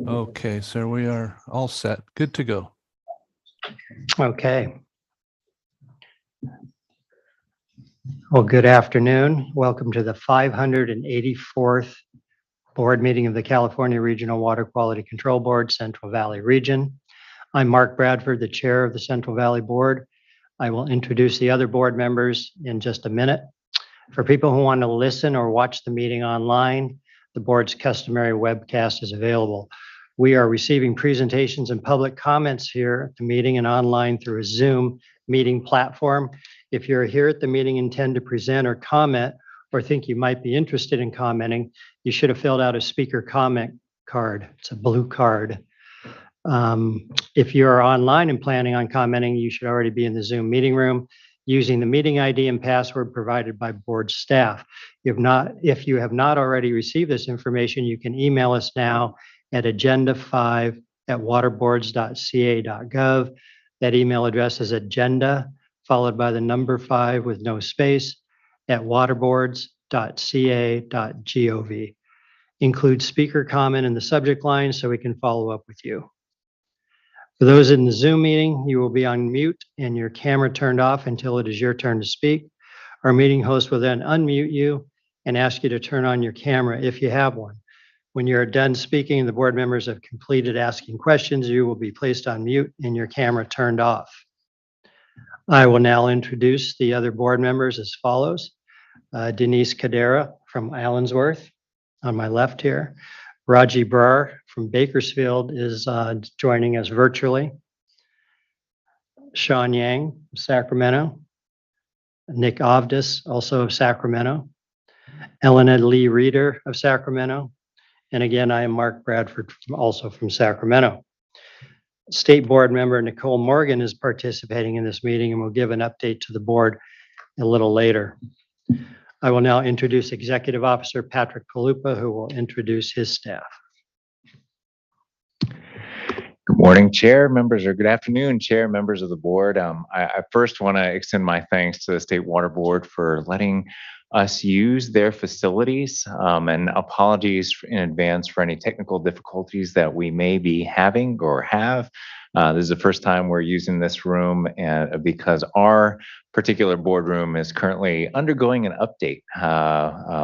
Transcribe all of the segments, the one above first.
Okay, sir, we are all set. Good to go. Okay. Well, good afternoon. Welcome to the 584th Board Meeting of the California Regional Water Quality Control Board, Central Valley Region. I'm Mark Bradford, the Chair of the Central Valley Board. I will introduce the other board members in just a minute. For people who want to listen or watch the meeting online, the board's customary webcast is available. We are receiving presentations and public comments here at the meeting and online through a Zoom meeting platform. If you're here at the meeting and intend to present or comment or think you might be interested in commenting, you should have filled out a speaker comment card. It's a blue card. If you're online and planning on commenting, you should already be in the Zoom meeting room using the meeting ID and password provided by board staff. If you have not already received this information, you can email us now at agenda5@waterboards.ca.gov. That email address is agenda followed by the number 5 with no space @waterboards.ca.gov. Include speaker comment in the subject line so we can follow up with you. For those in the Zoom meeting, you will be on mute and your camera turned off until it is your turn to speak. Our meeting host will then unmute you and ask you to turn on your camera if you have one. When you're done speaking and the board members have completed asking questions, you will be placed on mute and your camera turned off. I will now introduce the other board members as follows. Denise Cadera from Allensworth on my left here. Raji Brar from Bakersfield is joining us virtually. Sean Yang, Sacramento. Nick Ovdis, also of Sacramento. Elena Lee Reeder of Sacramento. And again, I am Mark Bradford, also from Sacramento. State Board member Nicole Morgan is participating in this meeting and will give an update to the board a little later. I will now introduce Executive Officer Patrick Palupa, who will introduce his staff. Good morning, Chair, members, or good afternoon, Chair, members of the board. I first want to extend my thanks to the State Water Board for letting us use their facilities, and apologies in advance for any technical difficulties that we may be having or have. This is the first time we're using this room, and because our particular boardroom is currently undergoing an update.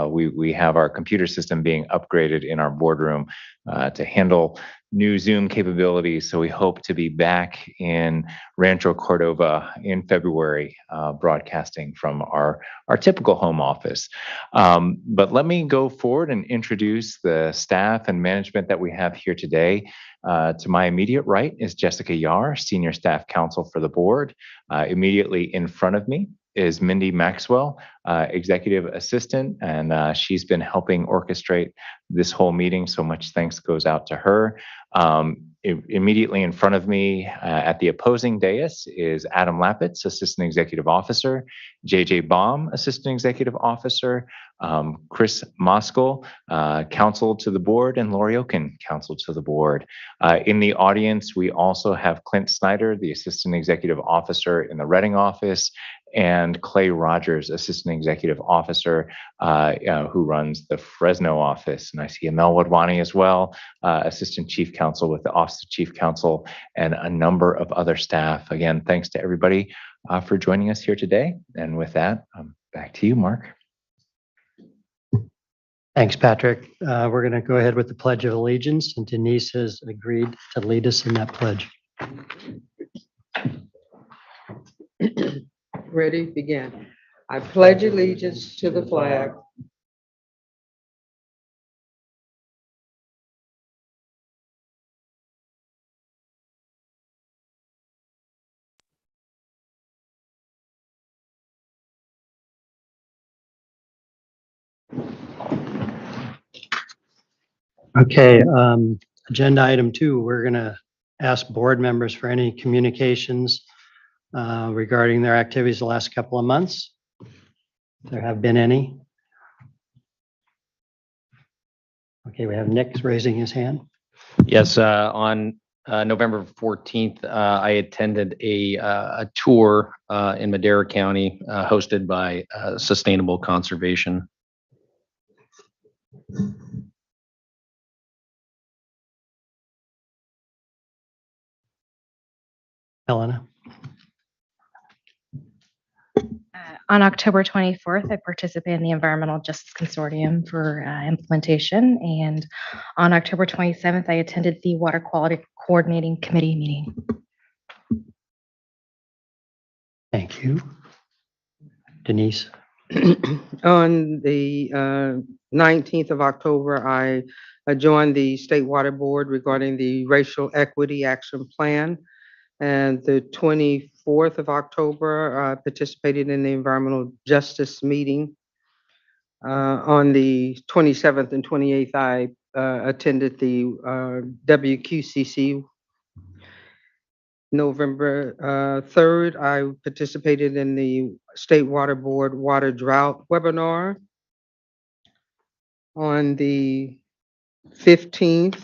We have our computer system being upgraded in our boardroom to handle new Zoom capabilities. So we hope to be back in Rancho Cordova in February, broadcasting from our typical home office. But let me go forward and introduce the staff and management that we have here today. To my immediate right is Jessica Yar, Senior Staff Counsel for the board. Immediately in front of me is Mindy Maxwell, Executive Assistant, and she's been helping orchestrate this whole meeting. So much thanks goes out to her. Immediately in front of me at the opposing dais is Adam Lapitz, Assistant Executive Officer, JJ Baum, Assistant Executive Officer, Chris Moskal, Counsel to the Board, and Lori Oken, Counsel to the Board. In the audience, we also have Clint Snyder, the Assistant Executive Officer in the Reading office, and Clay Rogers, Assistant Executive Officer, who runs the Fresno office. And I see Amel Wadwani as well, Assistant Chief Counsel with the Office of Chief Counsel, and a number of other staff. Again, thanks to everybody for joining us here today. And with that, back to you, Mark. Thanks, Patrick. We're going to go ahead with the Pledge of Allegiance, and Denise has agreed to lead us in that pledge. Ready, begin. I pledge allegiance to the flag Okay, agenda item 2, we're going to ask board members for any communications regarding their activities the last couple of months. If there have been any. Okay, we have Nick raising his hand. Yes, on November 14th, I attended a tour in Madera County hosted by Sustainable Conservation. Helena. On October 24th, I participated in the Environmental Justice Consortium for implementation. And on October 27th, I attended the Water Quality Coordinating Committee meeting. Thank you. Denise. On the 19th of October, I joined the State Water Board regarding the Racial Equity Action Plan. And the 24th of October, I participated in the Environmental Justice meeting. On the 27th and 28th, I attended the WQCC. November 3rd, I participated in the State Water Board Water Drought webinar. On the 15th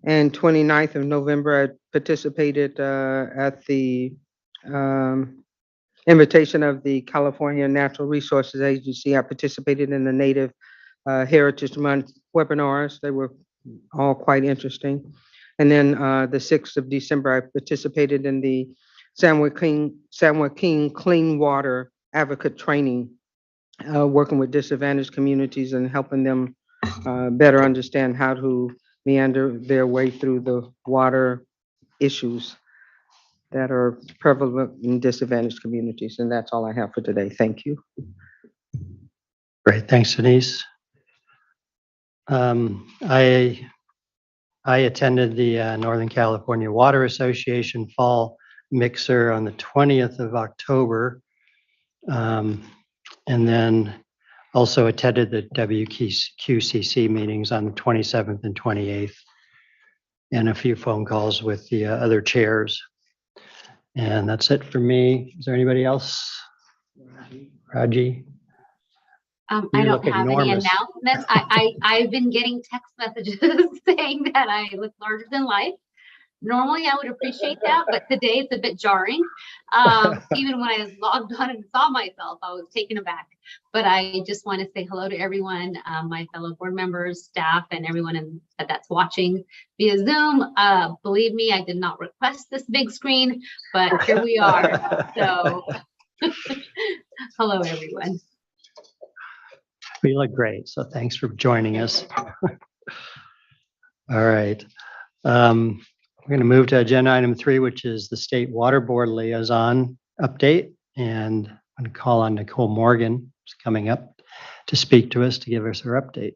and 29th of November, I participated at the invitation of the California Natural Resources Agency. I participated in the Native Heritage Month webinars. They were all quite interesting. And then the 6th of December, I participated in the San Joaquin Clean Water Advocate Training, working with disadvantaged communities and helping them better understand how to meander their way through the water issues that are prevalent in disadvantaged communities. And that's all I have for today. Thank you. Great, thanks, Denise. I attended the Northern California Water Association Fall Mixer on the 20th of October. And then also attended the WQCC meetings on the 27th and 28th, and a few phone calls with the other chairs. And that's it for me. Is there anybody else? Raji? I You don't look have any enormous. announcements. I've been getting text messages saying that I look larger than life. Normally, I would appreciate that, but today it's a bit jarring. Even when I logged on and saw myself, I was taken aback. But I just want to say hello to everyone, my fellow board members, staff, and everyone that's watching via Zoom. Believe me, I did not request this big screen, but here we are. So hello, everyone. You look great, so thanks for joining us. All right. We're going to move to agenda item 3, which is the State Water Board Liaison update. And I'm going to call on Nicole Morgan, who's coming up to speak to us to give us her update.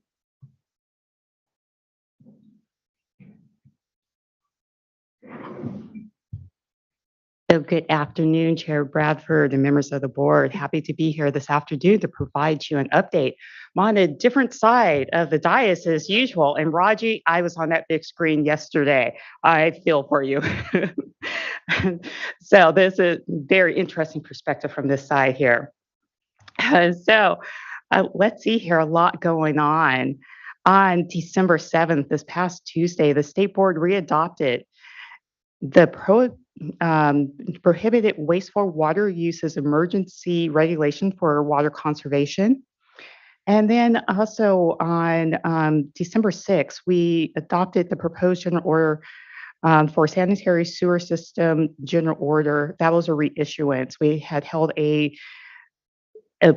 So good afternoon, Chair Bradford and members of the board. Happy to be here this afternoon to provide you an update. I'm on a different side of the dais as usual. And Raji, I was on that big screen yesterday. I feel for you. So this is very interesting perspective from this side here. Let's see here, a lot going on. On December 7th, this past Tuesday, the State Board readopted the prohibited wasteful water uses emergency regulation for water conservation. And then also on December 6th, we adopted the proposed general order for sanitary sewer system general order. That was a reissuance. We had held a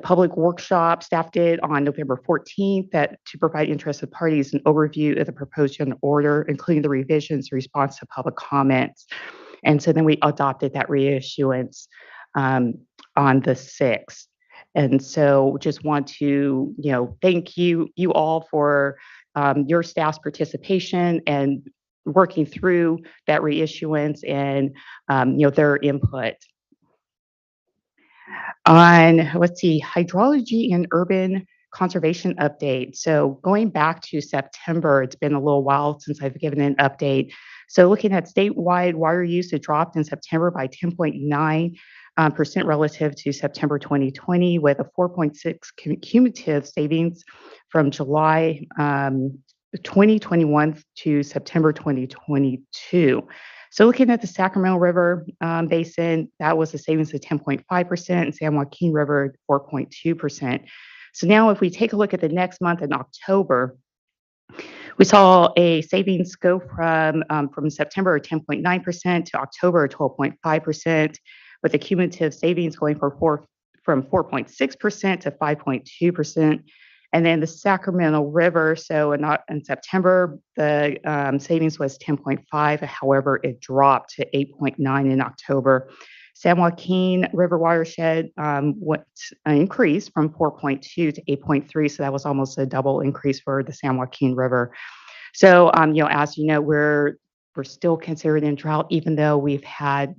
public workshop staff did on November 14th to provide interested parties an overview of the proposed general order, including the revisions in response to public comments. And so then we adopted that reissuance on the 6th. And so just want to, thank you all for your staff's participation and working through that reissuance and, their input. On, hydrology and urban conservation update. So going back to September, it's been a little while since I've given an update. So looking at statewide water use, it dropped in September by 10.9% relative to September 2020, with a 4.6 cumulative savings from July 2021 to September 2022. So looking at the Sacramento River Basin, that was a savings of 10.5%, and San Joaquin River 4.2%. So now if we take a look at the next month in October, we saw a savings go from September 10.9% to October 12.5%, with a cumulative savings going from 4.6% to 5.2%. And then the Sacramento River, so in September, the savings was 10.5. However, it dropped to 8.9 in October. San Joaquin River watershed increased from 4.2 to 8.3. So that was almost a double increase for the San Joaquin River. So, as you know, we're still considered in drought, even though we've had,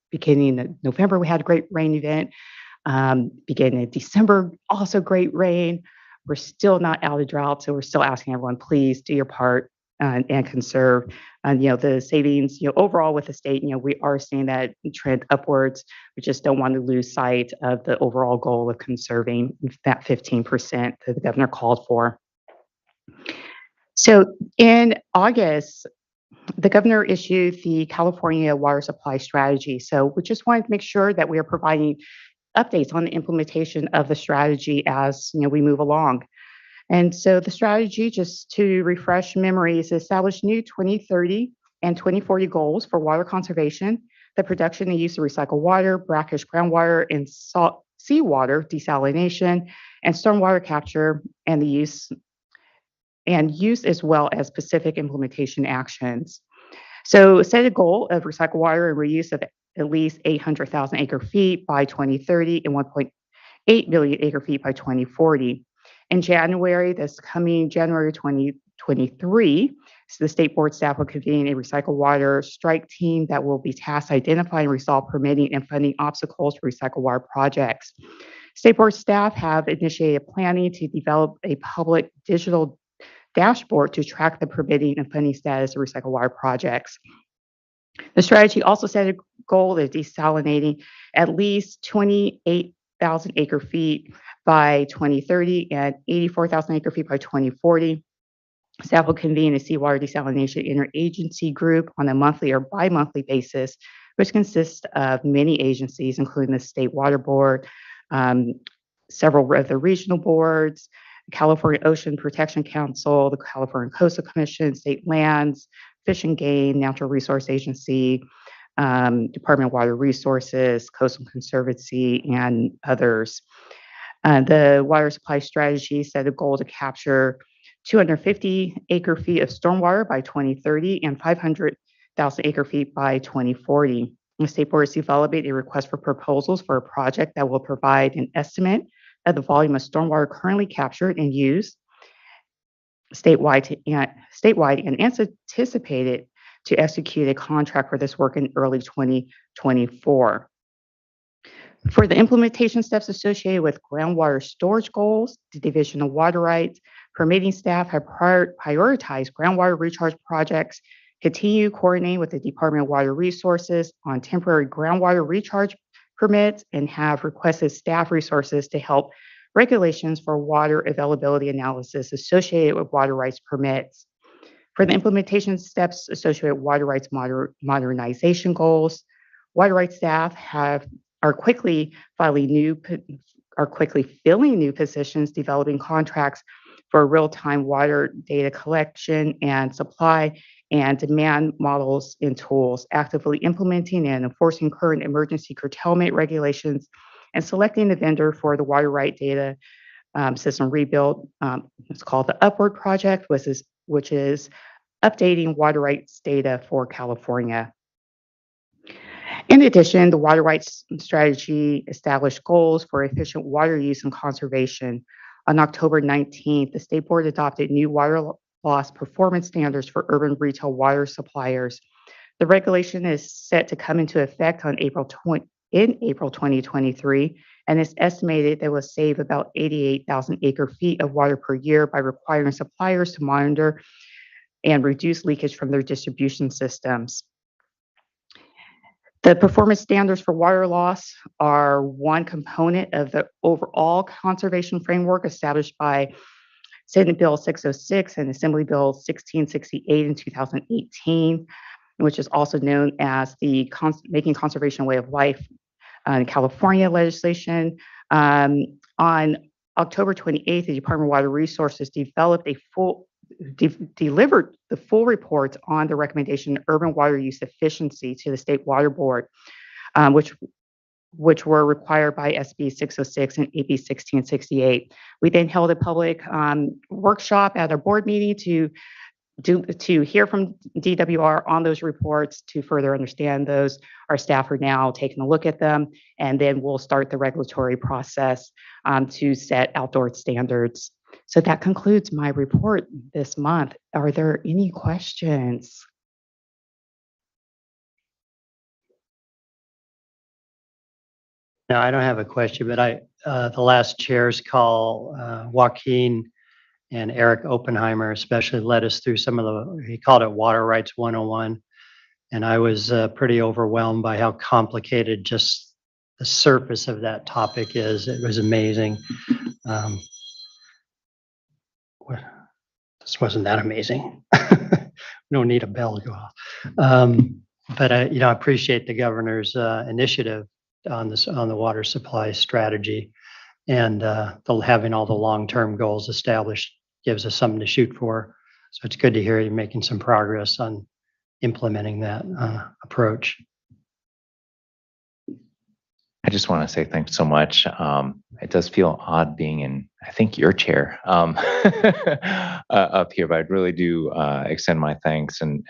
beginning in November, we had a great rain event. Beginning in December, also great rain. We're still not out of drought, so we're still asking everyone, please do your part and conserve. And the savings, overall with the state, we are seeing that trend upwards. We just don't want to lose sight of the overall goal of conserving that 15% that the governor called for. So in August, the governor issued the California Water Supply Strategy. So we just wanted to make sure that we are providing updates on the implementation of the strategy as we move along. And so the strategy, just to refresh memories, established new 2030 and 2040 goals for water conservation, the production and use of recycled water, brackish groundwater, and seawater desalination, and stormwater capture, and the use as well as specific implementation actions. So set a goal of recycled water and reuse of at least 800,000 acre feet by 2030 and 1.8 billion acre feet by 2040. In January, this coming January 2023, so the state board staff will convene a recycled water strike team that will be tasked to identify and resolve permitting and funding obstacles for recycled water projects. State board staff have initiated planning to develop a public digital dashboard to track the permitting and funding status of recycled water projects. The strategy also set a goal of desalinating at least 28,000 acre feet by 2030 and 84,000 acre feet by 2040. Staff will convene a seawater desalination interagency group on a monthly or bi-monthly basis, which consists of many agencies, including the State Water Board, several of the regional boards, California Ocean Protection Council, the California Coastal Commission, State Lands, Fish and Game, Natural Resource Agency, Department of Water Resources, Coastal Conservancy, and others. The water supply strategy set a goal to capture 250 acre feet of stormwater by 2030 and 500,000 acre feet by 2040. The state board is developing a request for proposals for a project that will provide an estimate of the volume of stormwater currently captured and used statewide and anticipated to execute a contract for this work in early 2024. For the implementation steps associated with groundwater storage goals, the Division of Water Rights, permitting staff have prioritized groundwater recharge projects, continue coordinating with the Department of Water Resources on temporary groundwater recharge permits, and have requested staff resources to help regulations for water availability analysis associated with water rights permits. For the implementation steps associated with water rights modernization goals, water rights staff are quickly filling new positions, developing contracts for real-time water data collection and supply and demand models and tools, actively implementing and enforcing current emergency curtailment regulations, and selecting the vendor for the water right data system rebuild. It's called the Upward Project, which is updating water rights data for California. In addition, the water rights strategy established goals for efficient water use and conservation. On October 19th, the state board adopted new water loss performance standards for urban retail water suppliers. The regulation is set to come into effect on April 2023, and it's estimated that will save about 88,000 acre feet of water per year by requiring suppliers to monitor and reduce leakage from their distribution systems. The performance standards for water loss are one component of the overall conservation framework established by Senate Bill 606 and Assembly Bill 1668 in 2018, which is also known as the Making Conservation a Way of Life in California legislation. On October 28th, the Department of Water Resources delivered the full report on the recommendation urban water use efficiency to the State Water Board, which were required by SB 606 and AB 1668. We then held a public workshop at our board meeting to hear from DWR on those reports to further understand those. Our staff are now taking a look at them, and then we'll start the regulatory process to set outdoor standards. So that concludes my report this month. Are there any questions? No, I don't have a question, but the last chair's call, Joaquin and Eric Oppenheimer especially led us through some of he called it Water Rights 101. And I was pretty overwhelmed by how complicated just the surface of that topic is. It was amazing. This wasn't that amazing. We don't need a bell to go off. But I appreciate the governor's initiative on the water supply strategy, and having all the long-term goals established gives us something to shoot for. So it's good to hear you making some progress on implementing that approach. I just want to say thanks so much. It does feel odd being in, I think, your chair up here, but I really do extend my thanks and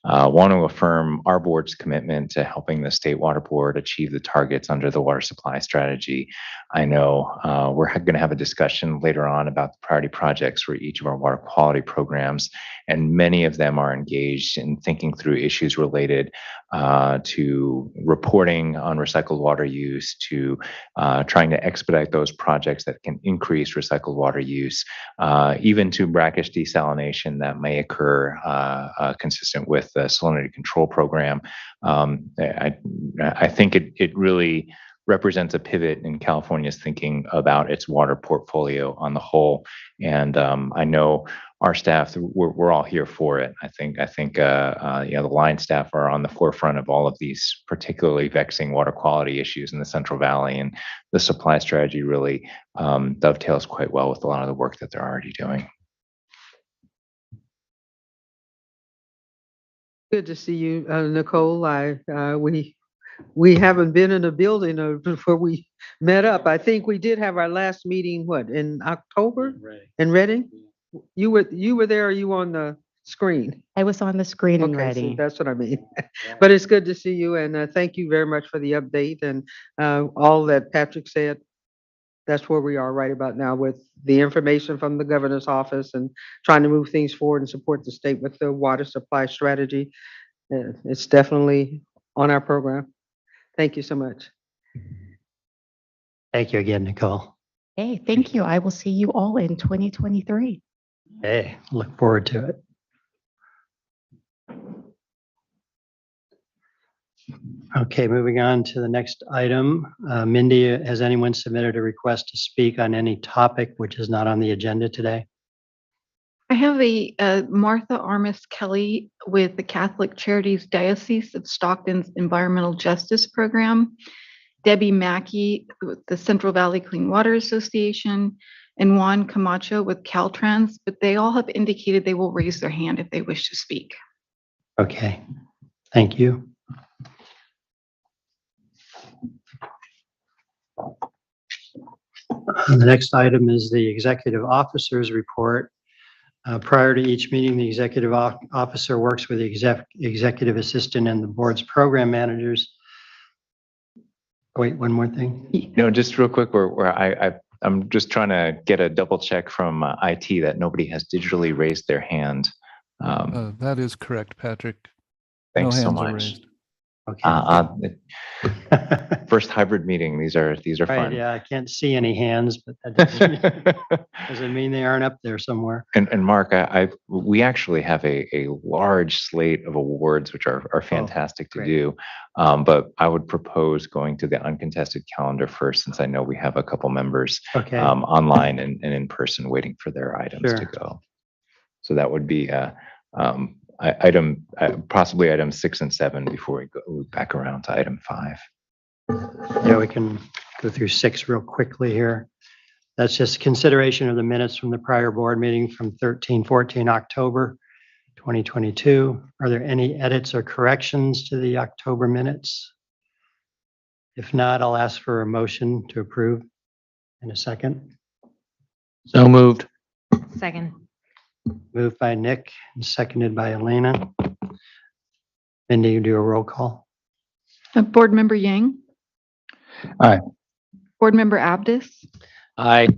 want to affirm our board's commitment to helping the State Water Board achieve the targets under the water supply strategy. I know we're going to have a discussion later on about the priority projects for each of our water quality programs, and many of them are engaged in thinking through issues related to reporting on recycled water use, to trying to expedite those projects that can increase recycled water use, even to brackish desalination that may occur consistent with the salinity control program. I think it really represents a pivot in California's thinking about its water portfolio on the whole. And I know our staff, we're all here for it. I think the line staff are on the forefront of all of these particularly vexing water quality issues in the Central Valley, and the supply strategy really dovetails quite well with a lot of the work that they're already doing. Good to see you, Nicole. We haven't been in a building before we met up. I think we did have our last meeting, in October? In Reading? You were there, or you on the screen? I was on the screen in Okay, Reading. see, that's what I mean. But it's good to see you, and thank you very much for the update and all that Patrick said. That's where we are right about now with the information from the governor's office and trying to move things forward and support the state with the water supply strategy. It's definitely on our program. Thank you so much. Thank you again, Nicole. Hey, thank you. I will see you all in 2023. Hey, look forward to it. Okay, moving on to the next item. Mindy, has anyone submitted a request to speak on any topic which is not on the agenda today? I have a Martha Armis Kelly with the Catholic Charities Diocese of Stockton's Environmental Justice Program, Debbie Mackey with the Central Valley Clean Water Association, and Juan Camacho with Caltrans, but they all have indicated they will raise their hand if they wish to speak. Okay, thank you. The next item is the executive officer's report. Prior to each meeting, the executive officer works with the executive assistant and the board's program managers. Wait, one more thing. No, just real quick, I'm just trying to get a double check from IT that nobody has digitally raised their hand. That is correct, Patrick. Thanks No so hands are much. raised. Okay. First hybrid meeting. These are Right, fun. yeah, I can't see any hands, but that doesn't mean they aren't up there somewhere. And Mark, we actually have a large slate of awards, which are fantastic to great. do. But I would propose going to the uncontested calendar first, since I know we have a couple members Okay, online and in person waiting for their items to Sure. go. So that would be possibly item 6 and 7 before we go back around to item 5. yeah, we can go through 6 real quickly here. That's just consideration of the minutes from the prior board meeting from 13-14 October 2022. Are there any edits or corrections to the October minutes? If not, I'll ask for a motion to approve in a second. So moved. Second. Moved by Nick and seconded by Elena. Mindy, you do a roll call. Board Member Yang. Aye. Board Member Abdus. Aye.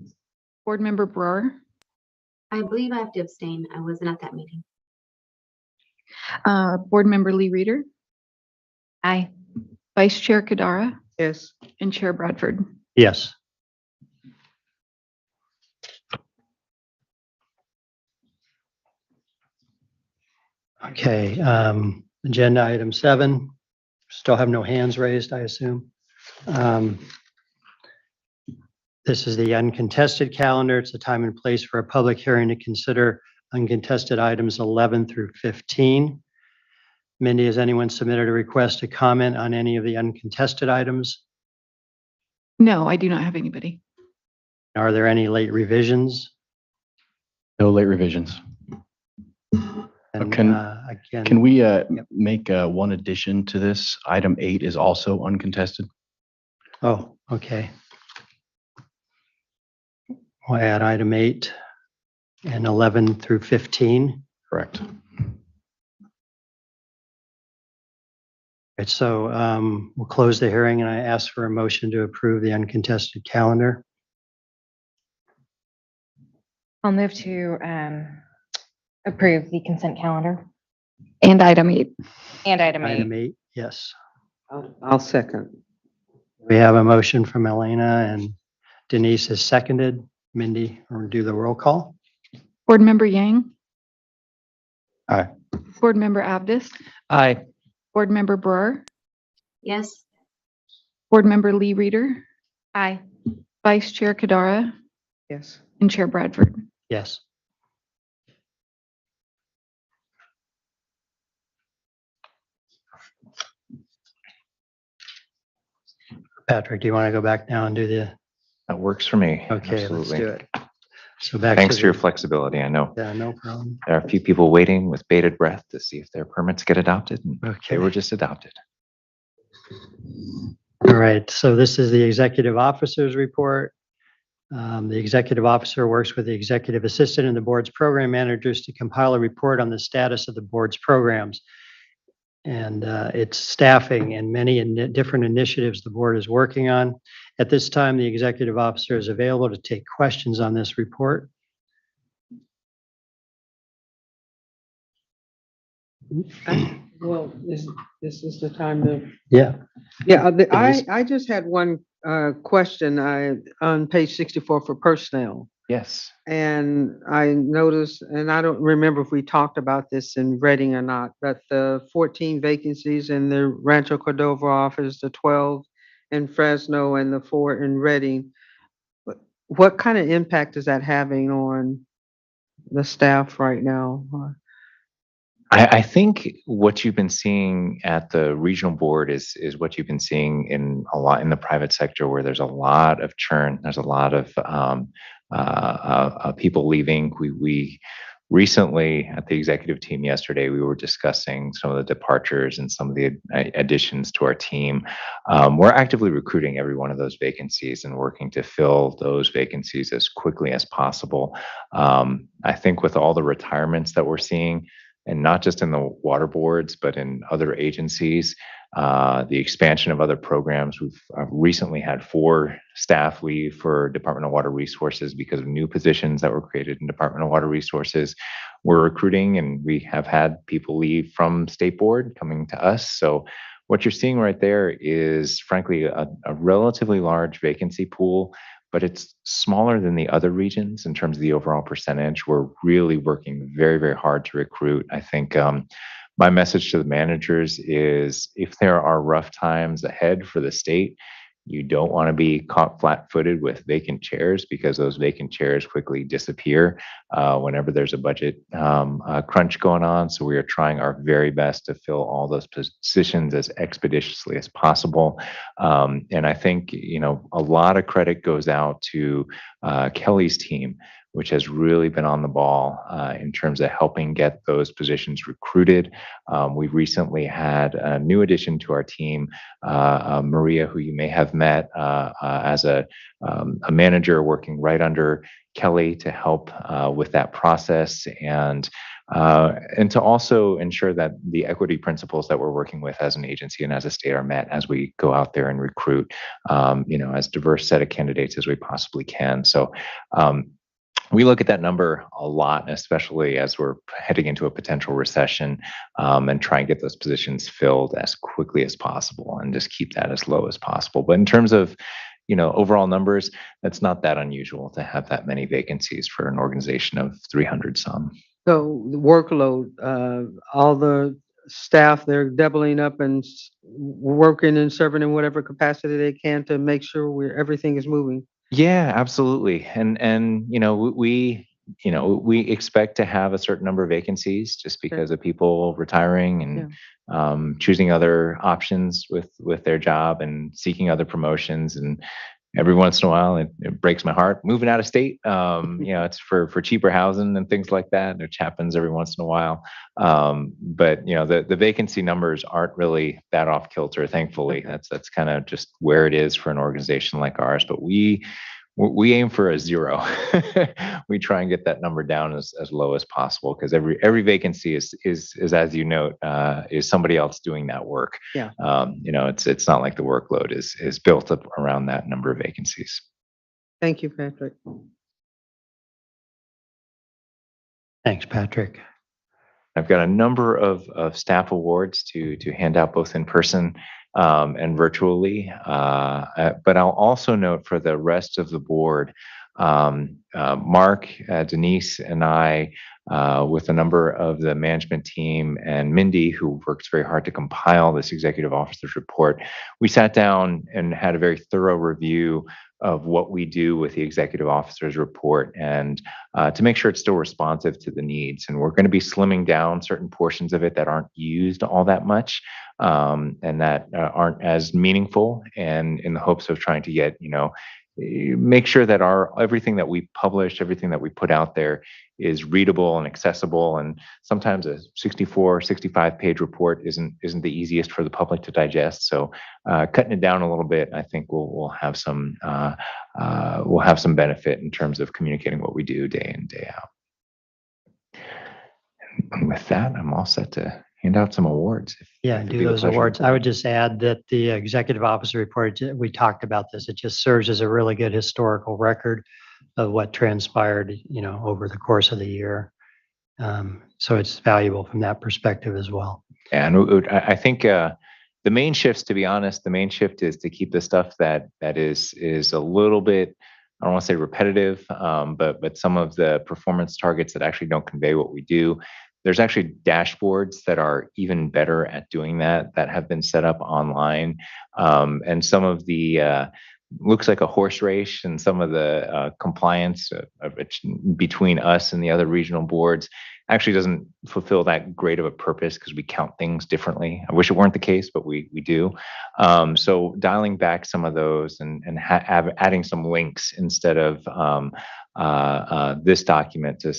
Board Member Brewer. I believe I have to abstain. I wasn't at that meeting. Board Member Lee Reader. Aye. Vice Chair Kadara. Yes. And Chair Bradford. Yes. Okay, agenda item 7. Still have no hands raised, I assume. This is the uncontested calendar. It's a time and place for a public hearing to consider uncontested items 11 through 15. Mindy, has anyone submitted a request to comment on any of the uncontested items? No, I do not have anybody. Are there any late revisions? No late revisions. And, Can again, we make one addition to this? Item 8 is also uncontested. oh, okay. We'll add item 8 and 11 through 15. Correct. Right, so we'll close the hearing and I ask for a motion to approve the uncontested calendar. I'll move to approve the consent calendar And item 8. and item 8. Item 8, yes. I'll second. We have a motion from Elena and Denise is seconded. Mindy, or do the roll call. Board Member Yang. Aye. Board Member Abdus. Aye. Board Member Brewer. Yes. Board Member Lee Reader. Aye. Vice Chair Kadara. Yes. And Chair Bradford. Yes. Patrick, do you want to go back now and do the, That works for me. okay, let's Absolutely. do it. So back Thanks to for your the, flexibility. I know yeah, no problem. there are a few people waiting with bated breath to see if their permits get adopted, and Okay. they were just adopted. All right, so this is the executive officer's report. The executive officer works with the executive assistant and the board's program managers to compile a report on the status of the board's programs and its staffing and many different initiatives the board is working on. At this time, the executive officer is available to take questions on this report. Well, this is the time to. Yeah, Yeah, Please. I just had one question on page 64 for personnel. Yes. And I noticed, and I don't remember if we talked about this in Reading or not, but the 14 vacancies in the Rancho Cordova office, the 12 in Fresno and the 4 in Reading. What kind of impact is that having on the staff right now? I think what you've been seeing at the regional board is what you've been seeing in a lot in the private sector, where there's a lot of churn. There's a lot of people leaving. We recently at the executive team yesterday, we were discussing some of the departures and some of the additions to our team. We're actively recruiting every one of those vacancies and working to fill those vacancies as quickly as possible. I think with all the retirements that we're seeing, and not just in the water boards, but in other agencies, the expansion of other programs. We've recently had 4 staff leave for Department of Water Resources because of new positions that were created in Department of Water Resources. We're recruiting, and we have had people leave from State Board coming to us. So what you're seeing right there is, frankly, a relatively large vacancy pool, but it's smaller than the other regions in terms of the overall percentage. We're really working very, very hard to recruit. I think my message to the managers is if there are rough times ahead for the state, you don't want to be caught flat-footed with vacant chairs, because those vacant chairs quickly disappear whenever there's a budget crunch going on. So we are trying our very best to fill all those positions as expeditiously as possible. And I think, a lot of credit goes out to Kelly's team, which has really been on the ball in terms of helping get those positions recruited. We recently had a new addition to our team, Maria, who you may have met as a manager working right under Kelly to help with that process, and to also ensure that the equity principles that we're working with as an agency and as a state are met as we go out there and recruit, as diverse set of candidates as we possibly can. So we look at that number a lot, especially as we're heading into a potential recession, and try and get those positions filled as quickly as possible and just keep that as low as possible. But in terms of, overall numbers, that's not that unusual to have that many vacancies for an organization of 300 some. So the workload, all the staff, they're doubling up and working and serving in whatever capacity they can to make sure everything is moving. Yeah, absolutely. And we expect to have a certain number of vacancies just because of people retiring and choosing other options with their job and seeking other promotions. And every once in a while, it breaks my heart moving out of state. It's for cheaper housing and things like that, which happens every once in a while. But the vacancy numbers aren't really that off kilter, thankfully. That's kind of just where it is for an organization like ours. But we aim for a 0. We try and get that number down as low as possible, because every vacancy is as you note, is somebody else doing that work. Yeah. It's not like the workload is built up around that number of vacancies. Thank you, Patrick. Thanks, Patrick. I've got a number of staff awards to hand out both in person and virtually. But I'll also note for the rest of the board, Mark, Denise, and I, with a number of the management team, and Mindy, who works very hard to compile this executive officer's report, we sat down and had a very thorough review of what we do with the executive officer's report, and to make sure it's still responsive to the needs. And we're going to be slimming down certain portions of it that aren't used all that much, and that aren't as meaningful, and in the hopes of trying to get, make sure that everything that we publish, everything that we put out there is readable and accessible. And sometimes a 64, 65-page report isn't the easiest for the public to digest. So cutting it down a little bit, I think we'll have some benefit in terms of communicating what we do day in, day out. And with that, I'm all set to hand out some awards. Yeah, do those awards. I would just add that the executive officer report, we talked about this, it just serves as a really good historical record of what transpired, over the course of the year. So it's valuable from that perspective as well. And I think the main shifts, to be honest, is to keep the stuff that is a little bit, I don't want to say repetitive, but some of the performance targets that actually don't convey what we do. There's actually dashboards that are even better at doing that have been set up online. And some of the looks like a horse race, and some of the compliance between us and the other regional boards actually doesn't fulfill that great of a purpose, because we count things differently. I wish it weren't the case, but we do. So dialing back some of those and adding some links instead of this document to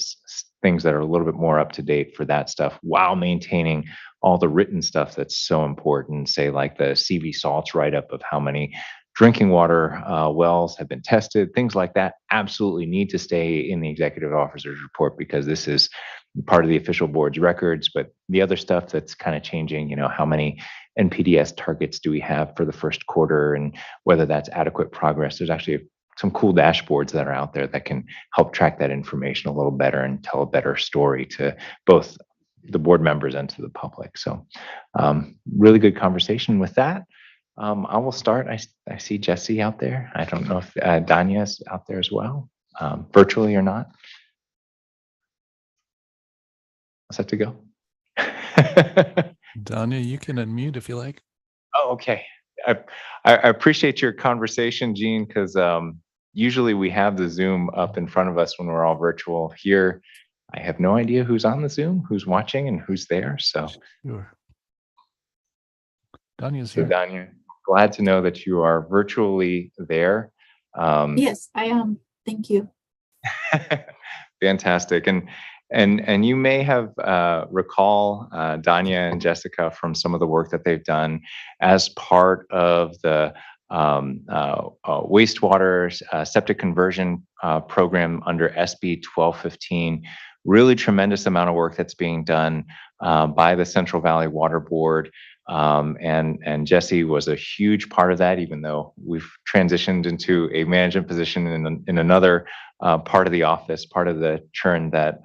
things that are a little bit more up to date for that stuff, while maintaining all the written stuff that's so important, say like the CV salts write-up of how many drinking water wells have been tested, things like that absolutely need to stay in the executive officer's report, because this is part of the official board's records. But the other stuff that's kind of changing, how many NPDES targets do we have for the first quarter, and whether that's adequate progress. There's actually some cool dashboards that are out there that can help track that information a little better and tell a better story to both the board members and to the public. So really good conversation with that. I will start. I see Jesse out there. I don't know if Danya is out there as well, virtually or not. Set to go. Danya, you can unmute if you like. Oh, okay. I appreciate your conversation, Gene, because usually we have the Zoom up in front of us when we're all virtual. Here, I have no idea who's on the Zoom, who's watching, and who's there. So, Sure. Danya's so here. Danya, glad to know that you are virtually there. Yes, I am. Thank you. Fantastic. And you may have recall Danya and Jessica from some of the work that they've done as part of the wastewater septic conversion program under SB 1215. Really tremendous amount of work that's being done by the Central Valley Water Board. And Jesse was a huge part of that, even though we've transitioned into a management position in another part of the office, part of the churn that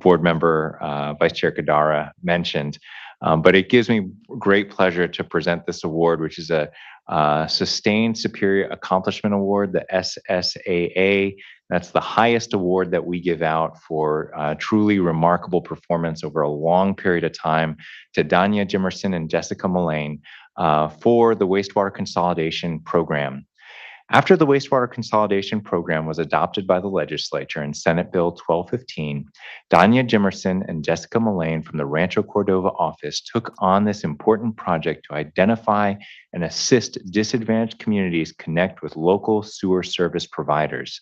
board member Vice Chair Kadara mentioned. But it gives me great pleasure to present this award, which is a Sustained Superior Accomplishment Award, the SSAA. That's the highest award that we give out for truly remarkable performance over a long period of time to Danya Jimerson and Jessica Mullane for the wastewater consolidation program. After the wastewater consolidation program was adopted by the legislature in Senate Bill 1215, Danya Jimerson and Jessica Mullane from the Rancho Cordova office took on this important project to identify and assist disadvantaged communities connect with local sewer service providers.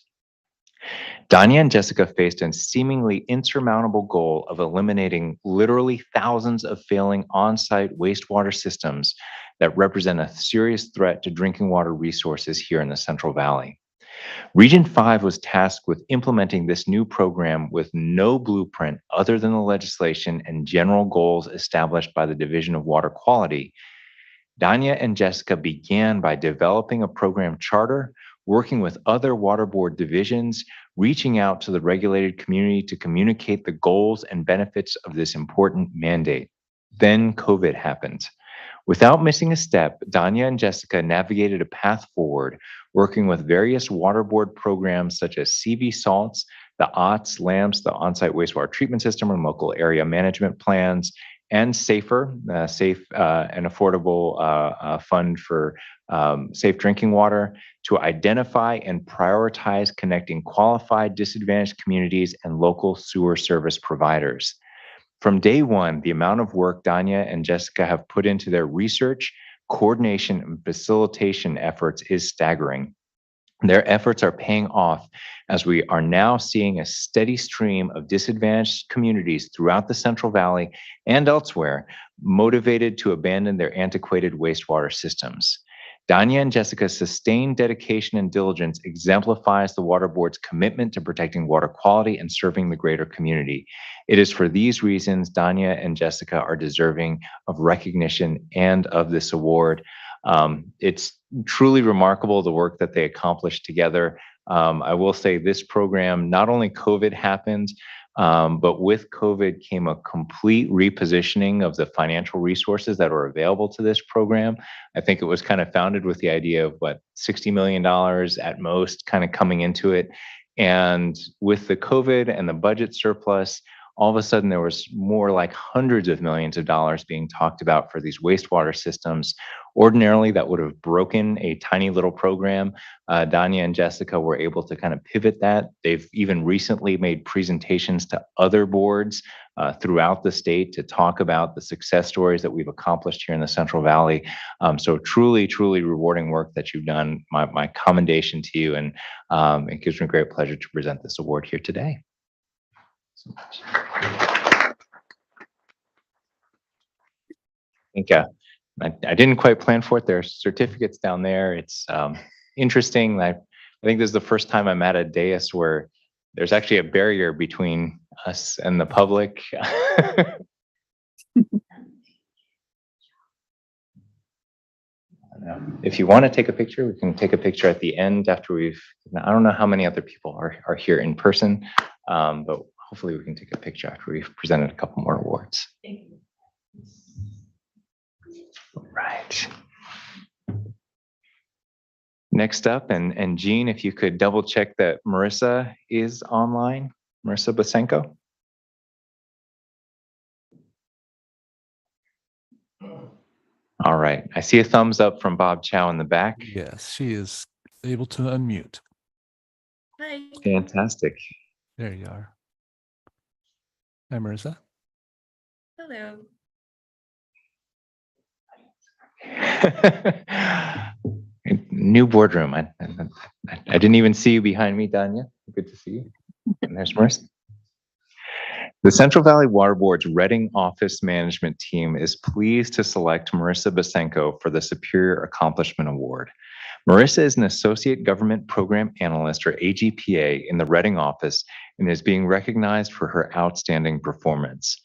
Danya and Jessica faced a seemingly insurmountable goal of eliminating literally thousands of failing on-site wastewater systems that represent a serious threat to drinking water resources here in the Central Valley. Region 5 was tasked with implementing this new program with no blueprint other than the legislation and general goals established by the Division of Water Quality. Danya and Jessica began by developing a program charter, working with other water board divisions, reaching out to the regulated community to communicate the goals and benefits of this important mandate. Then COVID happened. Without missing a step, Danya and Jessica navigated a path forward, working with various water board programs such as CV Salts, the OTS, LAMPS, the On-Site Wastewater Treatment System and Local Area Management Plans, and SAFER, Safe and Affordable Fund for Safe Drinking Water, to identify and prioritize connecting qualified disadvantaged communities and local sewer service providers. From day one, the amount of work Danya and Jessica have put into their research, coordination, and facilitation efforts is staggering. Their efforts are paying off as we are now seeing a steady stream of disadvantaged communities throughout the Central Valley and elsewhere motivated to abandon their antiquated wastewater systems. Danya and Jessica's sustained dedication and diligence exemplifies the Water Board's commitment to protecting water quality and serving the greater community. It is for these reasons Danya and Jessica are deserving of recognition and of this award. It's truly remarkable the work that they accomplished together. I will say this program, not only COVID happened, but with COVID came a complete repositioning of the financial resources that are available to this program. I think it was kind of founded with the idea of $60 million at most kind of coming into it. And with the COVID and the budget surplus, all of a sudden there was more like hundreds of millions of dollars being talked about for these wastewater systems. Ordinarily, that would have broken a tiny little program. Danya and Jessica were able to kind of pivot that. They've even recently made presentations to other boards throughout the state to talk about the success stories that we've accomplished here in the Central Valley. So truly, truly rewarding work that you've done. My commendation to you, and it gives me great pleasure to present this award here today. So much. I think I didn't quite plan for it. There's certificates down there. It's interesting. I think this is the first time I'm at a dais where there's actually a barrier between us and the public. If you want to take a picture, we can take a picture at the end after I don't know how many other people are here in person, but hopefully we can take a picture after we've presented a couple more awards. Right. Next up, and Jean, if you could double check that Marissa is online, Marissa Basenko. All right, I see a thumbs up from Bob Chow in the back. Yes, she is able to unmute. Hi. Fantastic. There you are. Hi, Marissa. Hello. New boardroom. I didn't even see you behind me, Danya. Good to see you. And there's Marissa. The Central Valley Water Board's Reading Office Management Team is pleased to select Marissa Basenko for the Superior Accomplishment Award. Marissa is an Associate Government Program Analyst, or AGPA, in the Reading office and is being recognized for her outstanding performance.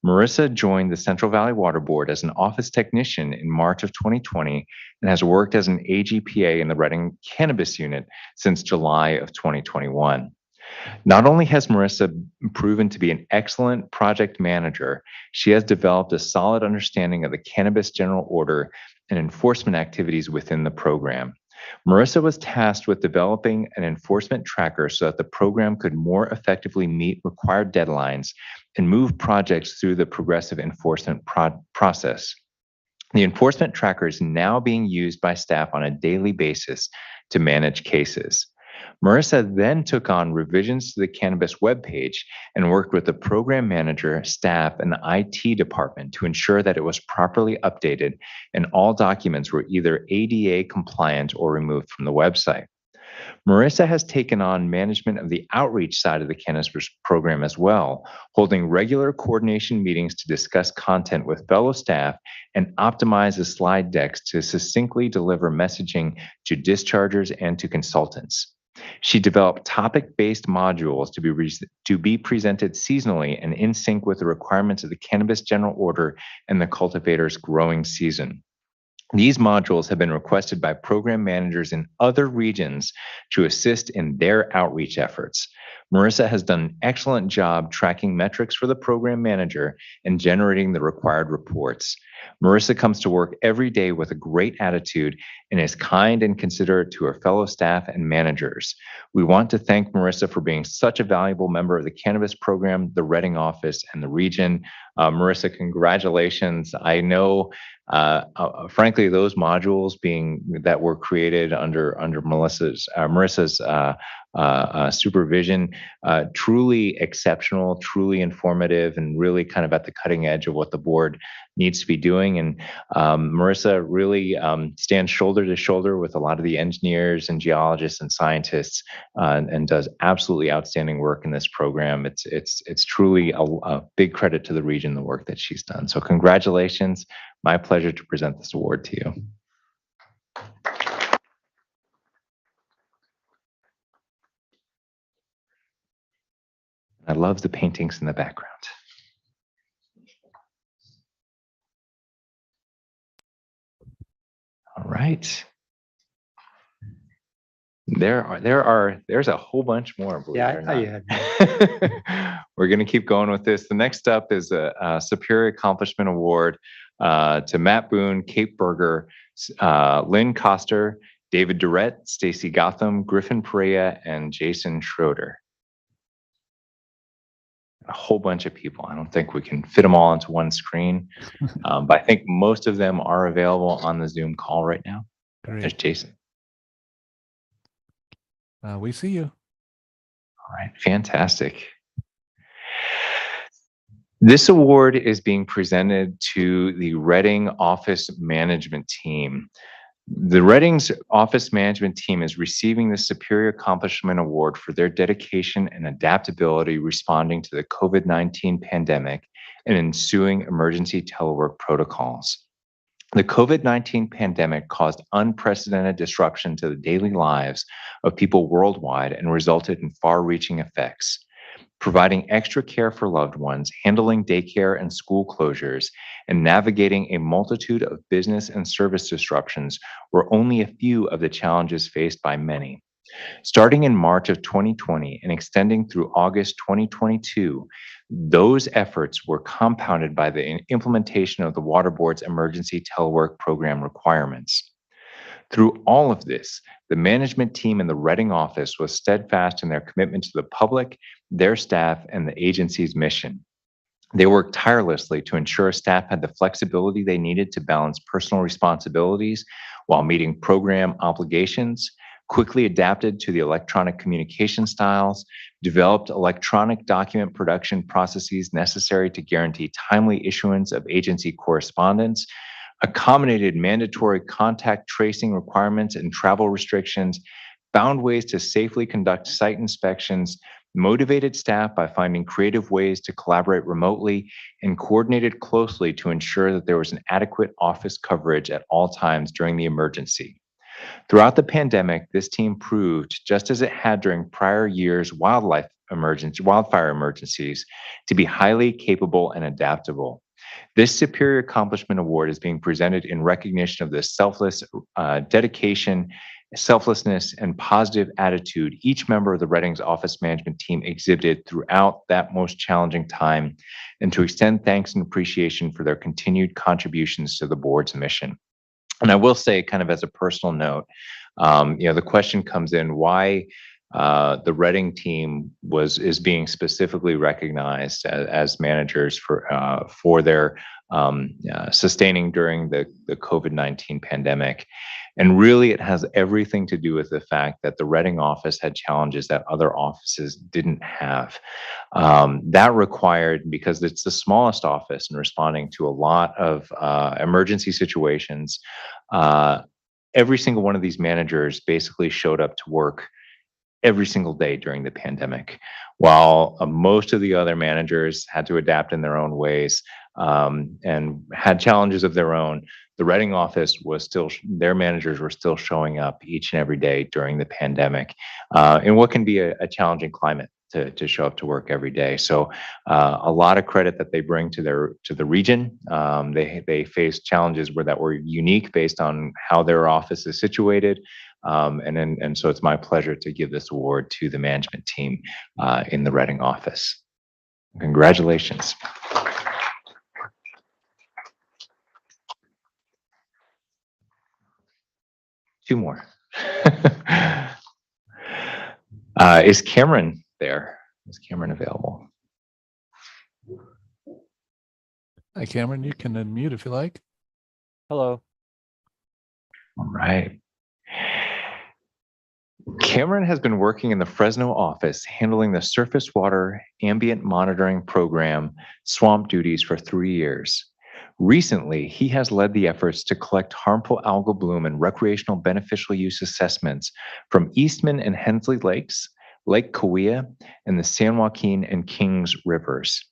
Marissa joined the Central Valley Water Board as an office technician in March of 2020 and has worked as an AGPA in the Reading Cannabis Unit since July of 2021. Not only has Marissa proven to be an excellent project manager, she has developed a solid understanding of the Cannabis General Order and enforcement activities within the program. Marissa was tasked with developing an enforcement tracker so that the program could more effectively meet required deadlines and move projects through the progressive enforcement process. The enforcement tracker is now being used by staff on a daily basis to manage cases. Marissa then took on revisions to the cannabis webpage and worked with the program manager, staff, and the IT department to ensure that it was properly updated and all documents were either ADA compliant or removed from the website. Marissa has taken on management of the outreach side of the cannabis program as well, holding regular coordination meetings to discuss content with fellow staff and optimize the slide decks to succinctly deliver messaging to dischargers and to consultants. She developed topic-based modules to be presented seasonally and in sync with the requirements of the Cannabis General Order and the cultivator's growing season. These modules have been requested by program managers in other regions to assist in their outreach efforts. Marissa has done an excellent job tracking metrics for the program manager and generating the required reports. Marissa comes to work every day with a great attitude and is kind and considerate to her fellow staff and managers. We want to thank Marissa for being such a valuable member of the cannabis program, the Reading office, and the region. Marissa, congratulations. I know, frankly, those modules that were created under Marissa's supervision, truly exceptional, truly informative, and really kind of at the cutting edge of what the board needs to be doing. And Marissa really stands shoulder to shoulder with a lot of the engineers and geologists and scientists, and does absolutely outstanding work in this program. It's truly a big credit to the region, the work that she's done. So congratulations. My pleasure to present this award to you. I love the paintings in the background. All right. There's a whole bunch more. Yeah, I thought you had. We're going to keep going with this. The next up is a Superior Accomplishment Award to Matt Boone, Kate Berger, Lynn Coster, David Durrett, Stacy Gotham, Griffin Perea, and Jason Schroeder. A whole bunch of people. I don't think we can fit them all into one screen, but I think most of them are available on the Zoom call right now. Great. There's Jason. We see you. All right, fantastic. This award is being presented to the Reading Office Management Team. The Reading's Office Management Team is receiving the Superior Accomplishment Award for their dedication and adaptability responding to the COVID-19 pandemic and ensuing emergency telework protocols. The COVID-19 pandemic caused unprecedented disruption to the daily lives of people worldwide and resulted in far-reaching effects. Providing extra care for loved ones, handling daycare and school closures, and navigating a multitude of business and service disruptions were only a few of the challenges faced by many. Starting in March of 2020 and extending through August 2022, those efforts were compounded by the implementation of the Water Board's emergency telework program requirements. Through all of this, the management team in the Reading office was steadfast in their commitment to the public, their staff, and the agency's mission. They worked tirelessly to ensure staff had the flexibility they needed to balance personal responsibilities while meeting program obligations, quickly adapted to the electronic communication styles, developed electronic document production processes necessary to guarantee timely issuance of agency correspondence, accommodated mandatory contact tracing requirements and travel restrictions, found ways to safely conduct site inspections, motivated staff by finding creative ways to collaborate remotely, and coordinated closely to ensure that there was an adequate office coverage at all times during the emergency. Throughout the pandemic, this team proved, just as it had during prior years' wildfire emergencies, to be highly capable and adaptable. This Superior Accomplishment Award is being presented in recognition of the selfless dedication, selflessness, and positive attitude each member of the Reading's office management team exhibited throughout that most challenging time, and to extend thanks and appreciation for their continued contributions to the board's mission. And I will say, kind of as a personal note, the question comes in why the Reading team is being specifically recognized as managers for their sustaining during the COVID-19 pandemic. And really, it has everything to do with the fact that the Reading office had challenges that other offices didn't have. That required, because it's the smallest office in responding to a lot of emergency situations, every single one of these managers basically showed up to work every single day during the pandemic, while most of the other managers had to adapt in their own ways and had challenges of their own. The Reading office was still, their managers were still showing up each and every day during the pandemic in what can be a challenging climate to show up to work every day. So a lot of credit that they bring to the region. They face challenges that were unique based on how their office is situated. And so it's my pleasure to give this award to the management team in the Reading office. Congratulations. Two more. Is Cameron there? Is Cameron available? Hi, Cameron. You can unmute if you like. Hello. All right. Cameron has been working in the Fresno office handling the surface water ambient monitoring program swamp duties for 3 years. Recently, he has led the efforts to collect harmful algal bloom and recreational beneficial use assessments from Eastman and Hensley Lakes, Lake Cahuilla, and the San Joaquin and Kings rivers.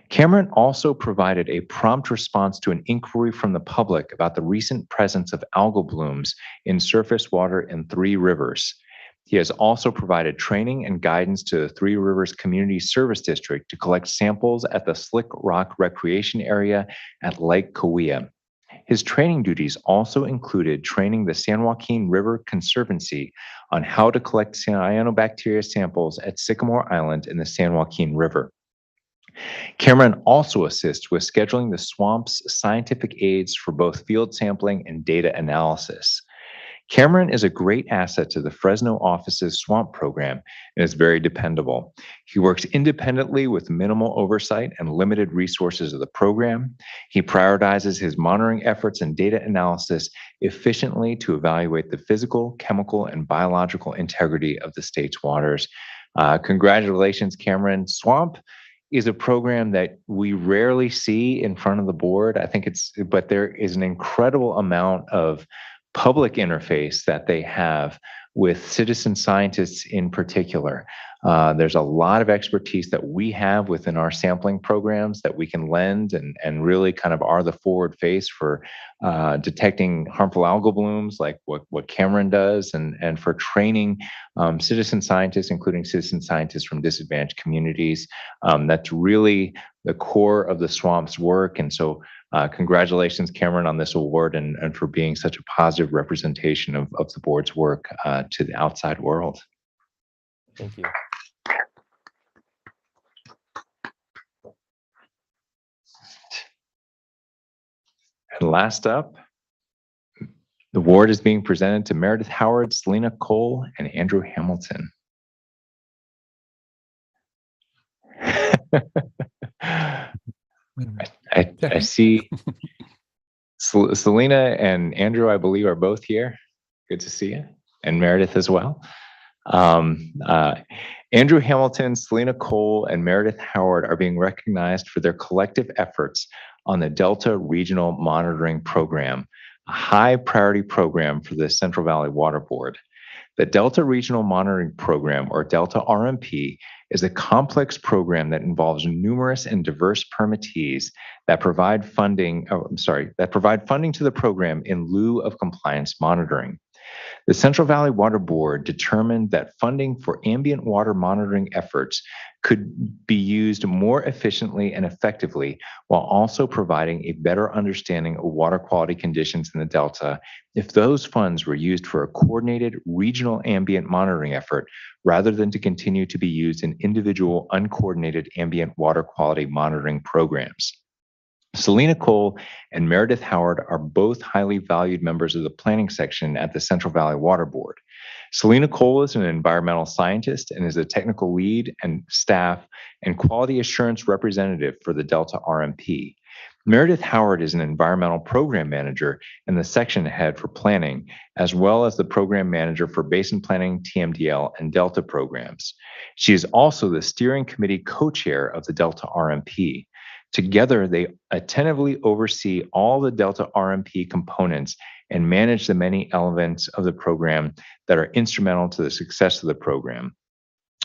Cameron also provided a prompt response to an inquiry from the public about the recent presence of algal blooms in surface water in 3 rivers. He has also provided training and guidance to the 3 Rivers Community Service District to collect samples at the Slick Rock Recreation Area at Lake Cahuilla. His training duties also included training the San Joaquin River Conservancy on how to collect cyanobacteria samples at Sycamore Island in the San Joaquin River. Cameron also assists with scheduling the swamp's scientific aids for both field sampling and data analysis. Cameron is a great asset to the Fresno office's swamp program and is very dependable. He works independently with minimal oversight and limited resources of the program. He prioritizes his monitoring efforts and data analysis efficiently to evaluate the physical, chemical, and biological integrity of the state's waters. Congratulations, Cameron. Swamp is a program that we rarely see in front of the board. But there is an incredible amount of public interface that they have with citizen scientists in particular. There's a lot of expertise that we have within our sampling programs that we can lend and really kind of are the forward face for detecting harmful algal blooms like what Cameron does and for training citizen scientists, including citizen scientists from disadvantaged communities. That's really the core of the swamp's work. And so Congratulations, Cameron, on this award and for being such a positive representation of the board's work to the outside world. Thank you. And last up, the award is being presented to Meredith Howard, Selena Cole, and Andrew Hamilton. I see Selena and Andrew, I believe, are both here. Good to see you. And Meredith as well. Andrew Hamilton, Selena Cole, and Meredith Howard are being recognized for their collective efforts on the Delta Regional Monitoring Program, a high priority program for the Central Valley Water Board. The Delta Regional Monitoring Program, or Delta RMP, is a complex program that involves numerous and diverse permittees that provide funding to the program in lieu of compliance monitoring. The Central Valley Water Board determined that funding for ambient water monitoring efforts could be used more efficiently and effectively while also providing a better understanding of water quality conditions in the Delta if those funds were used for a coordinated regional ambient monitoring effort rather than to continue to be used in individual uncoordinated ambient water quality monitoring programs. Selena Cole and Meredith Howard are both highly valued members of the planning section at the Central Valley Water Board. Selena Cole is an environmental scientist and is a technical lead and staff and quality assurance representative for the Delta RMP. Meredith Howard is an environmental program manager and the section head for planning, as well as the program manager for basin planning, TMDL, and Delta programs. She is also the steering committee co-chair of the Delta RMP. Together, they attentively oversee all the Delta RMP components and manage the many elements of the program that are instrumental to the success of the program.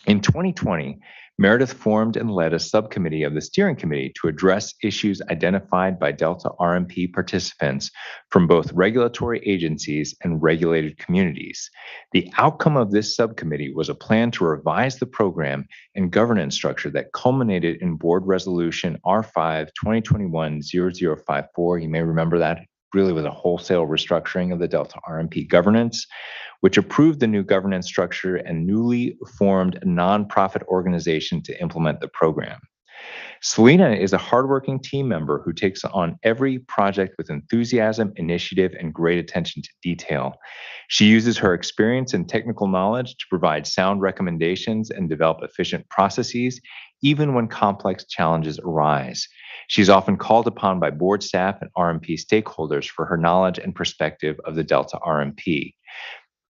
In 2020, Meredith formed and led a subcommittee of the steering committee to address issues identified by Delta RMP participants from both regulatory agencies and regulated communities. The outcome of this subcommittee was a plan to revise the program and governance structure that culminated in Board Resolution R5 2021-0054. You may remember that really was a wholesale restructuring of the Delta RMP governance, which approved the new governance structure and newly formed nonprofit organization to implement the program. Selena is a hardworking team member who takes on every project with enthusiasm, initiative, and great attention to detail. She uses her experience and technical knowledge to provide sound recommendations and develop efficient processes, even when complex challenges arise. She's often called upon by board staff and RMP stakeholders for her knowledge and perspective of the Delta RMP.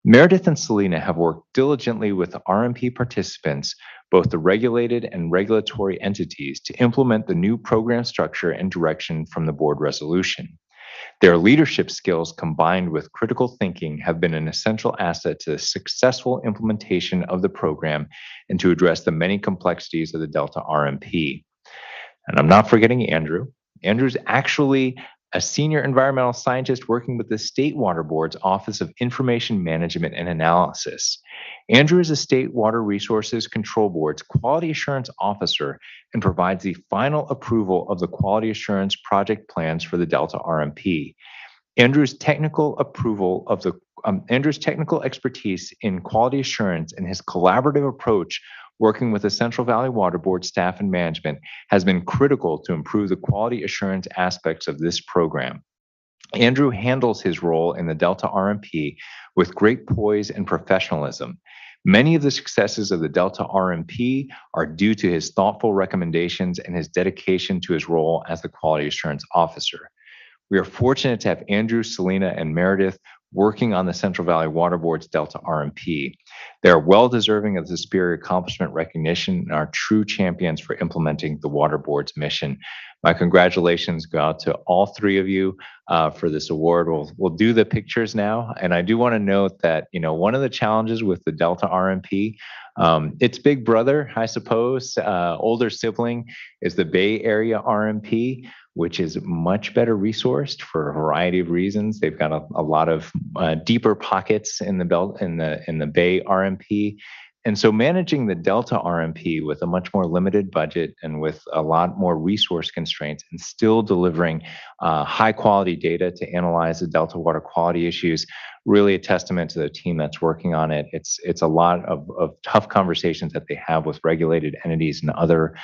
Meredith and Selena have worked diligently with the RMP participants, both the regulated and regulatory entities, to implement the new program structure and direction from the board resolution. Their leadership skills combined with critical thinking have been an essential asset to the successful implementation of the program and to address the many complexities of the Delta RMP. And I'm not forgetting Andrew. Andrew's actually a senior environmental scientist working with the State Water Board's Office of Information Management and Analysis. Andrew is the State Water Resources Control Board's Quality Assurance Officer and provides the final approval of the quality assurance project plans for the Delta RMP. Andrew's technical expertise in quality assurance and his collaborative approach working with the Central Valley Water Board staff and management has been critical to improve the quality assurance aspects of this program. Andrew handles his role in the Delta RMP with great poise and professionalism. Many of the successes of the Delta RMP are due to his thoughtful recommendations and his dedication to his role as the quality assurance officer. We are fortunate to have Andrew, Selena, and Meredith working on the Central Valley Water Board's Delta RMP. They are well deserving of the superior accomplishment recognition and are true champions for implementing the Water Board's mission. My congratulations go out to all three of you for this award. We'll do the pictures now. And I do want to note that, one of the challenges with the Delta RMP, its big brother, I suppose, older sibling is the Bay Area RMP, which is much better resourced for a variety of reasons. They've got a lot of deeper pockets in the Bay RMP. And so managing the Delta RMP with a much more limited budget and with a lot more resource constraints and still delivering high quality data to analyze the Delta water quality issues, really a testament to the team that's working on it. It's a lot of tough conversations that they have with regulated entities and other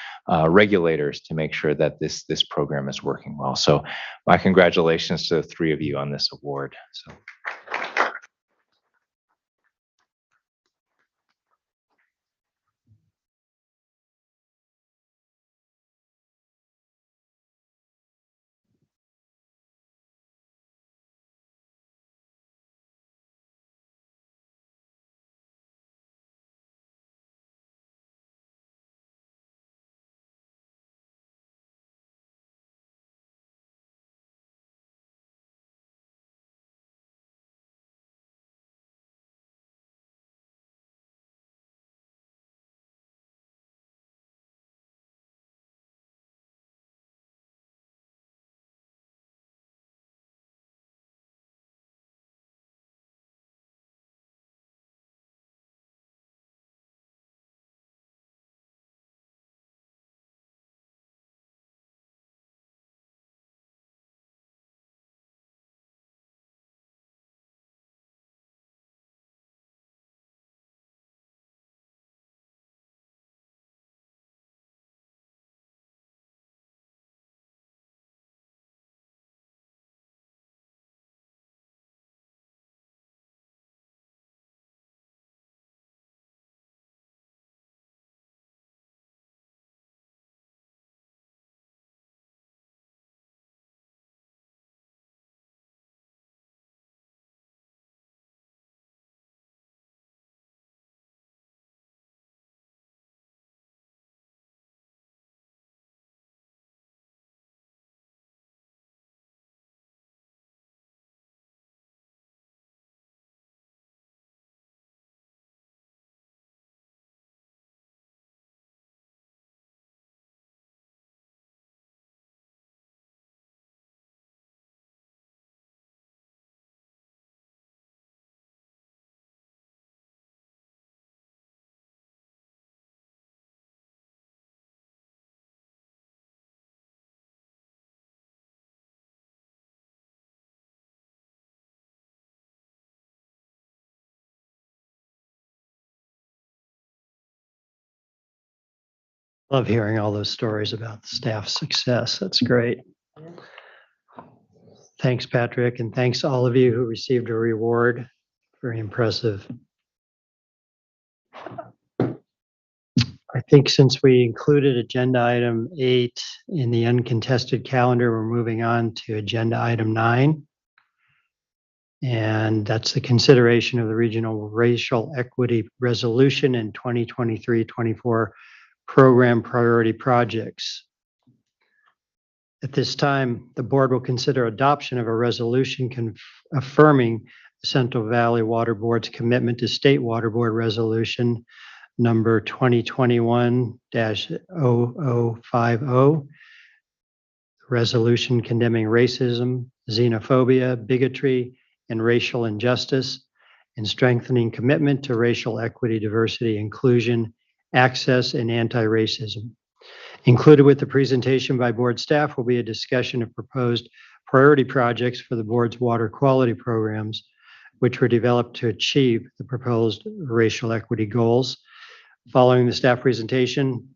regulators to make sure that this program is working well. So my congratulations to the three of you on this award. So. Love hearing all those stories about the staff success. That's great. Thanks, Patrick, and thanks all of you who received a reward. Very impressive. I think since we included agenda item 8 in the uncontested calendar, we're moving on to agenda item 9. And that's the consideration of the regional racial equity resolution and 2023-24 program priority projects. At this time, the board will consider adoption of a resolution affirming the Central Valley Water Board's commitment to State Water Board Resolution number 2021-0050, resolution condemning racism, xenophobia, bigotry, and racial injustice, and strengthening commitment to racial equity, diversity, inclusion, access, and anti-racism. Included with the presentation by board staff will be a discussion of proposed priority projects for the board's water quality programs, which were developed to achieve the proposed racial equity goals. Following the staff presentation,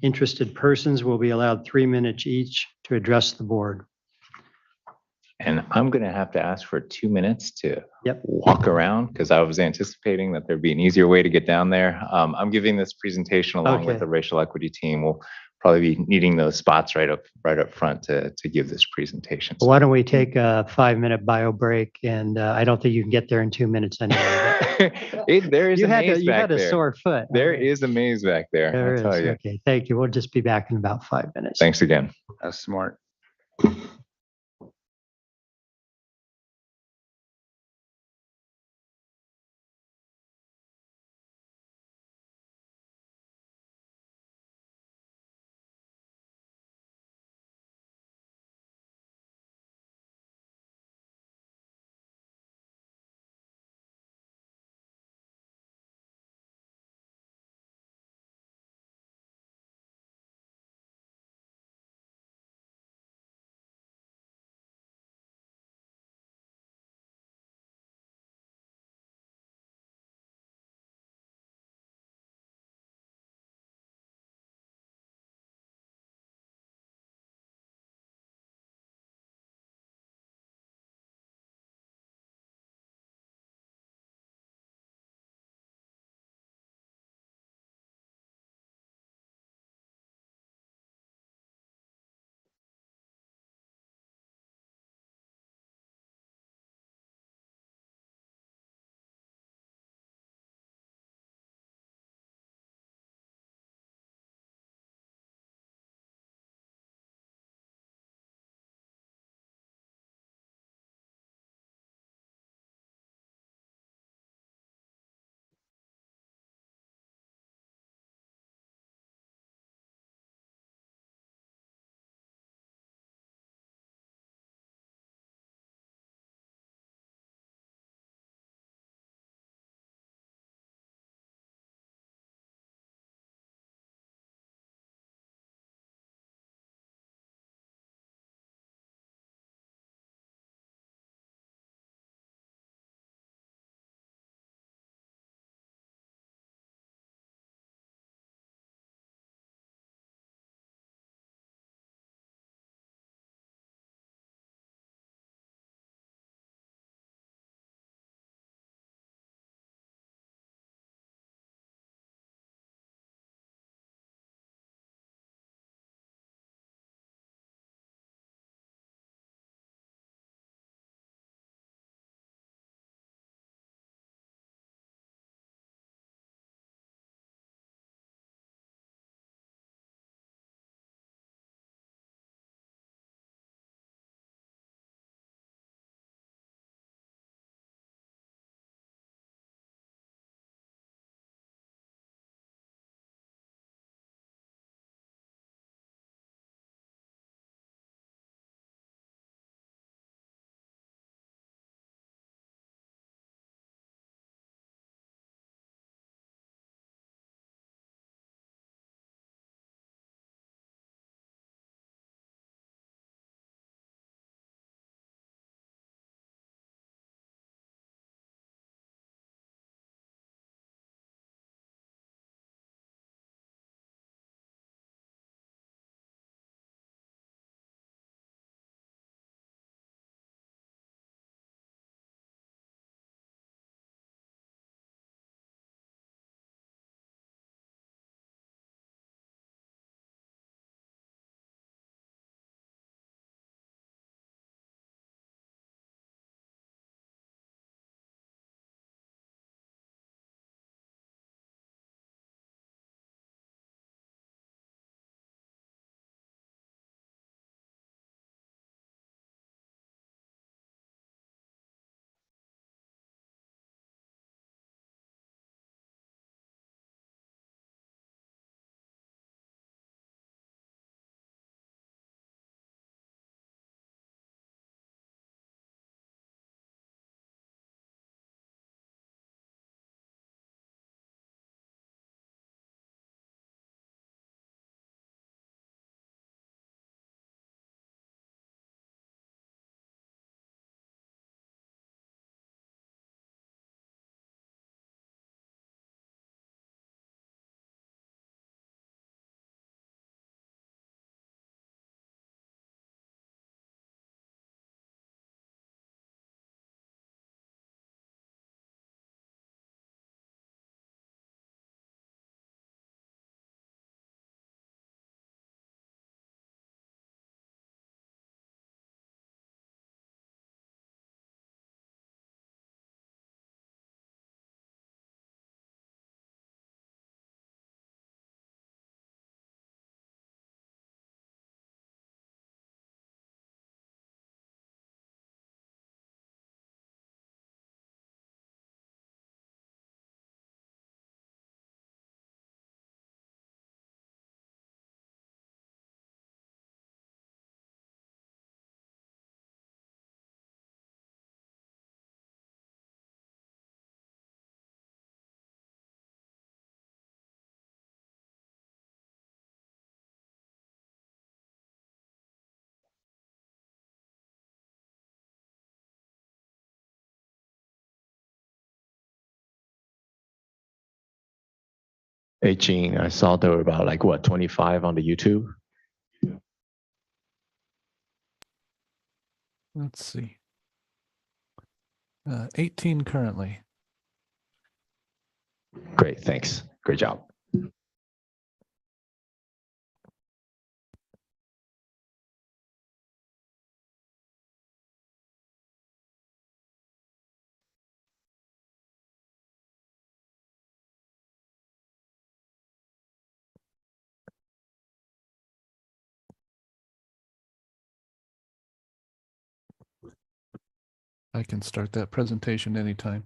interested persons will be allowed 3 minutes each to address the board. And I'm going to have to ask for 2 minutes to Yep. walk around because I was anticipating that there'd be an easier way to get down there. I'm giving this presentation along with Okay. the racial equity team. We'll probably be needing those spots right up front to give this presentation. Why don't we take a 5-minute bio break? And I don't think you can get there in 2 minutes anyway. There is You a had maze you back had a there. sore foot. There Okay. is a maze back there, There I tell is. you. Okay, thank you. We'll just be back in about 5 minutes. Thanks again. That's smart. Hey, Gene, I saw there were about 25 on the YouTube. Let's see. 18 currently. Great, thanks. Great job. I can start that presentation anytime.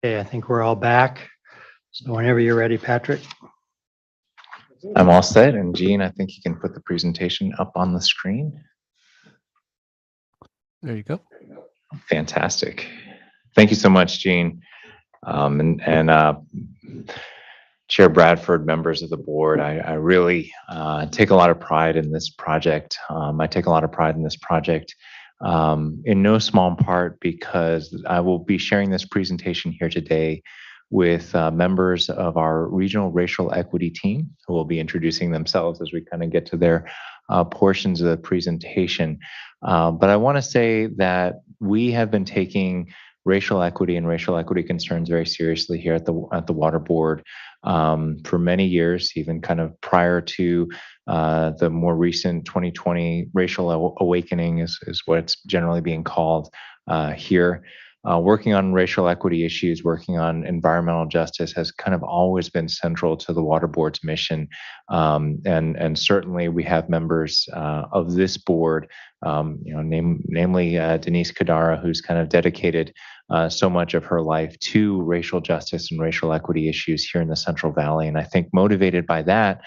Okay, I think we're all back. So whenever you're ready, Patrick. I'm all set. And Gene, I think you can put the presentation up on the screen. There you go. Fantastic. Thank you so much, Gene. Chair Bradford, members of the board, I really take a lot of pride in this project. I take a lot of pride in this project in no small part because I will be sharing this presentation here today with members of our regional racial equity team who will be introducing themselves as we kind of get to their portions of the presentation. But I want to say that we have been taking racial equity and racial equity concerns very seriously here at the Water Board for many years, even kind of prior to the more recent 2020 racial awakening is what it's generally being called here. Working on racial equity issues, working on environmental justice has kind of always been central to the Water Board's mission. And certainly we have members of this board, namely Denise Kadara, who's kind of dedicated so much of her life to racial justice and racial equity issues here in the Central Valley. And I think motivated by that,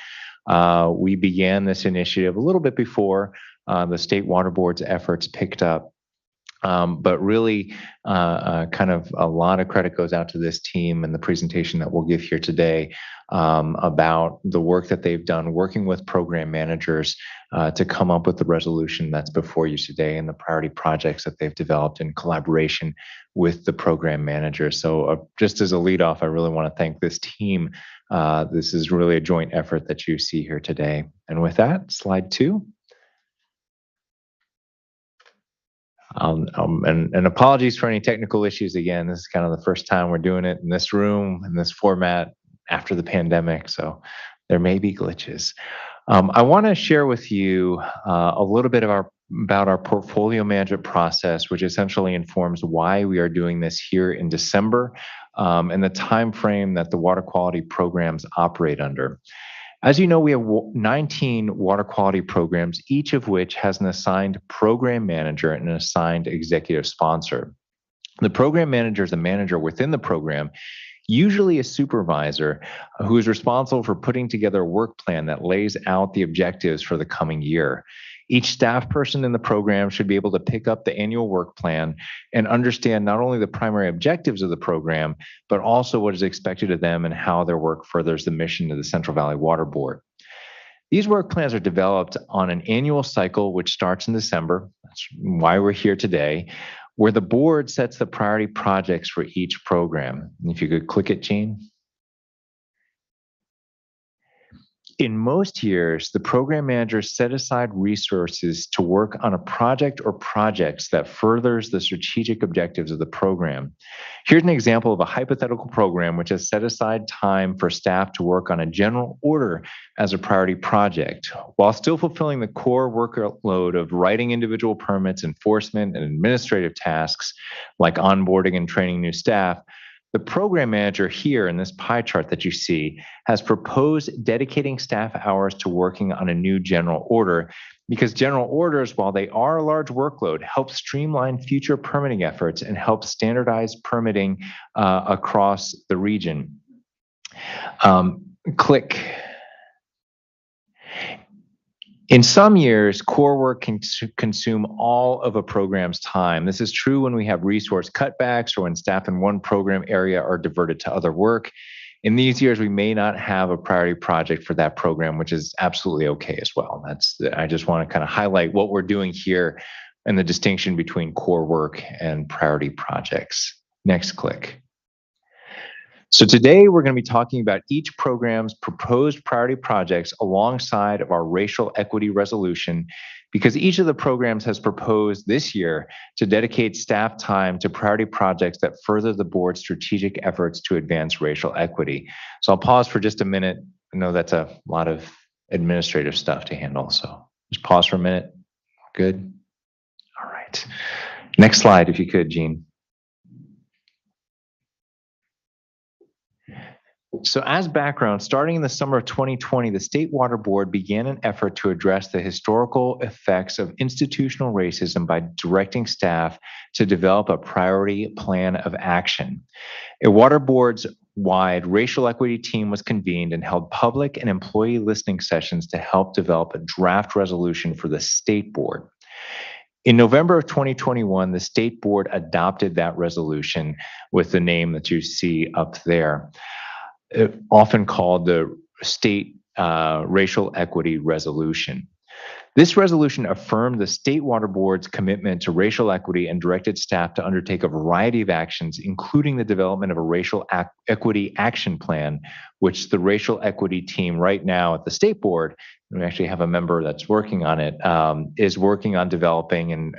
we began this initiative a little bit before the State Water Board's efforts picked up. But really, kind of a lot of credit goes out to this team and the presentation that we'll give here today about the work that they've done working with program managers to come up with the resolution that's before you today and the priority projects that they've developed in collaboration with the program managers. So just as a lead off, I really want to thank this team. This is really a joint effort that you see here today. And with that, slide 2. And apologies for any technical issues. Again, this is kind of the first time we're doing it in this room, in this format after the pandemic, so there may be glitches. I want to share with you a little bit about our portfolio management process, which essentially informs why we are doing this here in December and the time frame that the water quality programs operate under. As you know, we have 19 water quality programs, each of which has an assigned program manager and an assigned executive sponsor. The program manager is a manager within the program, usually a supervisor who is responsible for putting together a work plan that lays out the objectives for the coming year. Each staff person in the program should be able to pick up the annual work plan and understand not only the primary objectives of the program, but also what is expected of them and how their work furthers the mission of the Central Valley Water Board. These work plans are developed on an annual cycle, which starts in December. That's why we're here today, where the board sets the priority projects for each program. And if you could click it, Gene. In most years, the program managers set aside resources to work on a project or projects that furthers the strategic objectives of the program. Here's an example of a hypothetical program which has set aside time for staff to work on a general order as a priority project, while still fulfilling the core workload of writing individual permits, enforcement, and administrative tasks like onboarding and training new staff. The program manager here in this pie chart that you see has proposed dedicating staff hours to working on a new general order because general orders, while they are a large workload, help streamline future permitting efforts and help standardize permitting across the region. Click. In some years, core work can consume all of a program's time. This is true when we have resource cutbacks or when staff in one program area are diverted to other work. In these years, we may not have a priority project for that program, which is absolutely okay as well. I just want to kind of highlight what we're doing here and the distinction between core work and priority projects. Next click. So today we're going to be talking about each program's proposed priority projects alongside of our racial equity resolution, because each of the programs has proposed this year to dedicate staff time to priority projects that further the board's strategic efforts to advance racial equity. So I'll pause for just a minute. I know that's a lot of administrative stuff to handle, so just pause for a minute. Good. All right. Next slide, if you could, Jean. So as background, starting in the summer of 2020, the State Water Board began an effort to address the historical effects of institutional racism by directing staff to develop a priority plan of action. A Water Board's wide racial equity team was convened and held public and employee listening sessions to help develop a draft resolution for the State Board. In November of 2021, the State Board adopted that resolution with the name that you see up there, often called the State Racial Equity Resolution. This resolution affirmed the State Water Board's commitment to racial equity and directed staff to undertake a variety of actions, including the development of a racial equity action plan, which the racial equity team right now at the State Board, and we actually have a member that's working on it, is working on developing and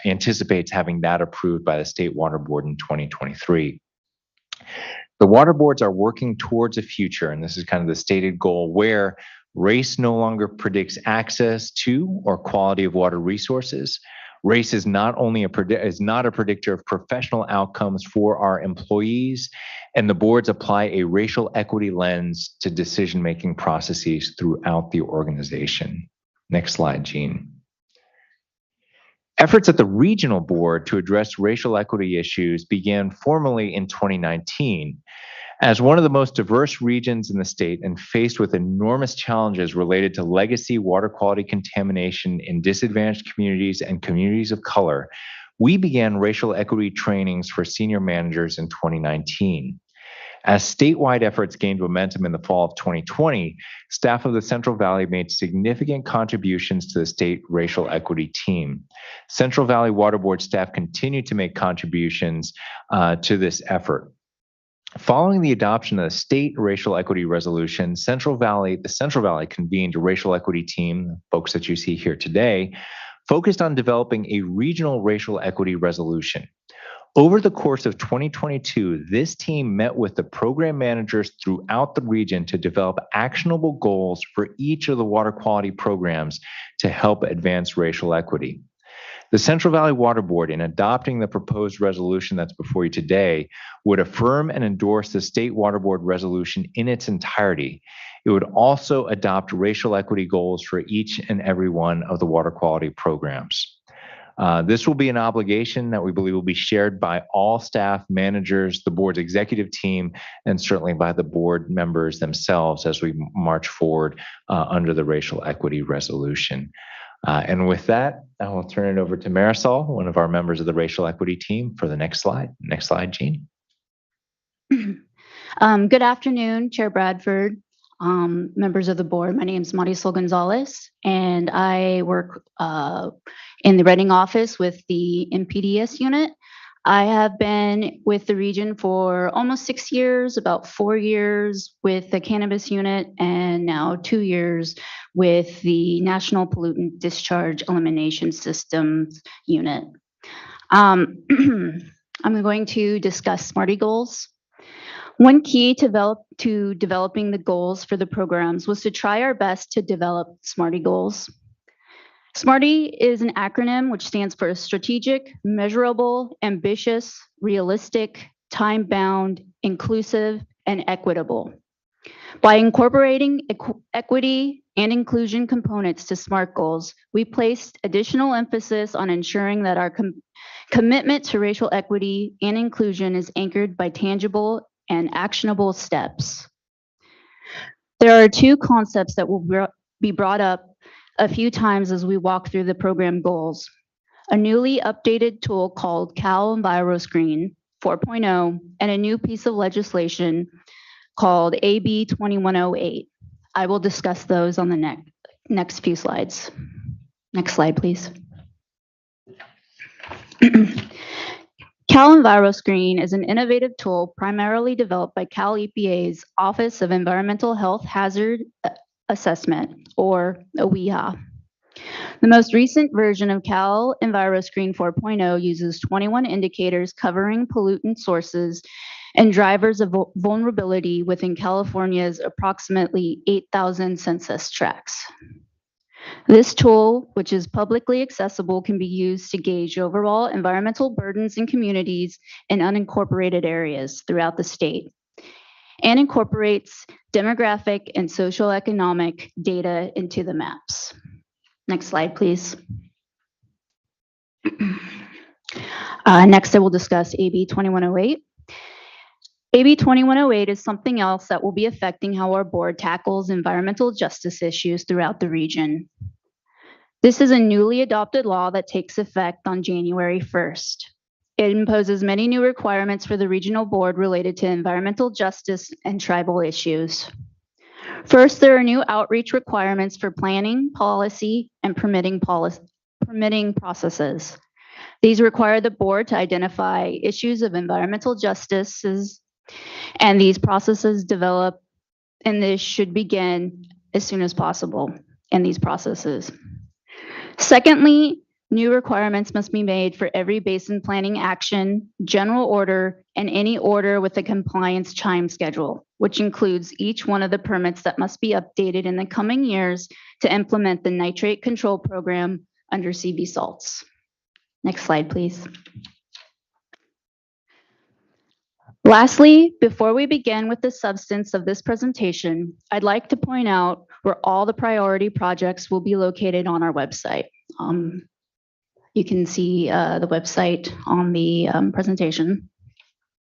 anticipates having that approved by the State Water Board in 2023. The water boards are working towards a future, and this is kind of the stated goal, where race no longer predicts access to or quality of water resources. Race is not only a predictor of professional outcomes for our employees, and the boards apply a racial equity lens to decision-making processes throughout the organization. Next slide, Jean. Efforts at the regional board to address racial equity issues began formally in 2019. As one of the most diverse regions in the state and faced with enormous challenges related to legacy water quality contamination in disadvantaged communities and communities of color, we began racial equity trainings for senior managers in 2019. As statewide efforts gained momentum in the fall of 2020, staff of the Central Valley made significant contributions to the state racial equity team. Central Valley Water Board staff continued to make contributions to this effort. Following the adoption of the state racial equity resolution, the Central Valley convened a racial equity team, folks that you see here today, focused on developing a regional racial equity resolution. Over the course of 2022, this team met with the program managers throughout the region to develop actionable goals for each of the water quality programs to help advance racial equity. The Central Valley Water Board, in adopting the proposed resolution that's before you today, would affirm and endorse the State Water Board resolution in its entirety. It would also adopt racial equity goals for each and every one of the water quality programs. This will be an obligation that we believe will be shared by all staff, managers, the board's executive team, and certainly by the board members themselves as we march forward under the racial equity resolution. And with that, I will turn it over to Marisol, one of our members of the racial equity team, for the next slide. Next slide, Jean. Good afternoon, Chair Bradford, members of the board. My name is Marisol Gonzalez, and I work in the Reading office with the MPDS unit. I have been with the region for almost 6 years, about 4 years with the cannabis unit, and now 2 years with the National Pollutant Discharge Elimination Systems unit. I'm going to discuss SMARTY goals. One key to developing the goals for the programs was to try our best to develop SMARTY goals. SMARTY is an acronym which stands for strategic, measurable, ambitious, realistic, time-bound, inclusive, and equitable. By incorporating equity and inclusion components to SMART goals, we placed additional emphasis on ensuring that our commitment to racial equity and inclusion is anchored by tangible and actionable steps. There are 2 concepts that will be brought up a few times as we walk through the program goals. A newly updated tool called Cal EnviroScreen 4.0 and a new piece of legislation called RB 2108. I will discuss those on the next few slides. Next slide, please. Cal EnviroScreen is an innovative tool primarily developed by Cal EPA's Office of Environmental Health Hazard Assessment, or OEHA. The most recent version of Cal EnviroScreen 4.0 uses 21 indicators covering pollutant sources and drivers of vulnerability within California's approximately 8,000 census tracts. This tool, which is publicly accessible, can be used to gauge overall environmental burdens in communities in unincorporated areas throughout the state, and incorporates demographic and socioeconomic data into the maps. Next slide, please. Next, I will discuss AB 2108. AB 2108 is something else that will be affecting how our board tackles environmental justice issues throughout the region. This is a newly adopted law that takes effect on January 1st. It imposes many new requirements for the regional board related to environmental justice and tribal issues. First, there are new outreach requirements for planning, policy, and permitting processes. These require the board to identify issues of environmental justices, and these processes develop, and this should begin as soon as possible in these processes. Secondly, new requirements must be made for every basin planning action, general order, and any order with a compliance time schedule, which includes each one of the permits that must be updated in the coming years to implement the nitrate control program under CV salts. Next slide, please. Lastly, before we begin with the substance of this presentation, I'd like to point out where all the priority projects will be located on our website. You can see the website on the presentation.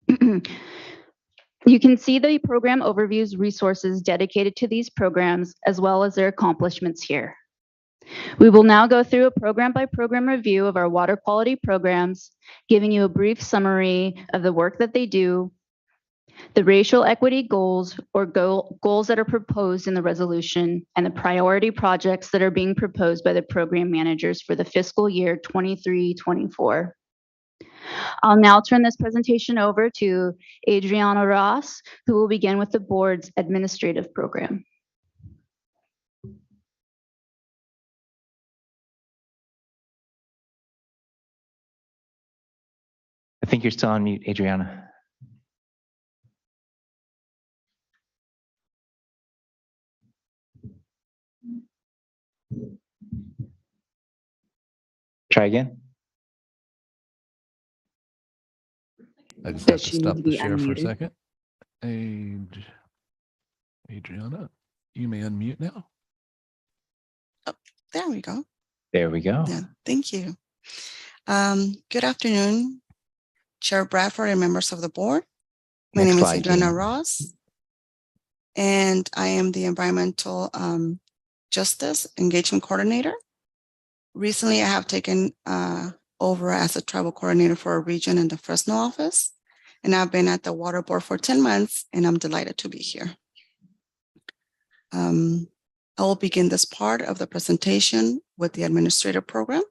You can see the program overviews, resources dedicated to these programs, as well as their accomplishments here. We will now go through a program-by-program review of our water quality programs, giving you a brief summary of the work that they do, the racial equity goals or goals that are proposed in the resolution, and the priority projects that are being proposed by the program managers for the fiscal year 23-24. I'll now turn this presentation over to Adriana Ross, who will begin with the board's administrative program. I think you're still on mute, Adriana. Try again. I just Does have to she need stop to the be share for a unmuted? second. Adriana, you may unmute now. There we go. There we go. Yeah, thank you. Good afternoon, Chair Bradford and members of the board. My Next name is slide, Adriana Jean. Ross, and I am the Environmental Justice Engagement Coordinator. Recently, I have taken over as a tribal coordinator for a region in the Fresno office, and I've been at the Water Board for 10 months, and I'm delighted to be here. I will begin this part of the presentation with the administrative program.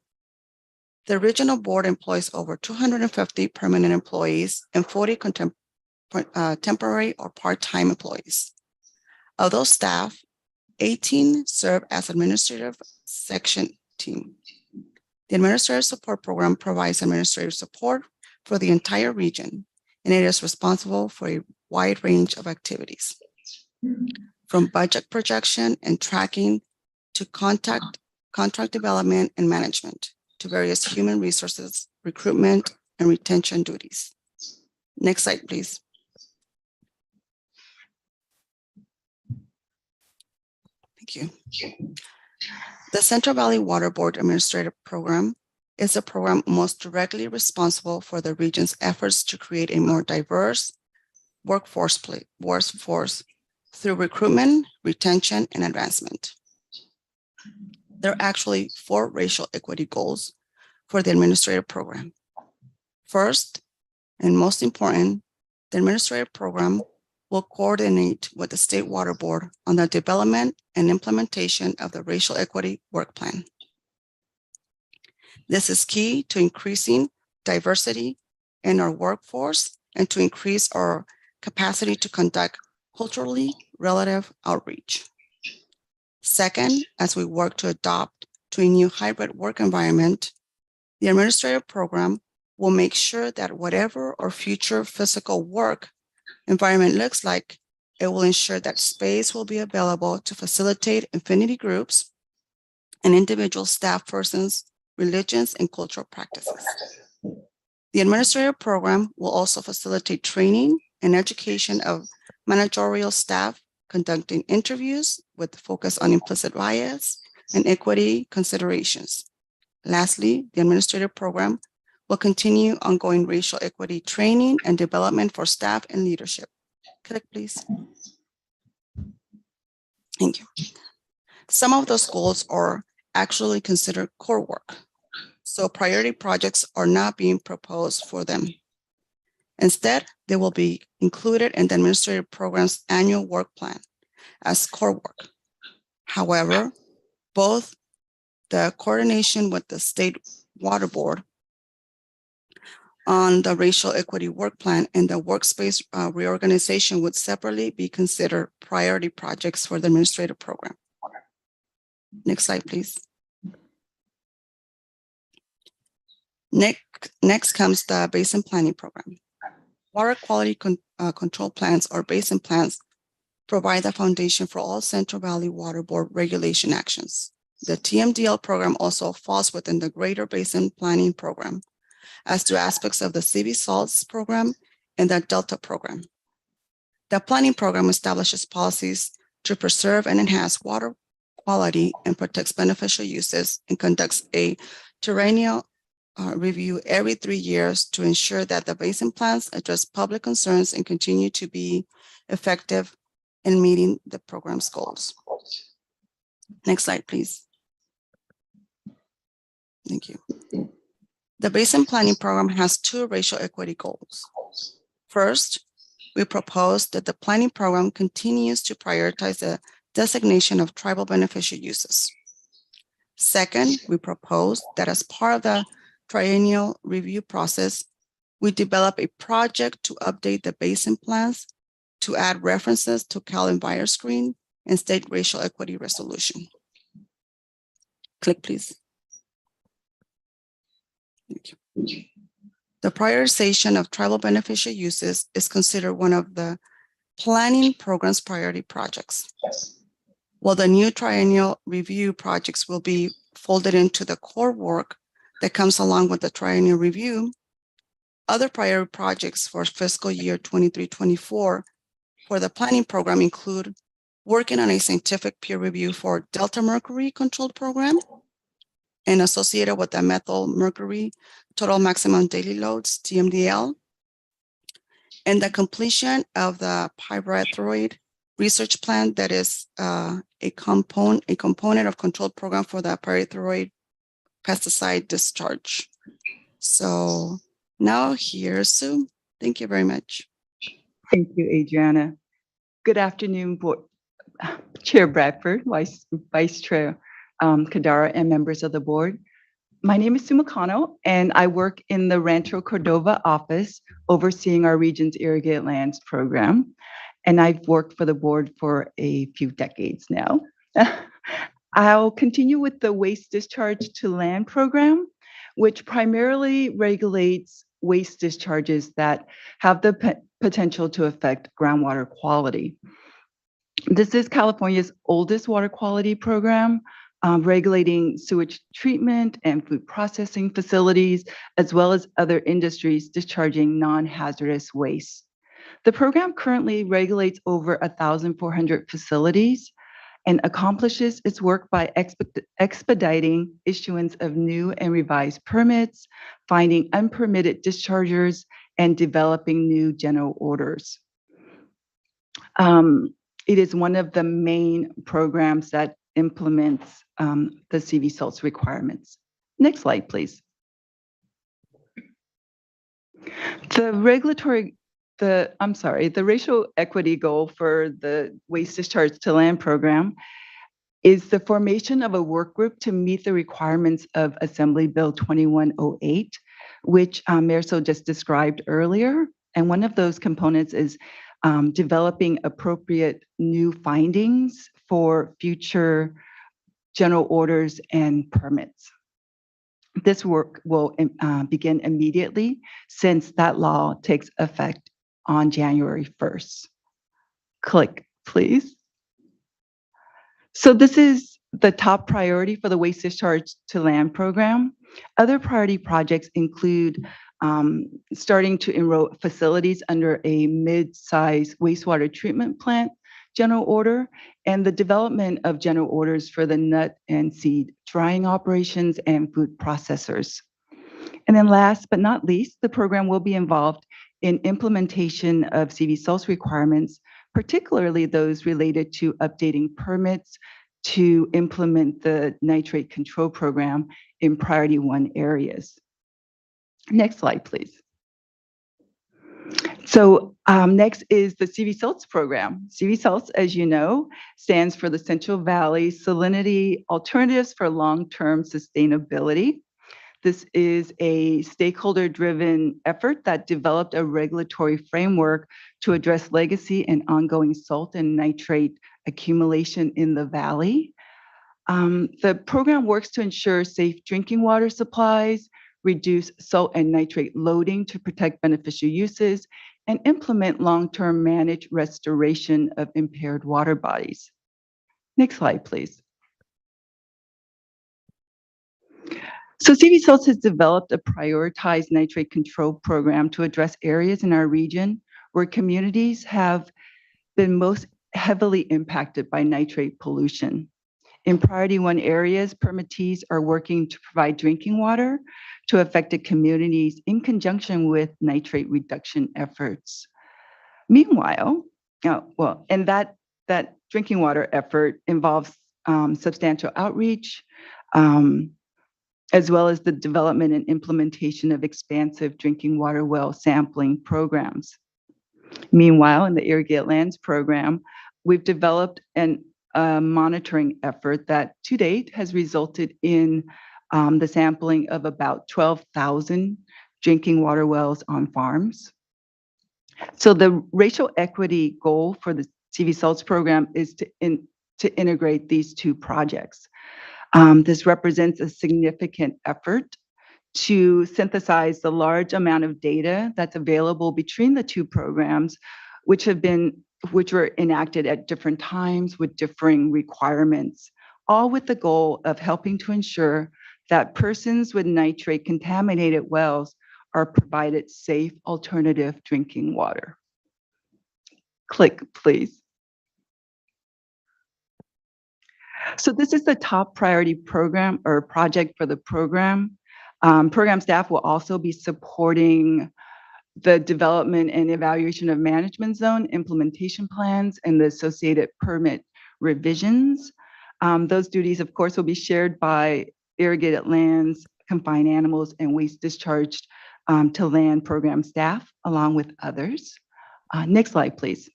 The regional board employs over 250 permanent employees and 40 temporary or part-time employees. Of those staff, 18 serve as administrative section team. The administrative support program provides administrative support for the entire region, and it is responsible for a wide range of activities, from budget projection and tracking to contract development and management, to various human resources, recruitment, and retention duties. Next slide, please. Thank you. The Central Valley Water Board Administrative Program is the program most directly responsible for the region's efforts to create a more diverse workforce through recruitment, retention, and advancement. There are actually 4 racial equity goals for the administrative program. First, and most important, the administrative program will coordinate with the State Water Board on the development and implementation of the Racial Equity Work Plan. This is key to increasing diversity in our workforce and to increase our capacity to conduct culturally relative outreach. Second, as we work to adopt to a new hybrid work environment, the administrative program will make sure that whatever our future physical work environment looks like, it will ensure that space will be available to facilitate affinity groups and individual staff persons' religions and cultural practices. The administrative program will also facilitate training and education of managerial staff, conducting interviews with focus on implicit bias and equity considerations. Lastly, the administrative program will continue ongoing racial equity training and development for staff and leadership. Click, please. Thank you. Some of those goals are actually considered core work, so priority projects are not being proposed for them. Instead, they will be included in the administrative program's annual work plan as core work. However, both the coordination with the State Water Board on the racial equity work plan and the workspace reorganization would separately be considered priority projects for the administrative program. Next slide, please. Next comes the basin planning program. Water quality control plans or basin plans provide the foundation for all Central Valley Water Board regulation actions. The TMDL program also falls within the Greater Basin Planning Program, as do aspects of the CV Salts program and the Delta program. The planning program establishes policies to preserve and enhance water quality and protects beneficial uses and conducts a triennial review every 3 years to ensure that the basin plans address public concerns and continue to be effective in meeting the program's goals. Next slide, please. Thank you. The basin planning program has 2 racial equity goals. First, we propose that the planning program continues to prioritize the designation of tribal beneficial uses. Second, we propose that as part of the triennial review process, we develop a project to update the basin plans to add references to Cal EnviroScreen and state racial equity resolution. Click, please. Thank you. The prioritization of tribal beneficial uses is considered one of the planning program's priority projects. While the new triennial review projects will be folded into the core work that comes along with the triennial review, other priority projects for fiscal year 23-24 for the planning program include working on a scientific peer review for Delta Mercury controlled program and associated with the methyl mercury total maximum daily loads, TMDL, and the completion of the pyrethroid research plan that is a component of controlled program for the pyrethroid pesticide discharge. So now here's Sue. Thank you very much. Thank you, Adriana. Good afternoon, Board Chair Bradford, Vice Chair Kadara, and members of the board. My name is Sue McConnell, and I work in the Rancho Cordova office overseeing our region's irrigated lands program. And I've worked for the board for a few decades now. I'll continue with the waste discharge to land program, which primarily regulates waste discharges that have the potential to affect groundwater quality. This is California's oldest water quality program, regulating sewage treatment and food processing facilities, as well as other industries discharging non-hazardous waste. The program currently regulates over 1,400 facilities and accomplishes its work by expediting issuance of new and revised permits, finding unpermitted dischargers, and developing new general orders. It is one of the main programs that implements the CV Salts requirements. Next slide, please. The racial equity goal for the waste discharge to land program is the formation of a work group to meet the requirements of Assembly Bill 2108, which Marisol just described earlier. And one of those components is developing appropriate new findings for future general orders and permits. This work will begin immediately since that law takes effect on January 1st. Click, please. So this is the top priority for the Waste Discharge to Land program. Other priority projects include starting to enroll facilities under a mid-size wastewater treatment plant general order and the development of general orders for the nut and seed drying operations and food processors. And then last but not least, the program will be involved in implementation of CV SOLS requirements, particularly those related to updating permits to implement the nitrate control program in priority 1 areas. Next slide, please. So next is the CV SOLS program. CV SOLS, as you know, stands for the Central Valley Salinity Alternatives for Long-Term Sustainability. This is a stakeholder-driven effort that developed a regulatory framework to address legacy and ongoing salt and nitrate accumulation in the valley. The program works to ensure safe drinking water supplies, reduce salt and nitrate loading to protect beneficial uses, and implement long-term managed restoration of impaired water bodies. Next slide, please. So CV SOLS has developed a prioritized nitrate control program to address areas in our region where communities have been most heavily impacted by nitrate pollution. In priority 1 areas, permittees are working to provide drinking water to affected communities in conjunction with nitrate reduction efforts. Meanwhile, and that drinking water effort involves substantial outreach, as well as the development and implementation of expansive drinking water well sampling programs. Meanwhile, in the Irrigated Lands program, we've developed a monitoring effort that to date has resulted in the sampling of about 12,000 drinking water wells on farms. So the racial equity goal for the CV SOLS program is to integrate these 2 projects. This represents a significant effort to synthesize the large amount of data that's available between the 2 programs, which were enacted at different times with differing requirements, all with the goal of helping to ensure that persons with nitrate contaminated wells are provided safe alternative drinking water. Click, please. So this is the top priority program or project for the program. Program staff will also be supporting the development and evaluation of management zone implementation plans and the associated permit revisions. Those duties, of course, will be shared by Irrigated Lands, Confined Animals, and Waste Discharged to Land program staff, along with others. Next slide, please.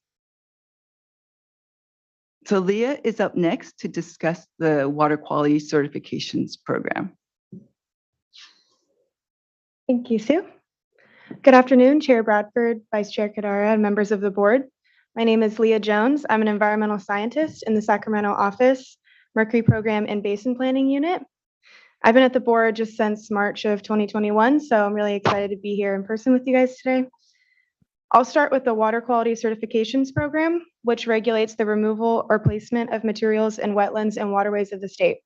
So Leah is up next to discuss the water quality certifications program. Thank you, Sue. Good afternoon, Chair Bradford, Vice Chair Kadara, and members of the board. My name is Leah Jones. I'm an environmental scientist in the Sacramento office, Mercury Program and Basin Planning Unit. I've been at the board just since March of 2021, so I'm really excited to be here in person with you guys today. I'll start with the Water Quality Certifications Program, which regulates the removal or placement of materials in wetlands and waterways of the state.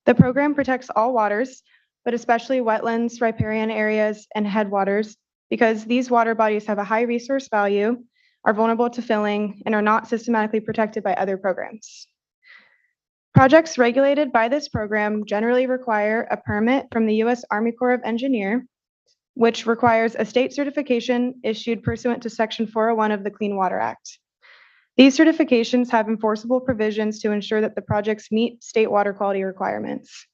The program protects all waters, but especially wetlands, riparian areas, and headwaters, because these water bodies have a high resource value, are vulnerable to filling, and are not systematically protected by other programs. Projects regulated by this program generally require a permit from the U.S. Army Corps of Engineers, which requires a state certification issued pursuant to Section 401 of the Clean Water Act. These certifications have enforceable provisions to ensure that the projects meet state water quality requirements.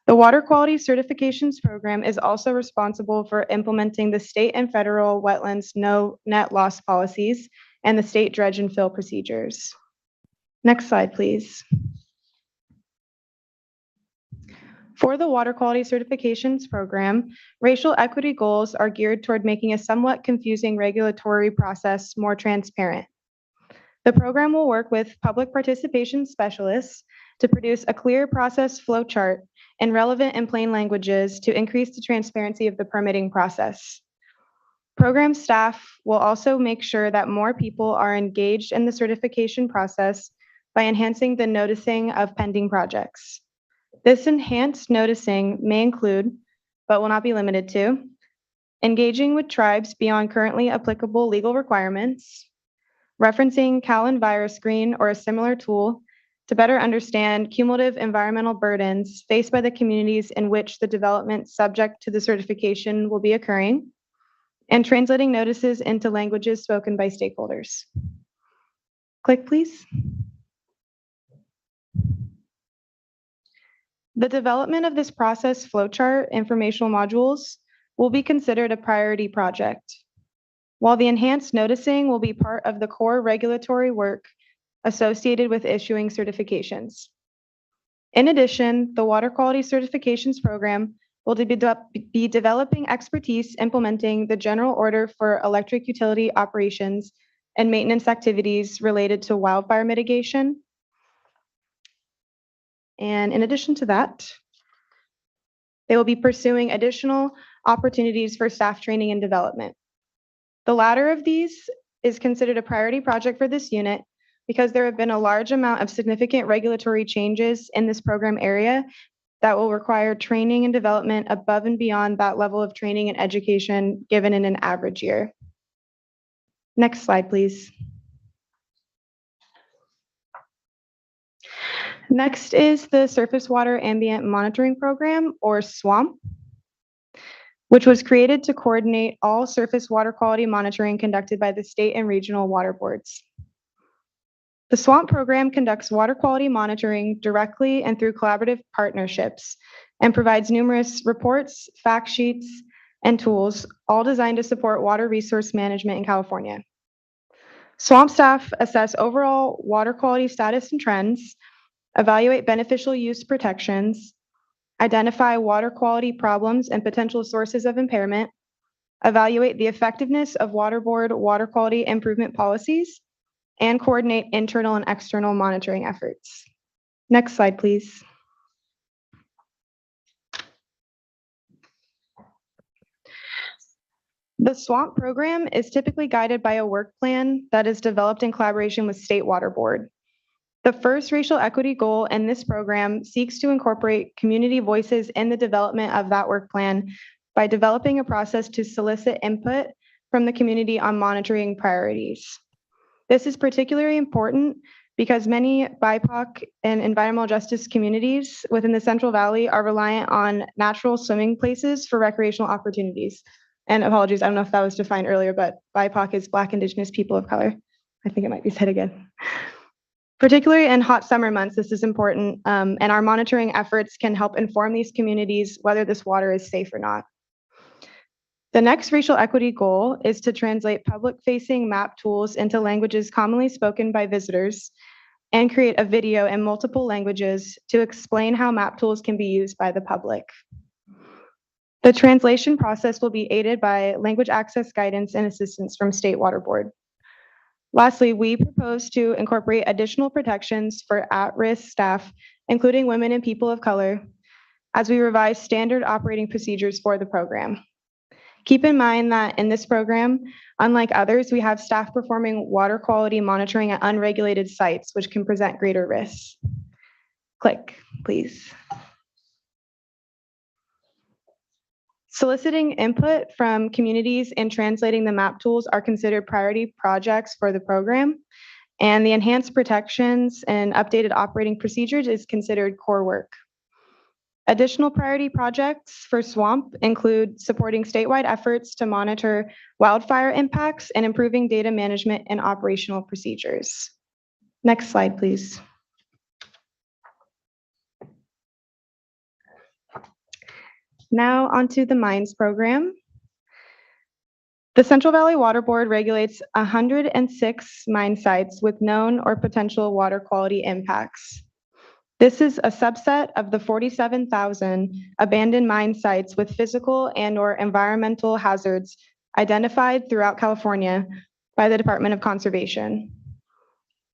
The Water Quality Certifications Program is also responsible for implementing the state and federal wetlands no net loss policies and the state dredge and fill procedures. Next slide, please. For the Water Quality Certifications Program, racial equity goals are geared toward making a somewhat confusing regulatory process more transparent. The program will work with public participation specialists to produce a clear process flow chart in relevant and plain languages to increase the transparency of the permitting process. Program staff will also make sure that more people are engaged in the certification process by enhancing the noticing of pending projects. This enhanced noticing may include, but will not be limited to, engaging with tribes beyond currently applicable legal requirements, referencing Cal EnviroScreen or a similar tool to better understand cumulative environmental burdens faced by the communities in which the development subject to the certification will be occurring, and translating notices into languages spoken by stakeholders. Click, please. The development of this process flowchart informational modules will be considered a priority project, while the enhanced noticing will be part of the core regulatory work associated with issuing certifications. In addition, the Water Quality Certifications Program will be developing expertise implementing the General Order for Electric Utility Operations and Maintenance Activities related to wildfire mitigation. And in addition to that, they will be pursuing additional opportunities for staff training and development. The latter of these is considered a priority project for this unit because there have been a large amount of significant regulatory changes in this program area that will require training and development above and beyond that level of training and education given in an average year. Next slide, please. Next is the Surface Water Ambient Monitoring Program, or SWAMP, which was created to coordinate all surface water quality monitoring conducted by the state and regional water boards. The SWAMP program conducts water quality monitoring directly and through collaborative partnerships and provides numerous reports, fact sheets, and tools, all designed to support water resource management in California. SWAMP staff assess overall water quality status and trends, evaluate beneficial use protections, identify water quality problems and potential sources of impairment, evaluate the effectiveness of water board water quality improvement policies, and coordinate internal and external monitoring efforts. Next slide, please. The SWAMP program is typically guided by a work plan that is developed in collaboration with State Water Board. The first racial equity goal in this program seeks to incorporate community voices in the development of that work plan by developing a process to solicit input from the community on monitoring priorities. This is particularly important because many BIPOC and environmental justice communities within the Central Valley are reliant on natural swimming places for recreational opportunities. And apologies, I don't know if that was defined earlier, but BIPOC is Black, Indigenous, People of Color. I think it might be said again. Particularly in hot summer months, this is important, and our monitoring efforts can help inform these communities whether this water is safe or not. The next racial equity goal is to translate public-facing map tools into languages commonly spoken by visitors and create a video in multiple languages to explain how map tools can be used by the public. The translation process will be aided by language access guidance and assistance from State Water Board. Lastly, we propose to incorporate additional protections for at-risk staff, including women and people of color, as we revise standard operating procedures for the program. Keep in mind that in this program, unlike others, we have staff performing water quality monitoring at unregulated sites, which can present greater risks. Click, please. Soliciting input from communities and translating the map tools are considered priority projects for the program, and the enhanced protections and updated operating procedures is considered core work. Additional priority projects for SWAMP include supporting statewide efforts to monitor wildfire impacts and improving data management and operational procedures. Next slide, please. Now onto the mines program. The Central Valley Water Board regulates 106 mine sites with known or potential water quality impacts. This is a subset of the 47,000 abandoned mine sites with physical and/or environmental hazards identified throughout California by the Department of Conservation.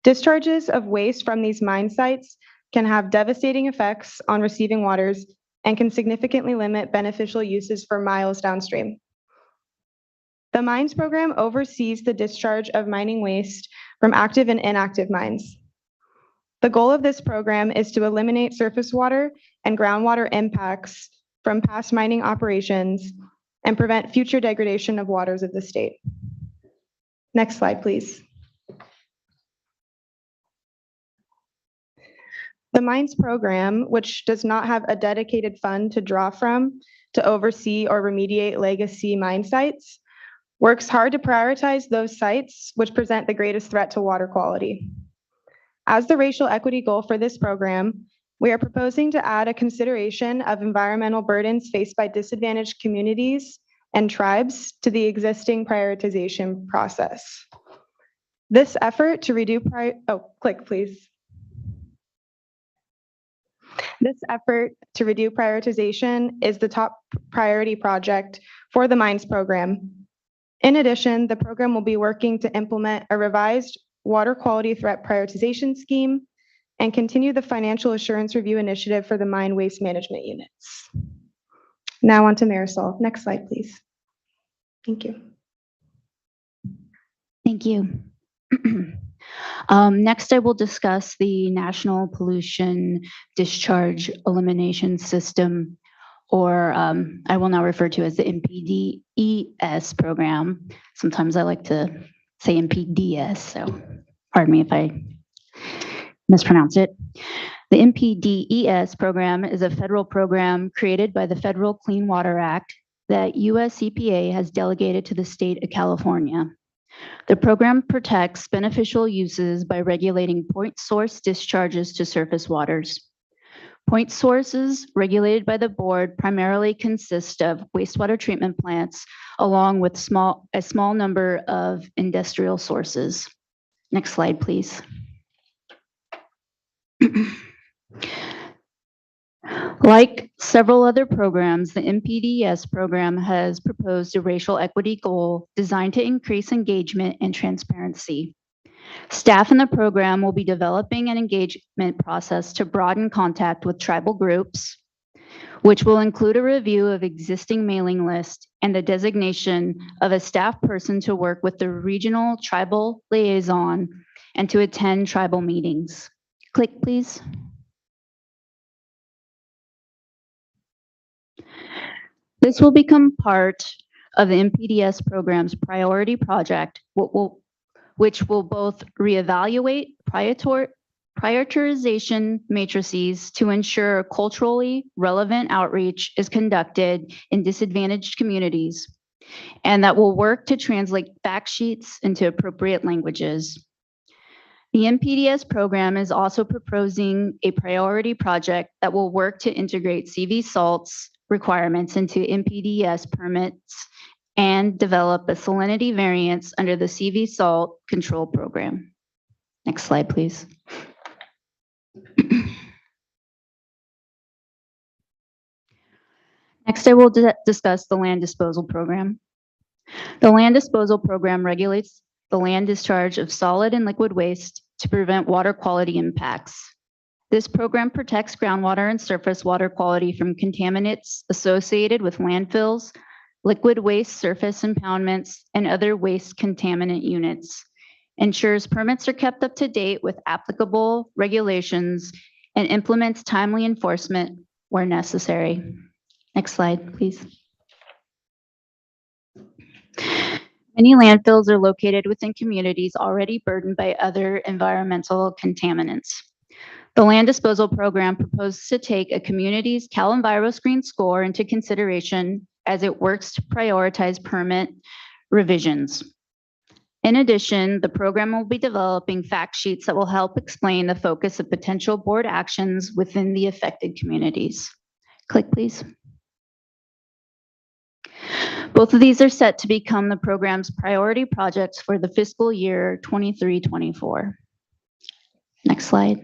Discharges of waste from these mine sites can have devastating effects on receiving waters and can significantly limit beneficial uses for miles downstream. The mines program oversees the discharge of mining waste from active and inactive mines. The goal of this program is to eliminate surface water and groundwater impacts from past mining operations and prevent future degradation of waters of the state. Next slide, please. The mines program, which does not have a dedicated fund to draw from to oversee or remediate legacy mine sites, works hard to prioritize those sites which present the greatest threat to water quality. As the racial equity goal for this program, we are proposing to add a consideration of environmental burdens faced by disadvantaged communities and tribes to the existing prioritization process. This effort to reduce This effort to reduce prioritization is the top priority project for the mines program. In addition, the program will be working to implement a revised water quality threat prioritization scheme and continue the financial assurance review initiative for the mine waste management units. Now on to Marisol. Next slide, please. Thank you. Thank you. Next, I will discuss the National Pollution Discharge Elimination System, or I will now refer to as the NPDES program. Sometimes I like to say NPDS, so pardon me if I mispronounce it. The NPDES program is a federal program created by the Federal Clean Water Act that US EPA has delegated to the state of California. The program protects beneficial uses by regulating point source discharges to surface waters. Point sources regulated by the board primarily consist of wastewater treatment plants, along with a small number of industrial sources. Next slide, please. Like several other programs, the NPDES program has proposed a racial equity goal designed to increase engagement and transparency. Staff in the program will be developing an engagement process to broaden contact with tribal groups, which will include a review of existing mailing lists and the designation of a staff person to work with the regional tribal liaison and to attend tribal meetings. Click, please. This will become part of the NPDES program's priority project, which will both reevaluate prioritization matrices to ensure culturally relevant outreach is conducted in disadvantaged communities, and that will work to translate fact sheets into appropriate languages. The NPDES program is also proposing a priority project that will work to integrate CV salts requirements into NPDES permits and develop a salinity variance under the CV salt control program. Next slide, please. Next, I will discuss the land disposal program. The land disposal program regulates the land discharge of solid and liquid waste to prevent water quality impacts. This program protects groundwater and surface water quality from contaminants associated with landfills, liquid waste surface impoundments, and other waste contaminant units, ensures permits are kept up to date with applicable regulations, and implements timely enforcement where necessary. Next slide, please. Many landfills are located within communities already burdened by other environmental contaminants. The land disposal program proposes to take a community's CalEnviroscreen score into consideration as it works to prioritize permit revisions. In addition, the program will be developing fact sheets that will help explain the focus of potential board actions within the affected communities. Click, please. Both of these are set to become the program's priority projects for the fiscal year 23-24. Next slide.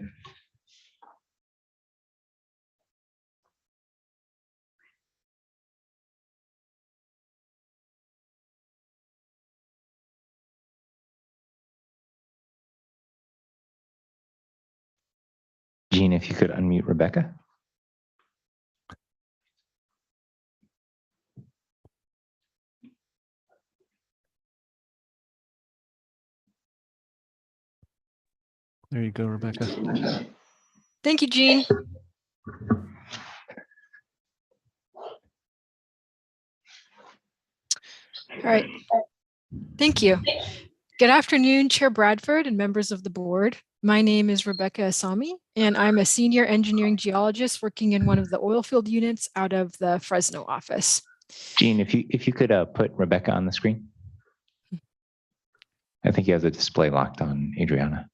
Jean, if you could unmute Rebecca. There you go, Rebecca. Thank you, Jean. All right. Thank you. Good afternoon, Chair Bradford and members of the board. My name is Rebecca Asami, and I'm a senior engineering geologist working in one of the oil field units out of the Fresno office. Jean, if you could put Rebecca on the screen. I think he has a display locked on Adriana.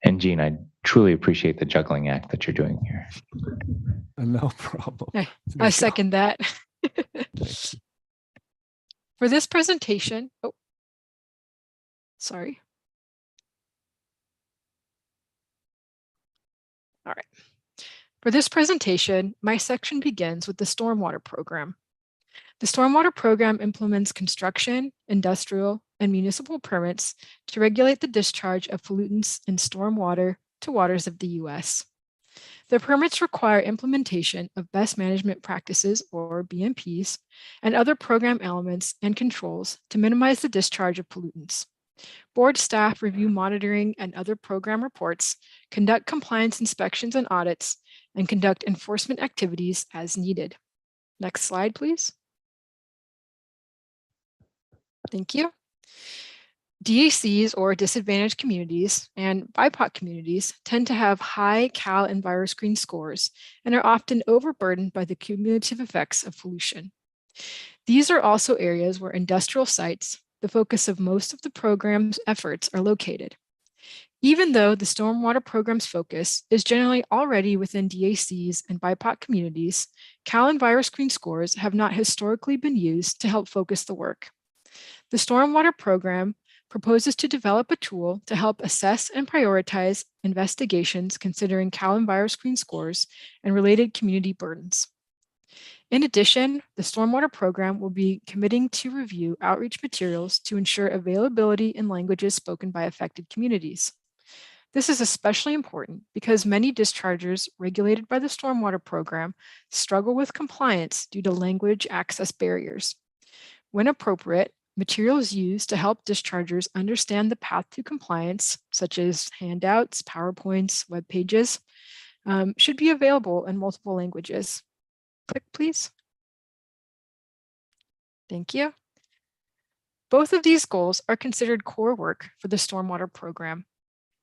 And Jean, I truly appreciate the juggling act that you're doing here. No problem. I second that. For this presentation, sorry. All right. For this presentation, my section begins with the stormwater program. The stormwater program implements construction, industrial, and municipal permits to regulate the discharge of pollutants in stormwater to waters of the U.S. The permits require implementation of best management practices, or BMPs, and other program elements and controls to minimize the discharge of pollutants. Board staff review monitoring and other program reports, conduct compliance inspections and audits, and conduct enforcement activities as needed. Next slide, please. Thank you. DACs, or disadvantaged communities, and BIPOC communities tend to have high Cal EnviroScreen scores and are often overburdened by the cumulative effects of pollution. These are also areas where industrial sites, the focus of most of the program's efforts, are located. Even though the stormwater program's focus is generally already within DACs and BIPOC communities, Cal EnviroScreen scores have not historically been used to help focus the work. The stormwater program proposes to develop a tool to help assess and prioritize investigations considering Cal EnviroScreen scores and related community burdens. In addition, the stormwater program will be committing to review outreach materials to ensure availability in languages spoken by affected communities. This is especially important because many dischargers regulated by the stormwater program struggle with compliance due to language access barriers. When appropriate, materials used to help dischargers understand the path to compliance, such as handouts, PowerPoints, web pages, should be available in multiple languages. Click, please. Thank you. Both of these goals are considered core work for the stormwater program.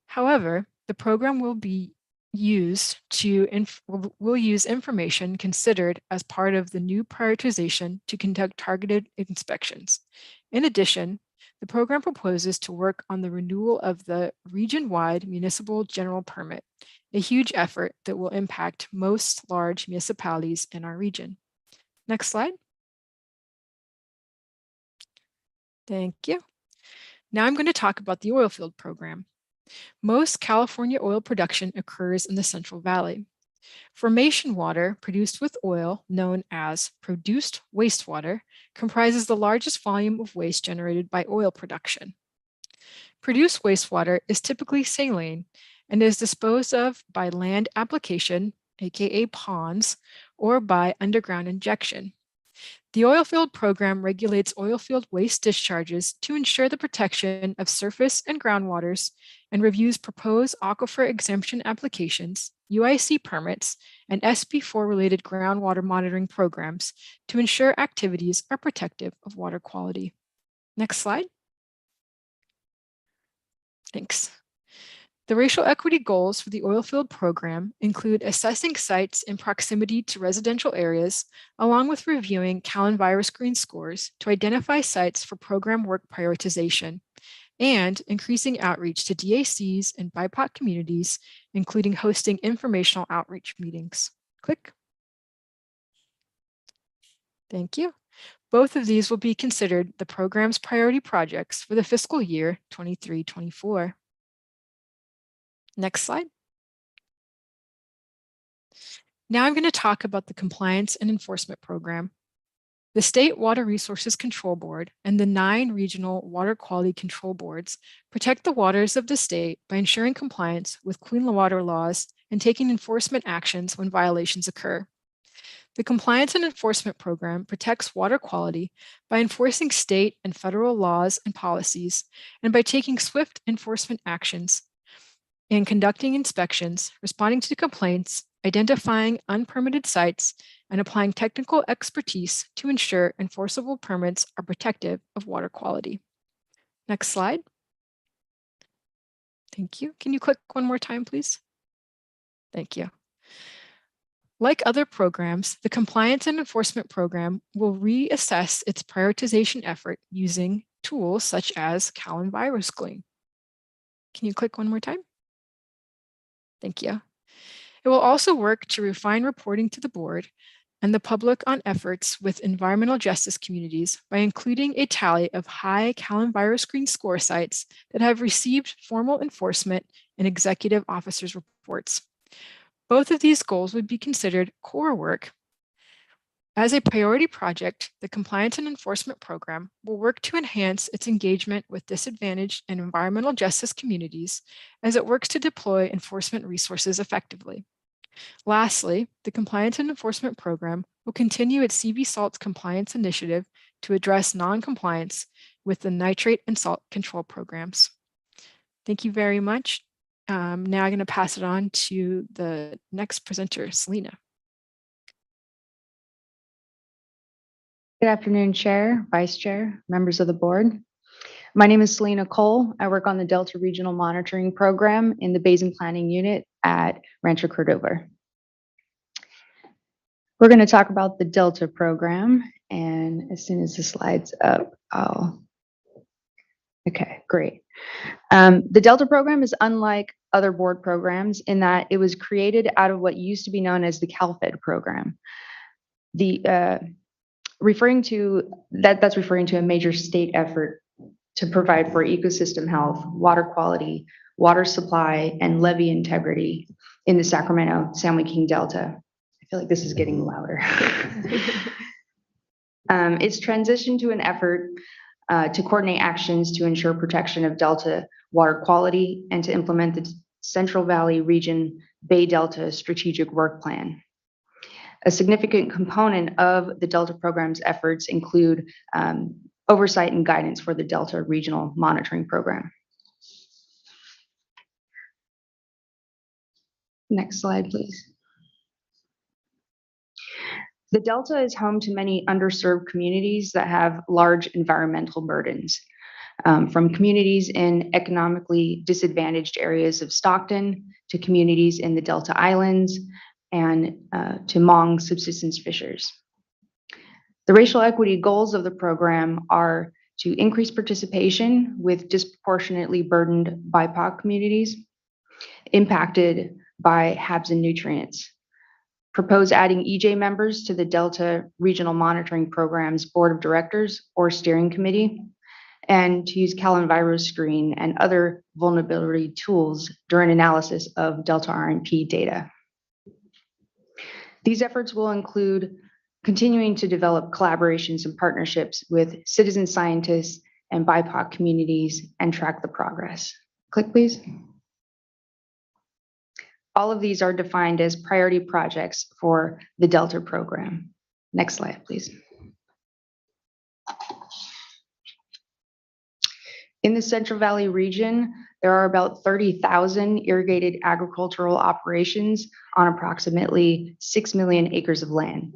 However, the program will use information considered as part of the new prioritization to conduct targeted inspections. In addition, the program proposes to work on the renewal of the region-wide municipal general permit, a huge effort that will impact most large municipalities in our region. Next slide. Thank you. Now I'm going to talk about the oil field program. Most California oil production occurs in the Central Valley. Formation water produced with oil, known as produced wastewater, comprises the largest volume of waste generated by oil production. Produced wastewater is typically saline and is disposed of by land application, aka ponds, or by underground injection. The oil field program regulates oil field waste discharges to ensure the protection of surface and groundwaters and reviews proposed aquifer exemption applications, UIC permits, and SB4 related groundwater monitoring programs to ensure activities are protective of water quality. Next slide. Thanks. The racial equity goals for the oil field program include assessing sites in proximity to residential areas, along with reviewing Cal EnviroScreen scores to identify sites for program work prioritization, and increasing outreach to DACs and BIPOC communities, including hosting informational outreach meetings. Click. Thank you. Both of these will be considered the program's priority projects for the fiscal year 23-24. Next slide. Now I'm going to talk about the compliance and enforcement program. The State Water Resources Control Board and the 9 regional water quality control boards protect the waters of the state by ensuring compliance with clean water laws and taking enforcement actions when violations occur. The Compliance and Enforcement Program protects water quality by enforcing state and federal laws and policies, and by taking swift enforcement actions and conducting inspections, responding to complaints, identifying unpermitted sites, and applying technical expertise to ensure enforceable permits are protective of water quality. Next slide. Thank you. Can you click one more time, please? Thank you. Like other programs, the Compliance and Enforcement Program will reassess its prioritization effort using tools such as Cal EnviroScreen. Can you click one more time? Thank you. It will also work to refine reporting to the board and the public on efforts with environmental justice communities by including a tally of high Cal EnviroScreen score sites that have received formal enforcement in executive officers' reports. Both of these goals would be considered core work. As a priority project, the Compliance and Enforcement Program will work to enhance its engagement with disadvantaged and environmental justice communities as it works to deploy enforcement resources effectively. Lastly, the Compliance and Enforcement Program will continue its CV salts compliance initiative to address non-compliance with the nitrate and salt control programs. Thank you very much. Now I'm going to pass it on to the next presenter, Selena. Good afternoon, Chair, Vice Chair, members of the board. My name is Selena Cole. I work on the Delta Regional Monitoring Program in the Basin Planning Unit at Rancho Cordova. We're going to talk about the Delta program, and as soon as the slide's up, okay, great. The Delta program is unlike other board programs in that it was created out of what used to be known as the CalFed program. Referring to a major state effort to provide for ecosystem health, water quality, water supply, and levee integrity in the Sacramento-San Joaquin Delta. I feel like this is getting louder. It's transitioned to an effort to coordinate actions to ensure protection of Delta water quality and to implement the Central Valley Region Bay Delta Strategic Work Plan. A significant component of the Delta program's efforts include oversight and guidance for the Delta Regional Monitoring Program. Next slide, please. The Delta is home to many underserved communities that have large environmental burdens, from communities in economically disadvantaged areas of Stockton to communities in the Delta Islands and to Hmong subsistence fishers. The racial equity goals of the program are to increase participation with disproportionately burdened BIPOC communities impacted by HABs and nutrients. Propose adding EJ members to the Delta Regional Monitoring Program's Board of Directors or Steering Committee, and to use Cal EnviroScreen and other vulnerability tools during analysis of Delta RMP data. These efforts will include continuing to develop collaborations and partnerships with citizen scientists and BIPOC communities and track the progress. Click, please. All of these are defined as priority projects for the Delta program. Next slide, please. In the Central Valley region, there are about 30,000 irrigated agricultural operations on approximately 6 million acres of land.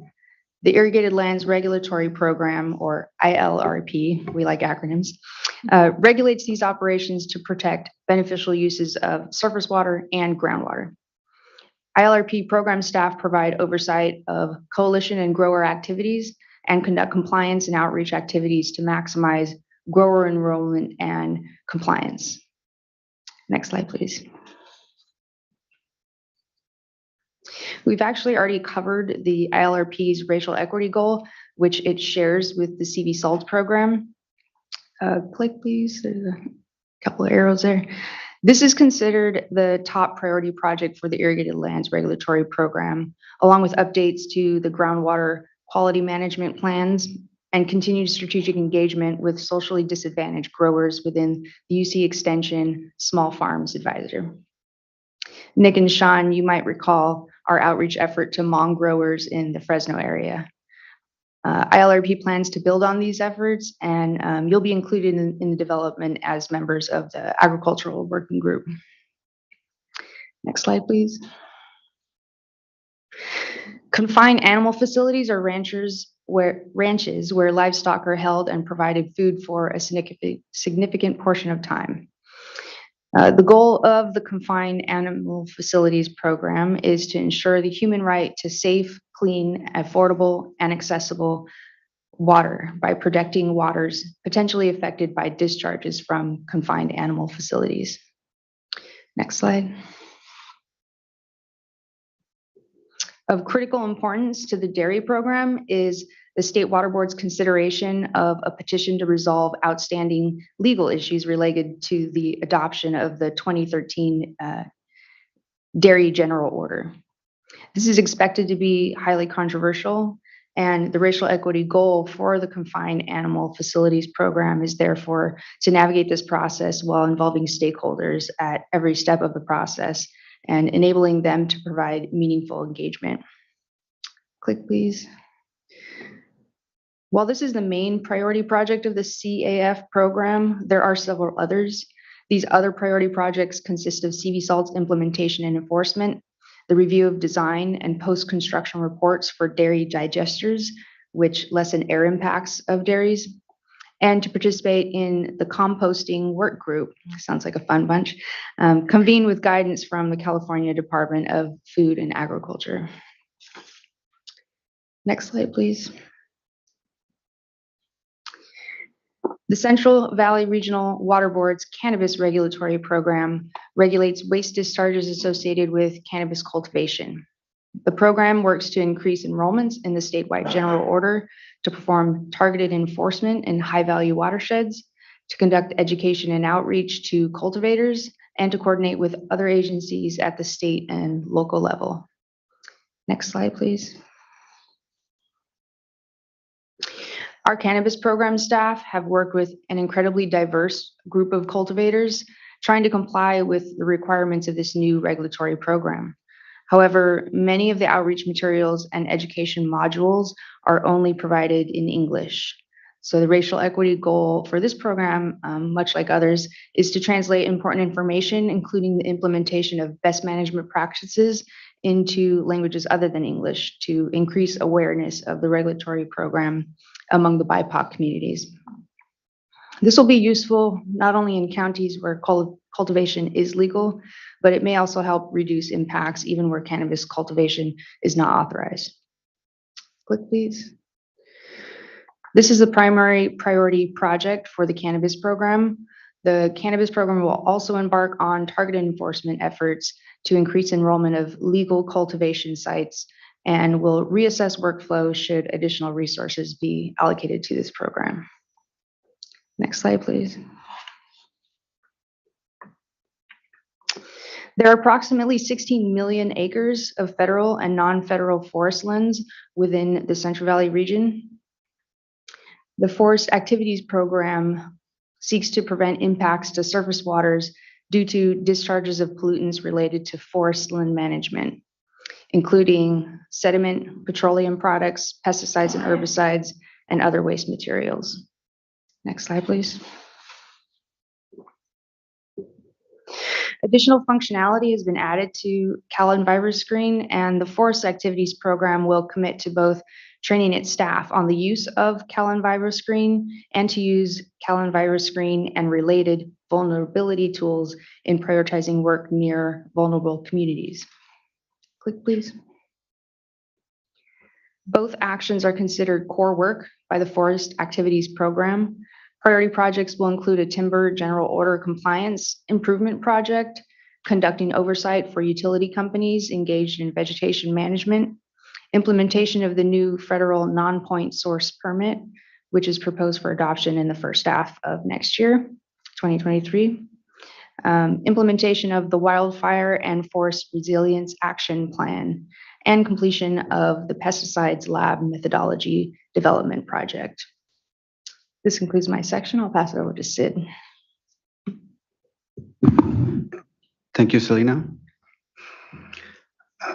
The Irrigated Lands Regulatory Program, or ILRP, we like acronyms, regulates these operations to protect beneficial uses of surface water and groundwater. ILRP program staff provide oversight of coalition and grower activities and conduct compliance and outreach activities to maximize grower enrollment and compliance. Next slide, please. We've actually already covered the ILRP's racial equity goal, which it shares with the CV SALT program. Click, please. There's a couple of arrows there. This is considered the top priority project for the Irrigated Lands Regulatory Program, along with updates to the groundwater quality management plans and continued strategic engagement with socially disadvantaged growers within the UC Extension Small Farms Advisor. Nick and Sean, you might recall our outreach effort to Hmong growers in the Fresno area. ILRP plans to build on these efforts, and you'll be included in the development as members of the Agricultural Working Group. Next slide, please. Confined animal facilities are ranches where livestock are held and provided food for a significant portion of time. The goal of the Confined Animal Facilities Program is to ensure the human right to safe, clean, affordable, and accessible water by protecting waters potentially affected by discharges from confined animal facilities. Next slide. Of critical importance to the dairy program is the State Water Board's consideration of a petition to resolve outstanding legal issues related to the adoption of the 2013 Dairy General Order. This is expected to be highly controversial, and the racial equity goal for the Confined Animal Facilities Program is therefore to navigate this process while involving stakeholders at every step of the process and enabling them to provide meaningful engagement. Click, please. While this is the main priority project of the CAF program, there are several others. These other priority projects consist of CV salts implementation and enforcement, the review of design and post-construction reports for dairy digesters, which lessen air impacts of dairies, and to participate in the composting work group, sounds like a fun bunch, convene with guidance from the California Department of Food and Agriculture. Next slide, please. The Central Valley Regional Water Board's cannabis regulatory program regulates waste discharges associated with cannabis cultivation. The program works to increase enrollments in the statewide general order, to perform targeted enforcement in high-value watersheds, to conduct education and outreach to cultivators, and to coordinate with other agencies at the state and local level. Next slide, please. Our cannabis program staff have worked with an incredibly diverse group of cultivators trying to comply with the requirements of this new regulatory program. However, many of the outreach materials and education modules are only provided in English. So the racial equity goal for this program, much like others, is to translate important information, including the implementation of best management practices, into languages other than English to increase awareness of the regulatory program among the BIPOC communities. This will be useful not only in counties where cultivation is legal, but it may also help reduce impacts even where cannabis cultivation is not authorized. Click, please. This is the primary priority project for the cannabis program. The cannabis program will also embark on targeted enforcement efforts to increase enrollment of legal cultivation sites and will reassess workflow should additional resources be allocated to this program. Next slide, please. There are approximately 16 million acres of federal and non-federal forest lands within the Central Valley region. The Forest Activities Program seeks to prevent impacts to surface waters due to discharges of pollutants related to forest land management, including sediment, petroleum products, pesticides and herbicides, and other waste materials. Next slide, please. Additional functionality has been added to CalEnviroscreen, and the Forest Activities Program will commit to both training its staff on the use of CalEnviroscreen and to use CalEnviroscreen and related vulnerability tools in prioritizing work near vulnerable communities. Click, please. Both actions are considered core work by the Forest Activities Program. Priority projects will include a timber general order compliance improvement project, conducting oversight for utility companies engaged in vegetation management, implementation of the new federal non-point source permit, which is proposed for adoption in the first half of next year, 2023, implementation of the Wildfire and Forest Resilience Action Plan, and completion of the Pesticides Lab Methodology Development Project. This concludes my section. I'll pass it over to Sid. Thank you, Selena.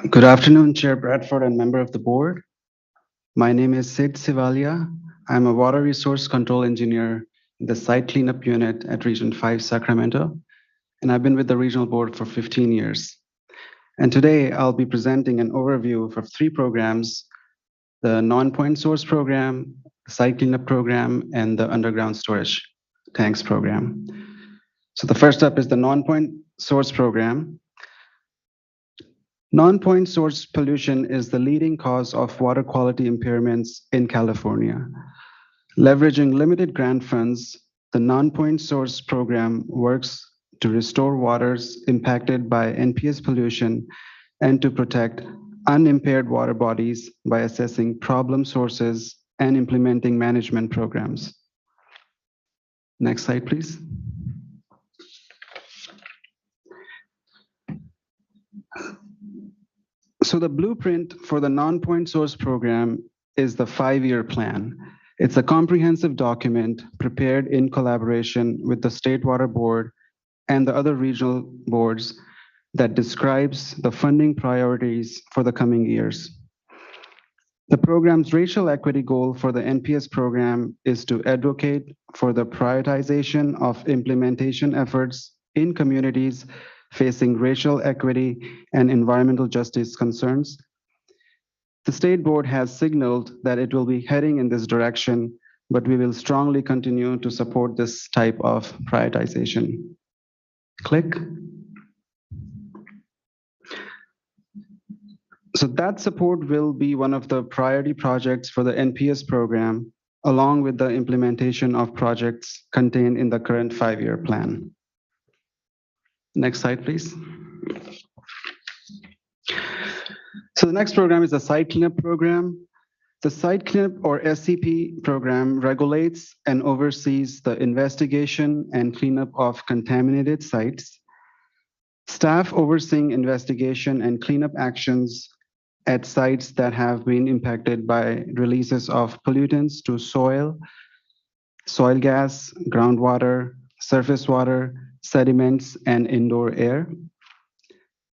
Good afternoon, Chair Bradford and member of the board. My name is Sid Sivalia. I'm a water resource control engineer in the site cleanup unit at Region 5 Sacramento, and I've been with the regional board for 15 years. And today I'll be presenting an overview of 3 programs: the non-point source program, the site cleanup program, and the underground storage tanks program. So the first up is the non-point source program. Non-point source pollution is the leading cause of water quality impairments in California. Leveraging limited grant funds, the non-point source program works to restore waters impacted by NPS pollution and to protect unimpaired water bodies by assessing problem sources and implementing management programs. Next slide, please. So the blueprint for the non-point source program is the 5-year plan. It's a comprehensive document prepared in collaboration with the State Water Board and the other regional boards that describes the funding priorities for the coming years. The program's racial equity goal for the NPS program is to advocate for the prioritization of implementation efforts in communities facing racial equity and environmental justice concerns. The State Board has signaled that it will be heading in this direction, but we will strongly continue to support this type of prioritization. Click. So that support will be one of the priority projects for the NPS program, along with the implementation of projects contained in the current 5-year plan. Next slide, please. So the next program is the site cleanup program. The site cleanup or SCP program regulates and oversees the investigation and cleanup of contaminated sites. Staff overseeing investigation and cleanup actions at sites that have been impacted by releases of pollutants to soil, soil gas, groundwater, surface water, sediments, and indoor air.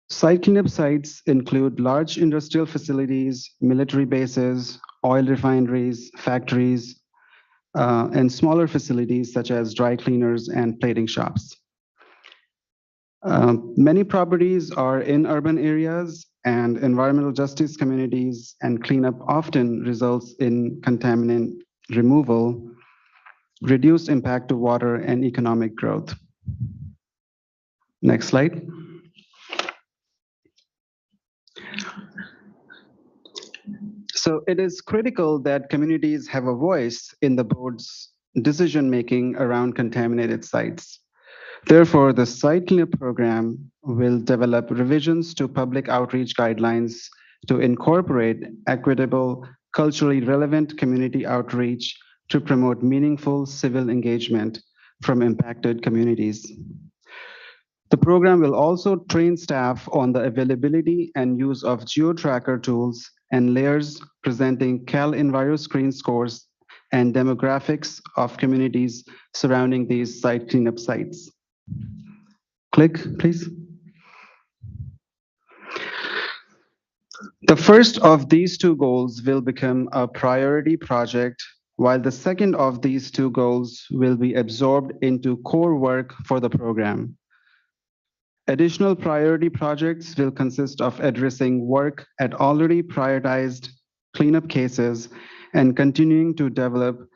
Site cleanup sites include large industrial facilities, military bases, oil refineries, factories, and smaller facilities such as dry cleaners and plating shops. Many properties are in urban areas, and environmental justice communities and cleanup often results in contaminant removal, reduced impact to water, and economic growth. Next slide. So it is critical that communities have a voice in the board's decision-making around contaminated sites. Therefore, the site cleanup program will develop revisions to public outreach guidelines to incorporate equitable, culturally relevant community outreach to promote meaningful civil engagement from impacted communities. The program will also train staff on the availability and use of geo-tracker tools and layers presenting CalEnviroScreen scores and demographics of communities surrounding these site cleanup sites. Click, please. The first of these 2 goals will become a priority project, while the second of these 2 goals will be absorbed into core work for the program. Additional priority projects will consist of addressing work at already prioritized cleanup cases and continuing to develop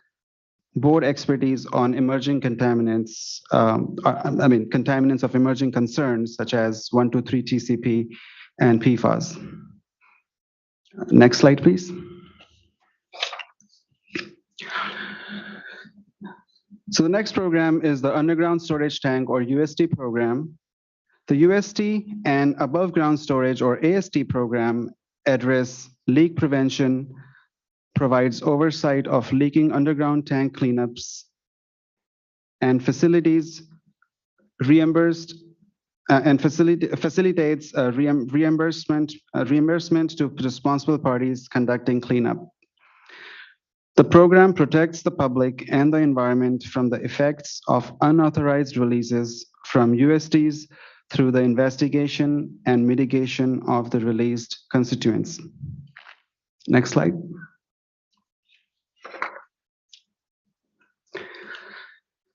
board expertise on emerging contaminants, contaminants of emerging concerns such as 1,2,3 TCP and PFAS. Next slide, please. So the next program is the Underground Storage Tank or UST program. The UST and Above Ground Storage or AST program address leak prevention, provides oversight of leaking underground tank cleanups, and facilitates reimbursement to responsible parties conducting cleanup. The program protects the public and the environment from the effects of unauthorized releases from USTs through the investigation and mitigation of the released constituents. Next slide.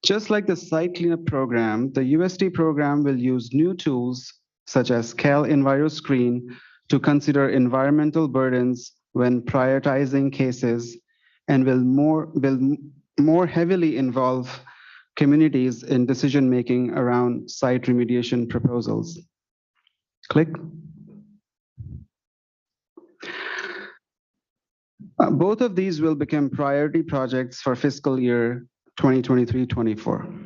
Just like the site cleanup program, the UST program will use new tools such as Cal EnviroScreen to consider environmental burdens when prioritizing cases and will more heavily involve communities in decision-making around site remediation proposals. Click. Both of these will become priority projects for fiscal year 2023-24.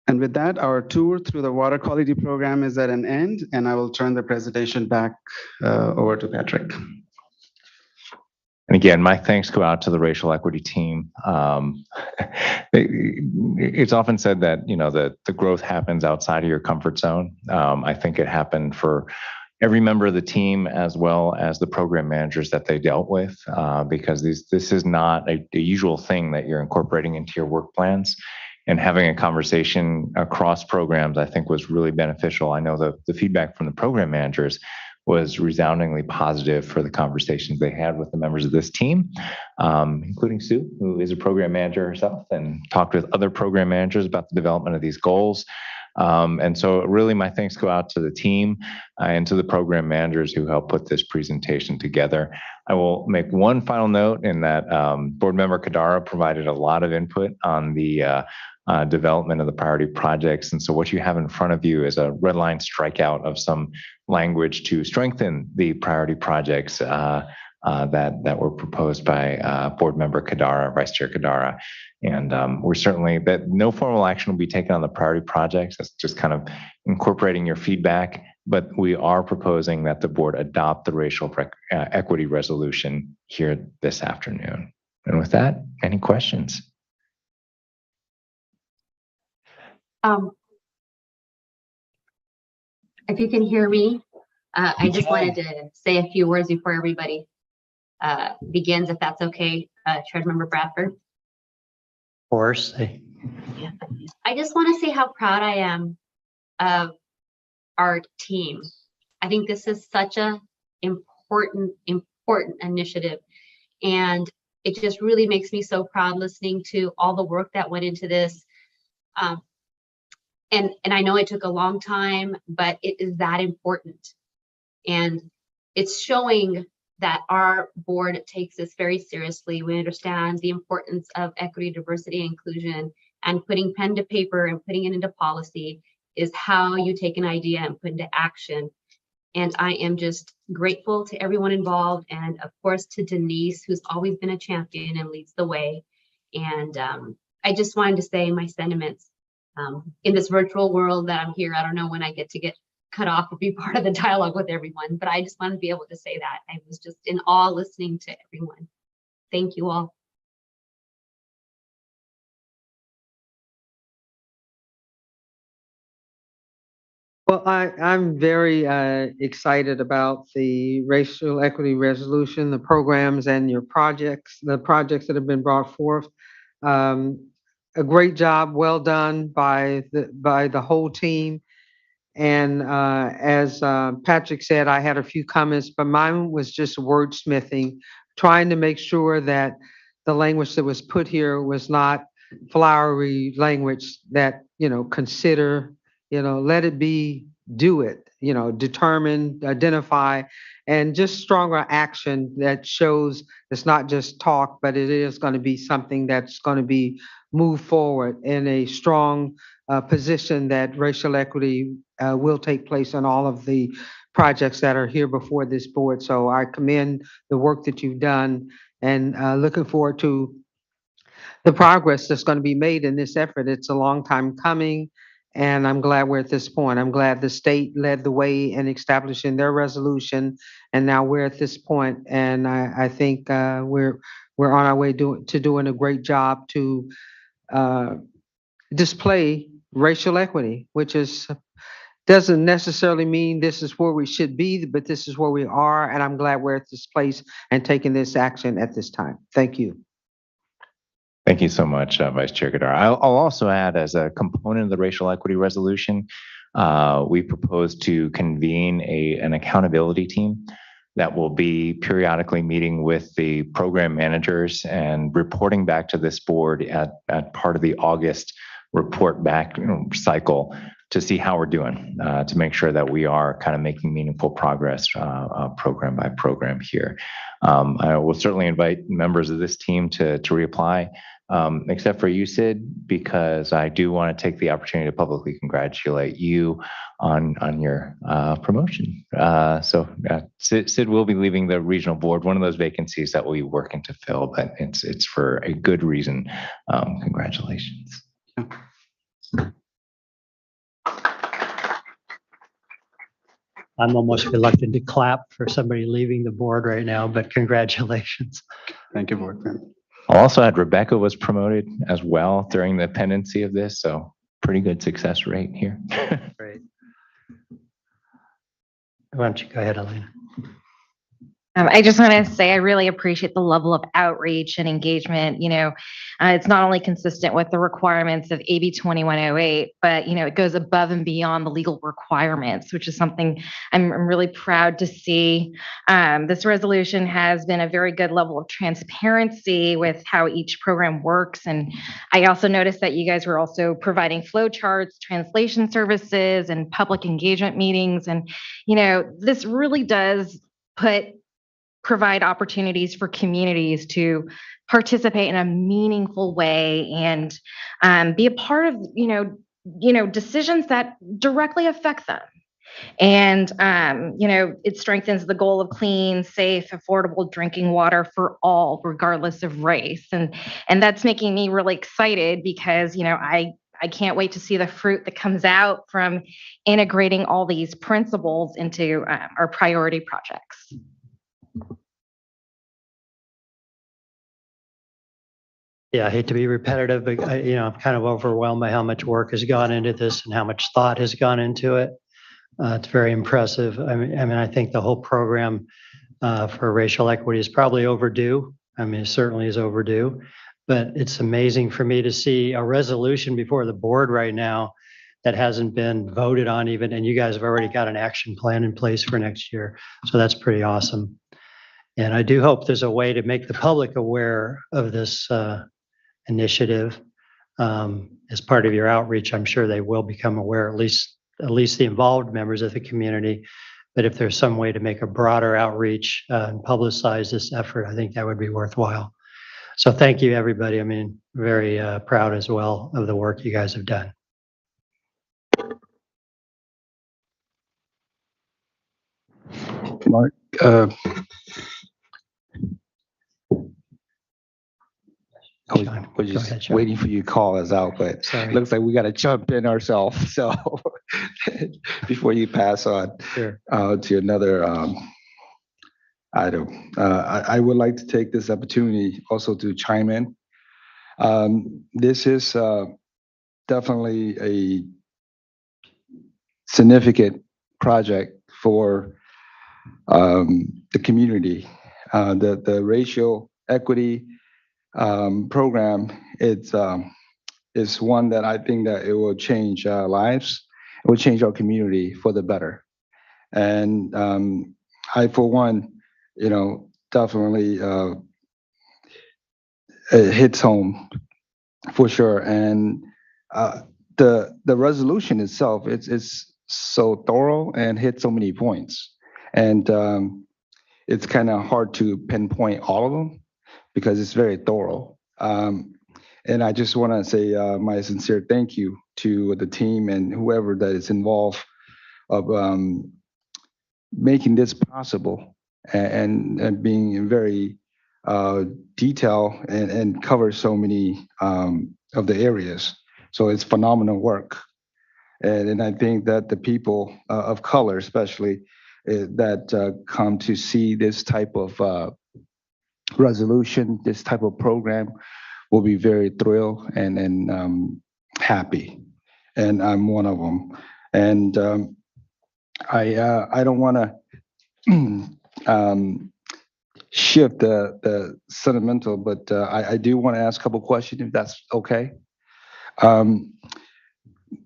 And with that, our tour through the water quality program is at an end, and I will turn the presentation back over to Patrick. And again, my thanks go out to the racial equity team. It's often said that, you know, the growth happens outside of your comfort zone. I think it happened for every member of the team as well as the program managers that they dealt with, because this is not a usual thing that you're incorporating into your work plans. And having a conversation across programs, I think, was really beneficial. I know the feedback from the program managers was resoundingly positive for the conversations they had with the members of this team, including Sue, who is a program manager herself and talked with other program managers about the development of these goals. And so really my thanks go out to the team and to the program managers who helped put this presentation together. I will make one final note in that board member Kadara provided a lot of input on the development of the priority projects. And so what you have in front of you is a red line strikeout of some language to strengthen the priority projects that were proposed by board member Kadara, Vice Chair Kadara. And we're certainly that no formal action will be taken on the priority projects. That's just kind of incorporating your feedback. But we are proposing that the board adopt the racial equity resolution here this afternoon. And with that, any questions? If you can hear me, I just wanted to say a few words before everybody begins, if that's okay, Chair Member Bradford. Of course. Yeah. I just want to say how proud I am of our team. I think this is such a important initiative, and it just really makes me so proud listening to all the work that went into this. And I know it took a long time, but it is that important. And it's showing that our board takes this very seriously. We understand the importance of equity, diversity, and inclusion, and putting pen to paper and putting it into policy is how you take an idea and put into action. And I am just grateful to everyone involved, and of course to Denise, who's always been a champion and leads the way. And I just wanted to say my sentiments. In this virtual world that I'm here, I don't know when I get cut off or be part of the dialogue with everyone, but I just want to be able to say that. I was just in awe listening to everyone. Thank you all. Well, I'm very excited about the racial equity resolution, the programs and your projects, the projects that have been brought forth. A great job, well done by the whole team. And as Patrick said, I had a few comments, but mine was just wordsmithing, trying to make sure that the language that was put here was not flowery language that, consider, let it be, do it, determine, identify, and just stronger action that shows it's not just talk, but it is going to be something that's going to be moved forward in a strong position that racial equity will take place in all of the projects that are here before this board. So I commend the work that you've done, and looking forward to the progress that's going to be made in this effort. It's a long time coming, and I'm glad we're at this point. I'm glad the state led the way in establishing their resolution, and now we're at this point. And I think we're on our way to doing a great job to display racial equity, which is doesn't necessarily mean this is where we should be, but this is where we are, and I'm glad we're at this place and taking this action at this time. Thank you. Thank you so much, Vice Chair Gadar. I'll also add, as a component of the racial equity resolution, we propose to convene an accountability team that will be periodically meeting with the program managers and reporting back to this board at part of the August report back cycle to see how we're doing, to make sure that we are kind of making meaningful progress program by program here. I will certainly invite members of this team to reapply, except for you, Sid, because I do want to take the opportunity to publicly congratulate you on your promotion. Sid will be leaving the regional board, one of those vacancies that we'll be working to fill, but it's for a good reason. Congratulations. I'm almost reluctant to clap for somebody leaving the board right now, but congratulations. Thank you, board member. I'll also add Rebecca was promoted as well during the pendency of this, so pretty good success rate here. Great. Why don't you go ahead, Elena? I just want to say I really appreciate the level of outreach and engagement. It's not only consistent with the requirements of AB 2108, but it goes above and beyond the legal requirements, which is something I'm really proud to see. This resolution has been a very good level of transparency with how each program works, and I also noticed that you guys were also providing flow charts, translation services, and public engagement meetings, and this really does provide opportunities for communities to participate in a meaningful way and be a part of decisions that directly affect them. And it strengthens the goal of clean, safe, affordable drinking water for all, regardless of race. And that's making me really excited because I can't wait to see the fruit that comes out from integrating all these principles into our priority projects. Yeah, I hate to be repetitive, but I'm kind of overwhelmed by how much work has gone into this and how much thought has gone into it. It's very impressive. I mean, I think the whole program for racial equity is probably overdue. I mean, it certainly is overdue, but it's amazing for me to see a resolution before the board right now that hasn't been voted on even, and you guys have already got an action plan in place for next year. So that's pretty awesome. And I do hope there's a way to make the public aware of this initiative as part of your outreach. I'm sure they will become aware, at least the involved members of the community. But if there's some way to make a broader outreach and publicize this effort, I think that would be worthwhile. So thank you, everybody. I mean, very proud as well of the work you guys have done. Mark, we're just waiting for you to call us out, but Sorry. looks like we got to jump in ourselves. So before you pass on to another item, I would like to take this opportunity also to chime in. This is definitely a significant project for the community. The racial equity program, it's one that I think that it will change lives. It will change our community for the better. And I, for one, definitely it hits home for sure. And the resolution itself, it's so thorough and hits so many points. And it's kind of hard to pinpoint all of them because it's very thorough. And I just want to say my sincere thank you to the team and whoever that is involved of making this possible and being very detailed and cover so many of the areas. So it's phenomenal work. And I think that the people of color, especially, that come to see this type of resolution, this type of program, will be very thrilled and happy. And I'm one of them. And I don't want to shift the sentimental, but I do want to ask a couple questions if that's okay.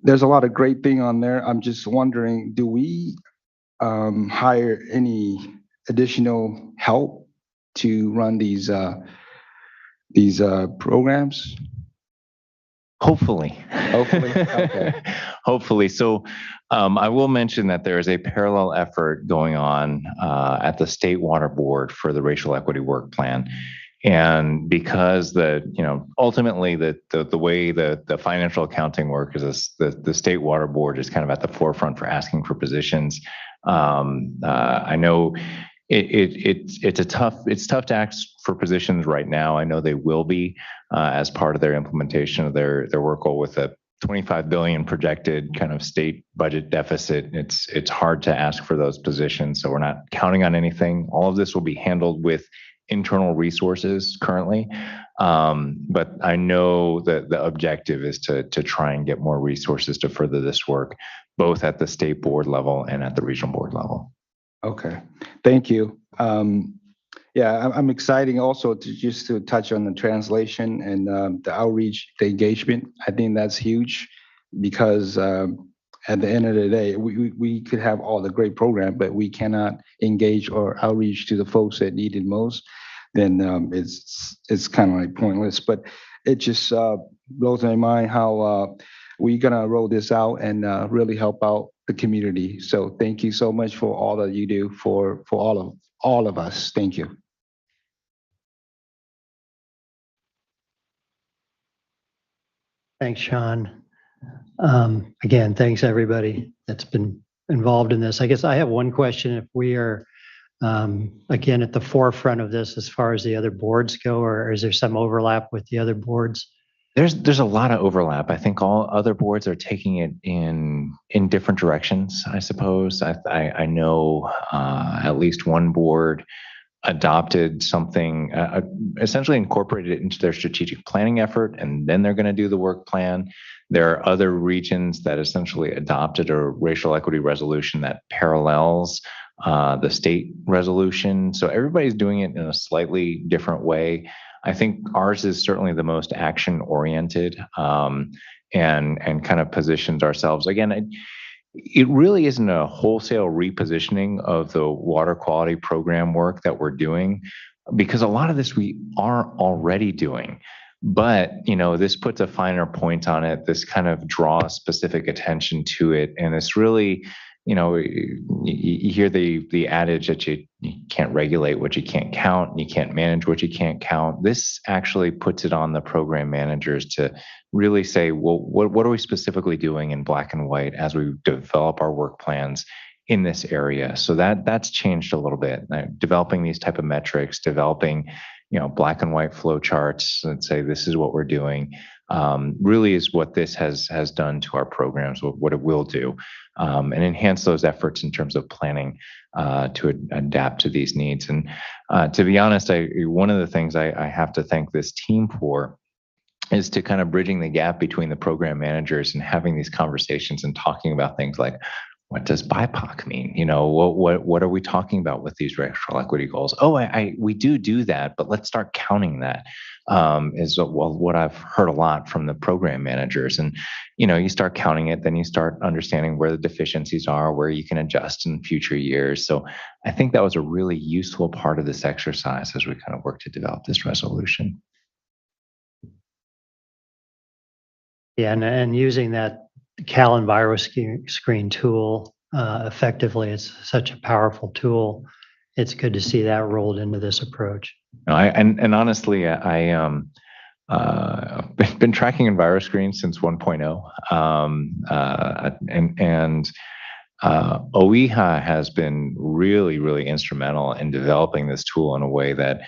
There's a lot of great thing on there. I'm just wondering, do we hire any additional help to run these programs? Hopefully. Hopefully, okay. Hopefully. So I will mention that there is a parallel effort going on at the State Water Board for the Racial Equity Work Plan. And because ultimately the way the financial accounting work is the State Water Board is kind of at the forefront for asking for positions. I know it's tough to ask for positions right now. I know they will be as part of their implementation of their work goal with a 25 billion projected kind of state budget deficit. It's hard to ask for those positions, so we're not counting on anything. All of this will be handled with internal resources currently, but I know that the objective is to try and get more resources to further this work, both at the state board level and at the regional board level. Okay, thank you. Yeah, I'm excited also to touch on the translation and the outreach, the engagement. I think that's huge because at the end of the day, we could have all the great program, but we cannot engage or outreach to the folks that need it most. Then it's kind of like pointless. But it just blows my mind how we're gonna roll this out and really help out the community. So thank you so much for all that you do for all of us. Thank you. Thanks, Sean. Again, thanks everybody that's been involved in this. I guess I have one question. If we are, again, at the forefront of this as far as the other boards go, or is there some overlap with the other boards? There's a lot of overlap. I think all other boards are taking it in different directions, I suppose. I know at least one board adopted something, essentially incorporated it into their strategic planning effort, and then they're going to do the work plan. There are other regions that essentially adopted a racial equity resolution that parallels the state resolution. So everybody's doing it in a slightly different way. I think ours is certainly the most action oriented and kind of positions ourselves. Again, it really isn't a wholesale repositioning of the water quality program work that we're doing, because a lot of this we are already doing. But, this puts a finer point on it. This kind of draws specific attention to it. And it's really, you hear the adage that you can't regulate what you can't count, and you can't manage what you can't count. This actually puts it on the program managers to really say, well, what are we specifically doing in black and white as we develop our work plans in this area? So that's changed a little bit. Developing these type of metrics, developing, black and white flow charts and say, this is what we're doing, really is what this has done to our programs, what it will do, and enhance those efforts in terms of planning to adapt to these needs. And to be honest, one of the things I have to thank this team for is to kind of bridging the gap between the program managers and having these conversations and talking about things like, what does BIPOC mean? What are we talking about with these racial equity goals? Oh, we do that, but let's start counting that. Is what I've heard a lot from the program managers. And you start counting it, then you start understanding where the deficiencies are, where you can adjust in future years. So I think that was a really useful part of this exercise as we kind of work to develop this resolution. Yeah, and using that Cal EnviroScreen tool effectively, it's such a powerful tool. It's good to see that rolled into this approach. And honestly, I've been tracking EnviroScreen since 1.0, and OEHA has been really, really instrumental in developing this tool in a way that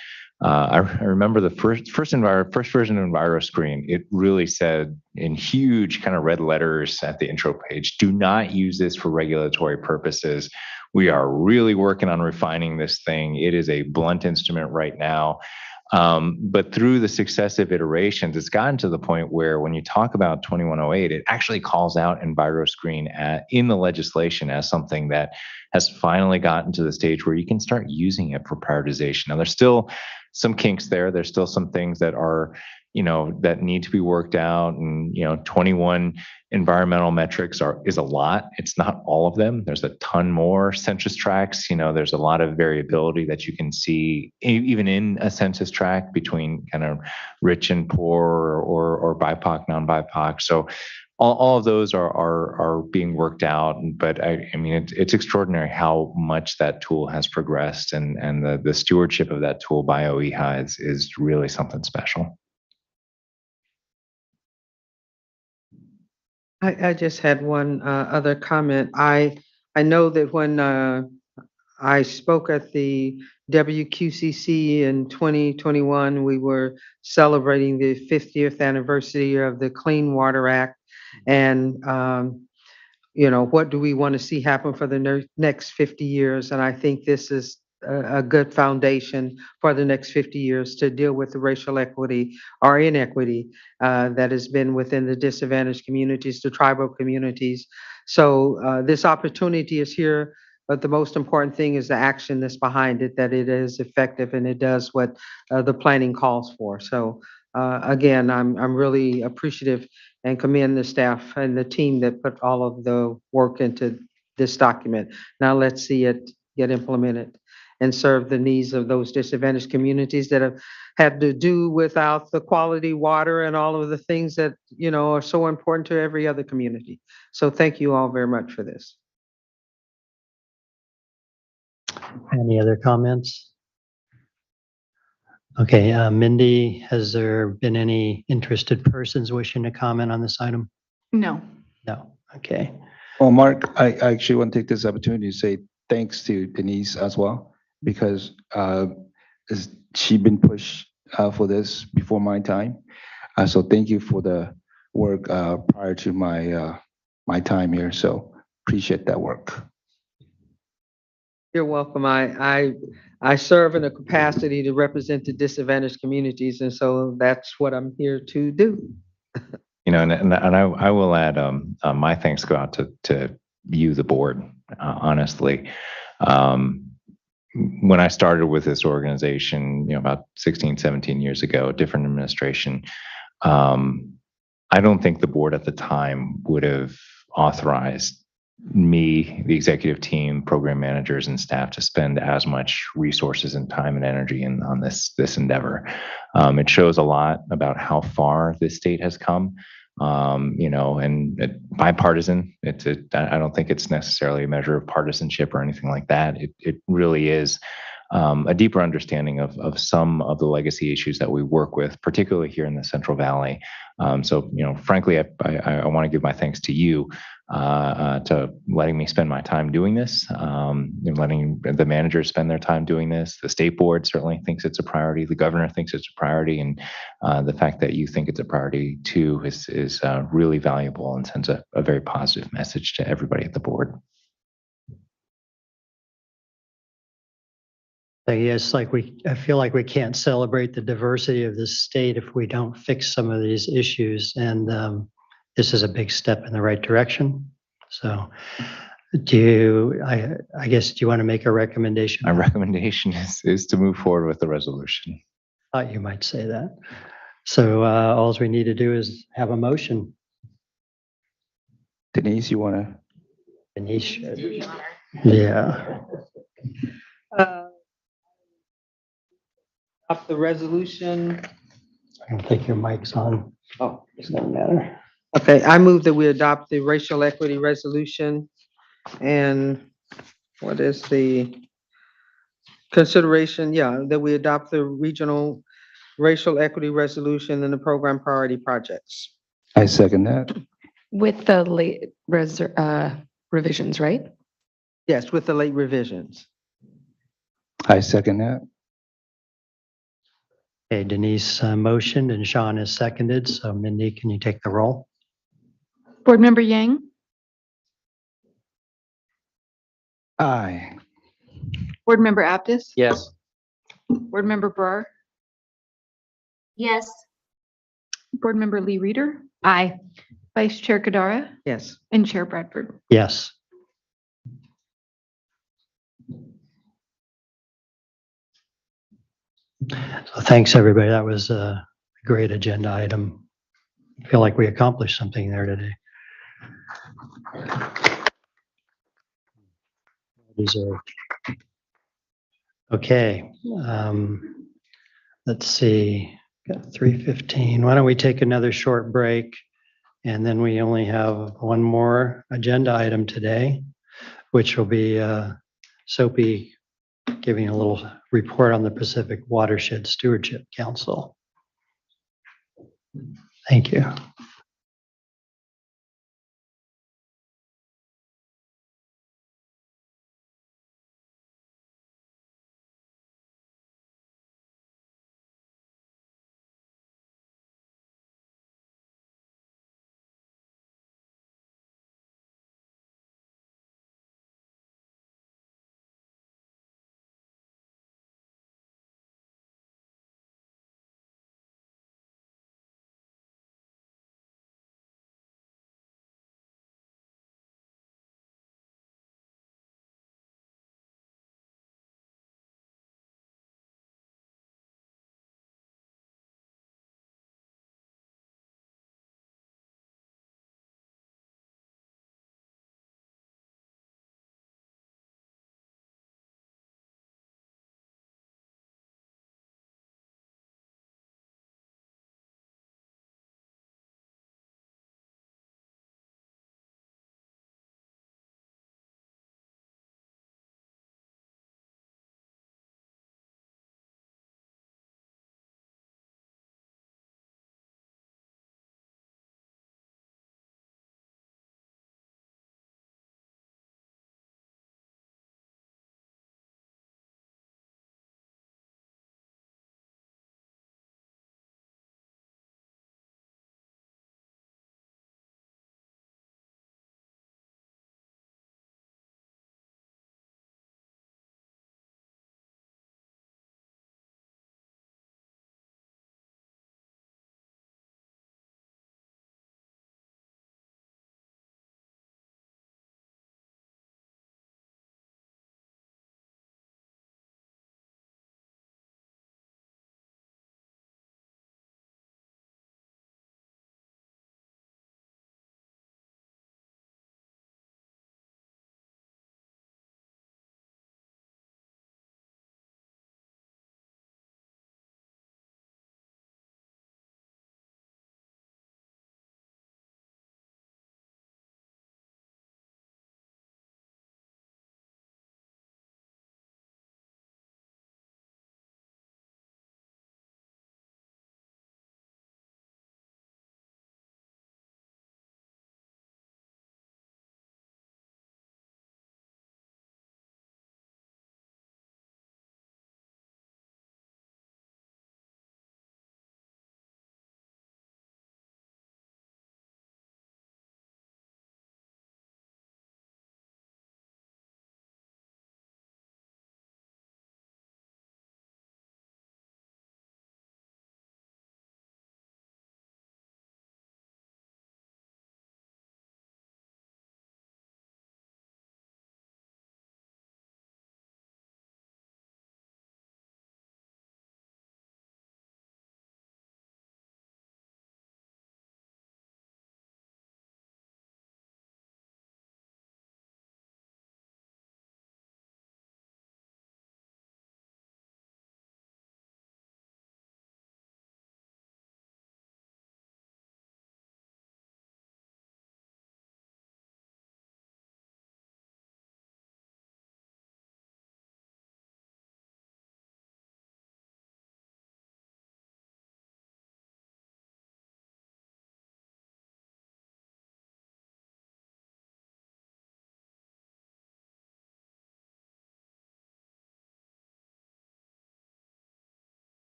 I remember the first version of EnviroScreen. It really said in huge kind of red letters at the intro page, "Do not use this for regulatory purposes. We are really working on refining this thing. It is a blunt instrument right now." But through the successive iterations, it's gotten to the point where when you talk about 2108, it actually calls out EnviroScreen in the legislation as something that has finally gotten to the stage where you can start using it for prioritization. Now, there's still some kinks there. There's still some things that are, that need to be worked out. And, 21 environmental metrics is a lot. It's not all of them. There's a ton more census tracts. There's a lot of variability that you can see even in a census tract between kind of rich and poor or BIPOC, non-BIPOC. So all of those are being worked out. But I mean, it's extraordinary how much that tool has progressed, and the stewardship of that tool by OEHA is really something special. I just had one other comment. I know that when I spoke at the WQCC in 2021, we were celebrating the 50th anniversary of the Clean Water Act. And, what do we want to see happen for the next 50 years? And I think this is a good foundation for the next 50 years to deal with the racial equity or inequity that has been within the disadvantaged communities, the tribal communities. So this opportunity is here, but the most important thing is the action that's behind it, that it is effective and it does what the planning calls for. So again, I'm really appreciative and commend the staff and the team that put all of the work into this document. Now let's see it get implemented and serve the needs of those disadvantaged communities that have had to do without the quality water and all of the things that, are so important to every other community. So thank you all very much for this. Any other comments? Okay, Mindy, has there been any interested persons wishing to comment on this item? No. No. Okay. Well, Mark, I actually want to take this opportunity to say thanks to Denise as well, because she's been pushed for this before my time. So thank you for the work prior to my time here. So appreciate that work. You're welcome. I serve in a capacity to represent the disadvantaged communities, and so that's what I'm here to do. And I will add my thanks go out to you, the board. Honestly, when I started with this organization, about 16, 17 years ago, different administration, I don't think the board at the time would have authorized me, the executive team, program managers, and staff to spend as much resources and time and energy on this endeavor. It shows a lot about how far this state has come. And bipartisan. I don't think it's necessarily a measure of partisanship or anything like that. It really is a deeper understanding of some of the legacy issues that we work with, particularly here in the Central Valley. So, frankly, I want to give my thanks to you to letting me spend my time doing this, and letting the managers spend their time doing this. The state board certainly thinks it's a priority. The governor thinks it's a priority, and the fact that you think it's a priority too is really valuable and sends a very positive message to everybody at the board. Yes, I feel like we can't celebrate the diversity of this state if we don't fix some of these issues. And this is a big step in the right direction. So I guess, do you want to make a recommendation? My recommendation is to move forward with the resolution. Thought you might say that. So all we need to do is have a motion. Denise, you want to? Denise should. Yeah. Up the resolution. I don't think your mic's on. Oh, it doesn't matter. Okay, I move that we adopt the racial equity resolution. And what is the consideration? Yeah, that we adopt the regional racial equity resolution and the program priority projects. I second that. With the late revisions, right? Yes, with the late revisions. I second that. Okay, Denise motioned and Sean has seconded. So Mindy, can you take the roll? Board Member Yang, Aye. Board Member Aptis, Yes. Board Member Brar, Yes. Board Member Lee Reader, Aye. Vice Chair Kadara, Yes. and Chair Bradford. Yes. So thanks, everybody. That was a great agenda item. I feel like we accomplished something there today. Deserved. Okay. Let's see. Got 3:15. Why don't we take another short break? And then we only have one more agenda item today, which will be Soapy giving a little report on the Pacific Watershed Stewardship Council. Thank you.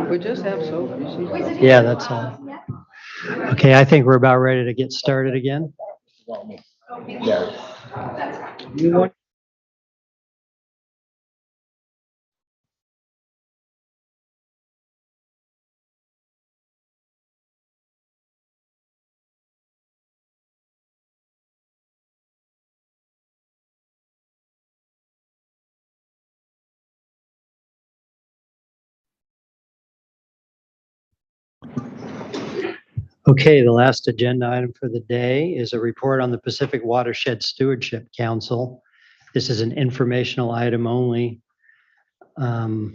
We just have Sophie. Yeah, that's all. Okay, I think we're about ready to get started again. You want Okay, the last agenda item for the day is a report on the Pacific Watershed Stewardship Council. This is an informational item only. No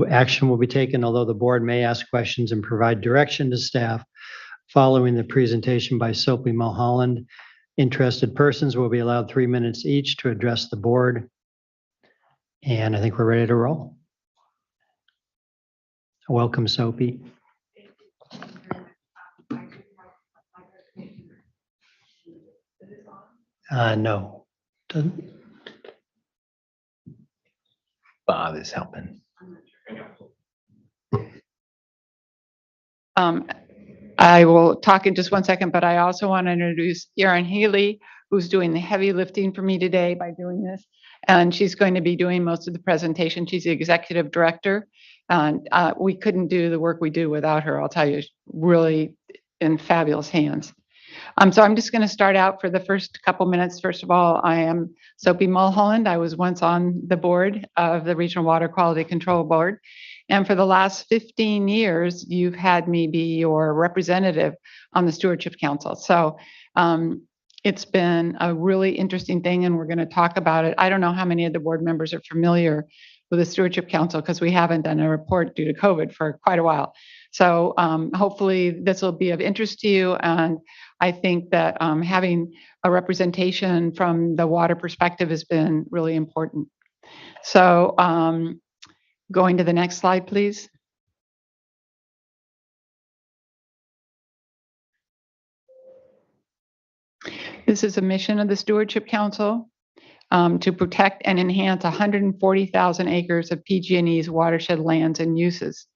action will be taken, although the board may ask questions and provide direction to staff following the presentation by Soapy Mulholland. Interested persons will be allowed 3 minutes each to address the board. And I think we're ready to roll. Welcome, Soapy. No. Bob is helping. I will talk in just one second, but I also want to introduce Erin Healy, who's doing the heavy lifting for me today by doing this. And she's going to be doing most of the presentation. She's the executive director. And we couldn't do the work we do without her, I'll tell you, really in fabulous hands. So I'm just going to start out for the first couple minutes. First of all, I am Soapy Mulholland. I was once on the board of the Regional Water Quality Control Board. And for the last 15 years, you've had me be your representative on the Stewardship Council. So it's been a really interesting thing, and we're going to talk about it. I don't know how many of the board members are familiar with the Stewardship Council because we haven't done a report due to COVID for quite a while. So hopefully this will be of interest to you. And I think that having a representation from the water perspective has been really important. So going to the next slide, please. This is a mission of the Stewardship Council to protect and enhance 140,000 acres of PG&E's watershed lands and uses,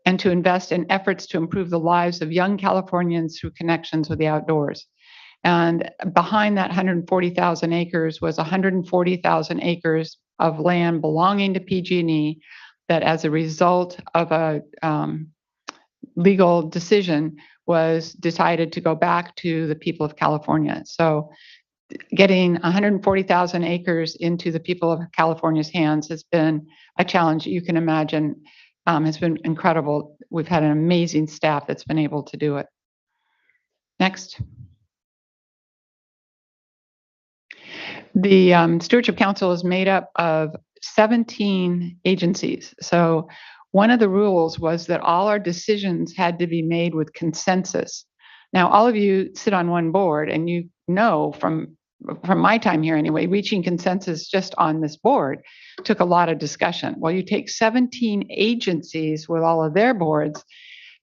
and to invest in efforts to improve the lives of young Californians through connections with the outdoors. And behind that 140,000 acres was 140,000 acres of land belonging to PG&E that, as a result of a legal decision, was decided to go back to the people of California. So getting 140,000 acres into the people of California's hands has been a challenge you can imagine. Has been incredible. We've had an amazing staff that's been able to do it. Next. The Stewardship Council is made up of 17 agencies. So one of the rules was that all our decisions had to be made with consensus. Now, all of you sit on one board, and you know from my time here anyway, reaching consensus just on this board took a lot of discussion. Well, you take 17 agencies with all of their boards,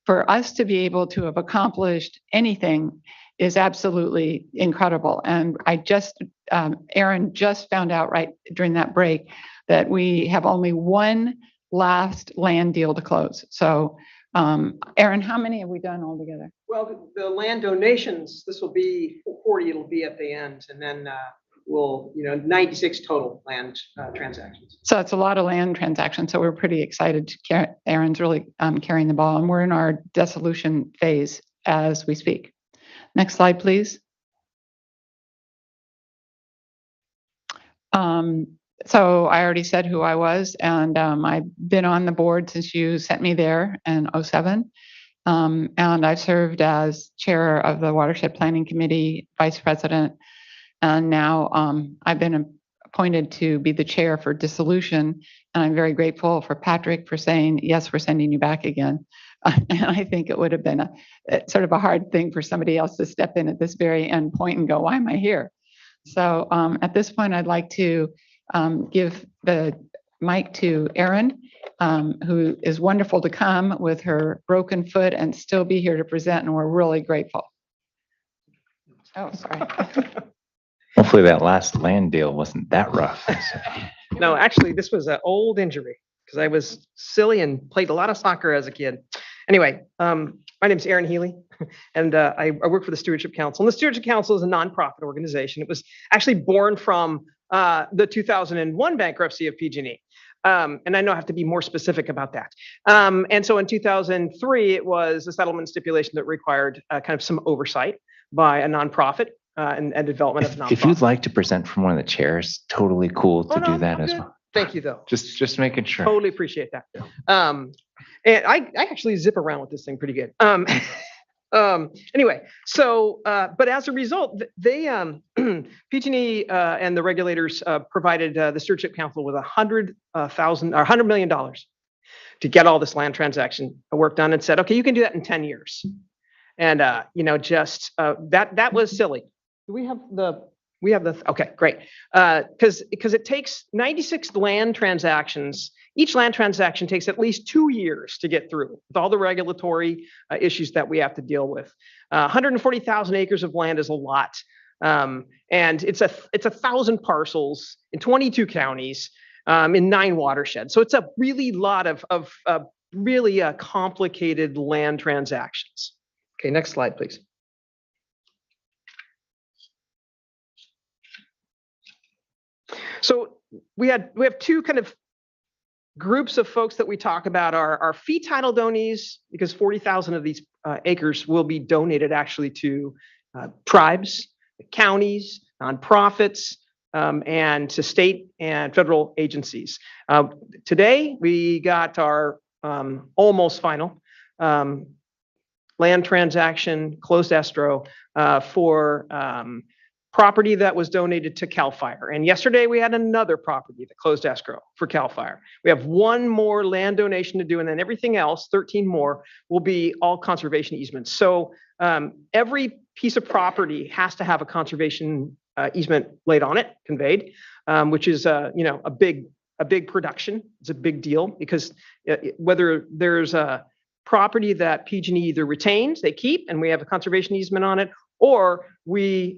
for us to be able to have accomplished anything is absolutely incredible. And Erin just found out right during that break that we have only one last land deal to close. So Erin, how many have we done altogether? Well, the land donations, this will be 40, it'll be at the end, and then we'll, 96 total land transactions. So it's a lot of land transactions. So we're pretty excited to Erin's really carrying the ball, and we're in our dissolution phase as we speak. Next slide, please. So I already said who I was, and I've been on the board since you sent me there in 2007. And I've served as chair of the Watershed Planning Committee, vice president, and now I've been appointed to be the chair for dissolution. And I'm very grateful for Patrick for saying, yes, we're sending you back again. And I think it would have been a sort of a hard thing for somebody else to step in at this very end point and go, why am I here? So at this point, I'd like to give the mic to Erin, who is wonderful to come with her broken foot and still be here to present, and we're really grateful. Oh, sorry. Hopefully that last land deal wasn't that rough. No, actually, this was an old injury. because I was silly and played a lot of soccer as a kid. Anyway, my name is Aaron Healy, and I work for the Stewardship Council. And the Stewardship Council is a nonprofit organization. It was actually born from the 2001 bankruptcy of PG&E. And I know I have to be more specific about that. And so in 2003, it was a settlement stipulation that required kind of some oversight by a nonprofit and development of nonprofit. If you'd like to present from one of the chairs, totally cool to do that as well. Thank you, though. Just making sure. Totally appreciate that. And I actually zip around with this thing pretty good. Anyway, so but as a result, they PG&E and the regulators provided the Stewardship Council with $100 million to get all this land transaction work done, and said, okay, you can do that in 10 years. And that was silly. Do we have the? We have the, okay, great. Because it takes 96 land transactions. Each land transaction takes at least 2 years to get through with all the regulatory issues that we have to deal with. 140,000 acres of land is a lot. And it's 1,000 parcels in 22 counties in 9 watersheds. So it's a really lot of really complicated land transactions. Okay, next slide, please. So we have two kind of groups of folks that we talk about are fee title donees, because 40,000 of these acres will be donated actually to tribes, counties, nonprofits, and to state and federal agencies. Today, we got our almost final land transaction closed escrow for property that was donated to CAL FIRE. And yesterday we had another property that closed escrow for CAL FIRE. We have one more land donation to do, and then everything else, 13 more, will be all conservation easements. So every piece of property has to have a conservation easement laid on it, conveyed, which is a big production. It's a big deal, because whether there's a property that PG&E either retains, they keep, and we have a conservation easement on it, or we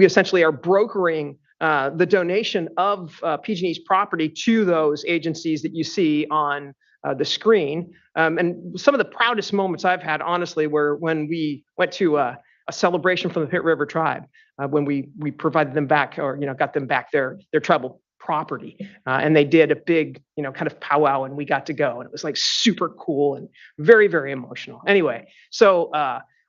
essentially are brokering the donation of PG&E's property to those agencies that you see on the screen. And some of the proudest moments I've had, honestly, were when we went to a celebration from the Pit River Tribe, when we provided them back, or got them back their tribal property, and they did a big kind of powwow, and we got to go, and it was like super cool and very, very emotional. Anyway, so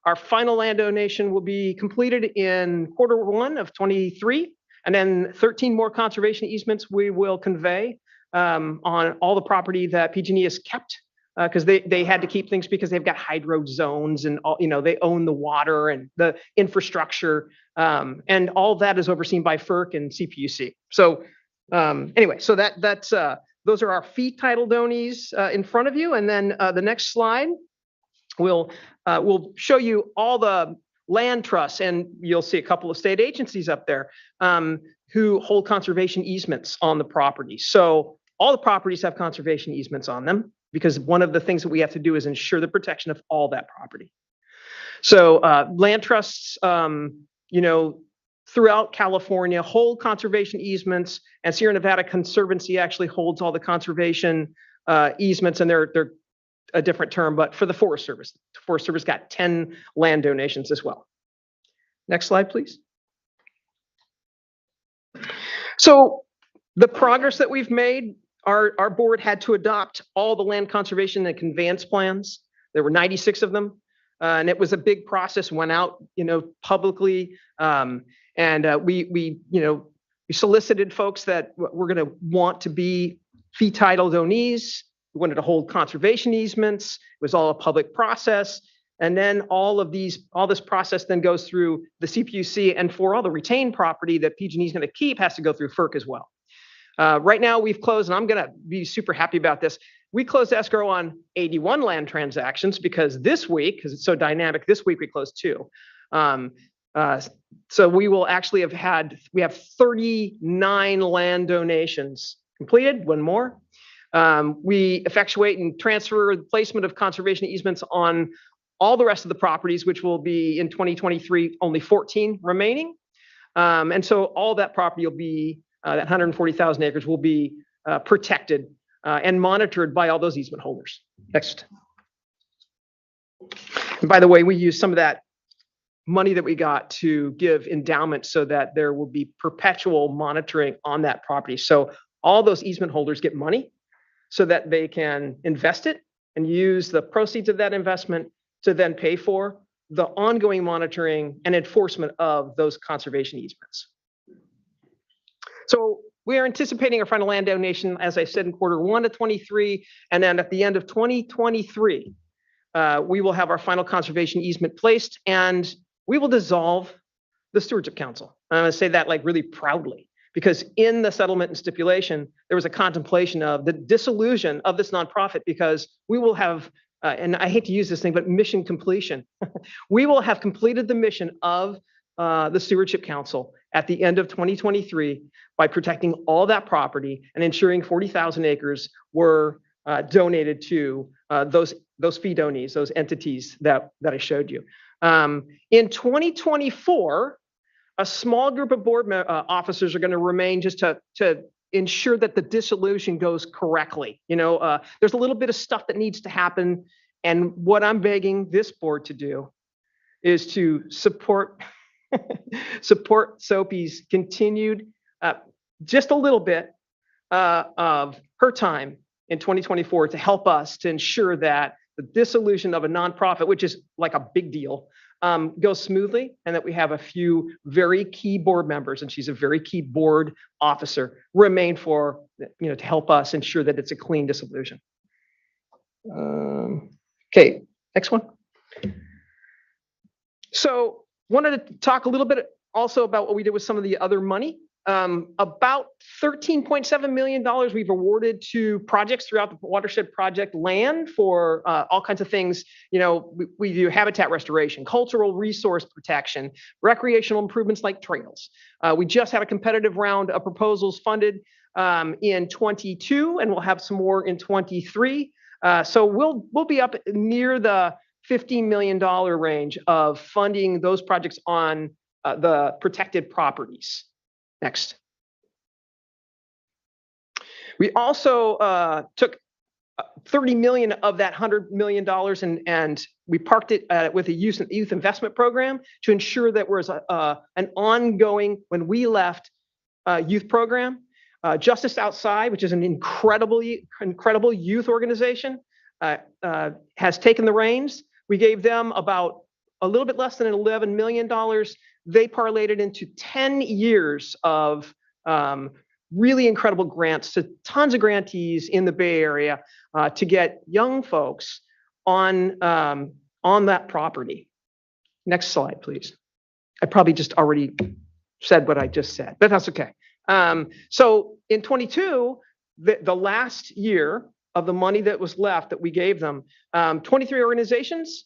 our final land donation will be completed in Q1 of 23, and then 13 more conservation easements we will convey on all the property that PG&E has kept, because they had to keep things because they've got hydro zones, and all, they own the water and the infrastructure, and all that is overseen by FERC and CPUC. So anyway, so that's those are our fee title donees in front of you, and then the next slide we'll show you all the land trusts, and you'll see a couple of state agencies up there who hold conservation easements on the property. So all the properties have conservation easements on them, because one of the things that we have to do is ensure the protection of all that property. So land trusts, throughout California hold conservation easements, and Sierra Nevada Conservancy actually holds all the conservation easements, and they're a different term, but for the Forest Service. The Forest Service got 10 land donations as well. Next slide, please. So the progress that we've made, our board had to adopt all the land conservation and conveyance plans. There were 96 of them, and it was a big process. Went out, publicly, and we solicited folks that were going to want to be fee title donees. We wanted to hold conservation easements. It was all a public process. And then all this process then goes through the CPUC, and for all the retained property that PG&E is going to keep has to go through FERC as well. Right now we've closed, and I'm going to be super happy about this. We closed escrow on 81 land transactions, because this week, because it's so dynamic, this week we closed 2. So we will actually we have 39 land donations completed, one more. We effectuate and transfer the placement of conservation easements on all the rest of the properties, which will be in 2023, only 14 remaining. And so all that property will be, that 140,000 acres will be protected and monitored by all those easement holders. Next. And by the way, we use some of that money that we got to give endowment so that there will be perpetual monitoring on that property. So all those easement holders get money so that they can invest it and use the proceeds of that investment to then pay for the ongoing monitoring and enforcement of those conservation easements. So we are anticipating our final land donation, as I said, in Q1 of 23, and then at the end of 2023, we will have our final conservation easement placed, and we will dissolve the Stewardship Council. I'm going to say that like really proudly, because in the settlement and stipulation, there was a contemplation of the dissolution of this nonprofit, because we will have, and I hate to use this thing, but mission completion. We will have completed the mission of the Stewardship Council at the end of 2023 by protecting all that property and ensuring 40,000 acres were donated to those fee donees, those entities that I showed you. In 2024, a small group of board officers are going to remain just to ensure that the dissolution goes correctly. You know, there's a little bit of stuff that needs to happen, and what I'm begging this board to do is to support Sophie's continued just a little bit of her time in 2024 to help us to ensure that the dissolution of a nonprofit, which is like a big deal, goes smoothly, and that we have a few very key board members, and she's a very key board officer, remain for, to help us ensure that it's a clean dissolution. Okay, next one. So wanted to talk a little bit also about what we did with some of the other money. About $13.7 million we've awarded to projects throughout the watershed project land for all kinds of things. You know, we do habitat restoration, cultural resource protection, recreational improvements like trails. We just had a competitive round of proposals funded in 22, and we'll have some more in 23. So we'll be up near the $15 million range of funding those projects on the protected properties. Next. We also took 30 million of that $100 million and we parked it with a youth investment program to ensure that there's an ongoing, when we left, youth program. Justice Outside, which is an incredible youth organization, has taken the reins. We gave them about a little bit less than $11 million. They parlayed it into 10 years of really incredible grants to tons of grantees in the Bay Area to get young folks on that property. Next slide, please. I probably just already said what I just said, but that's okay. So in 22, the last year of the money that was left that we gave them, 23 organizations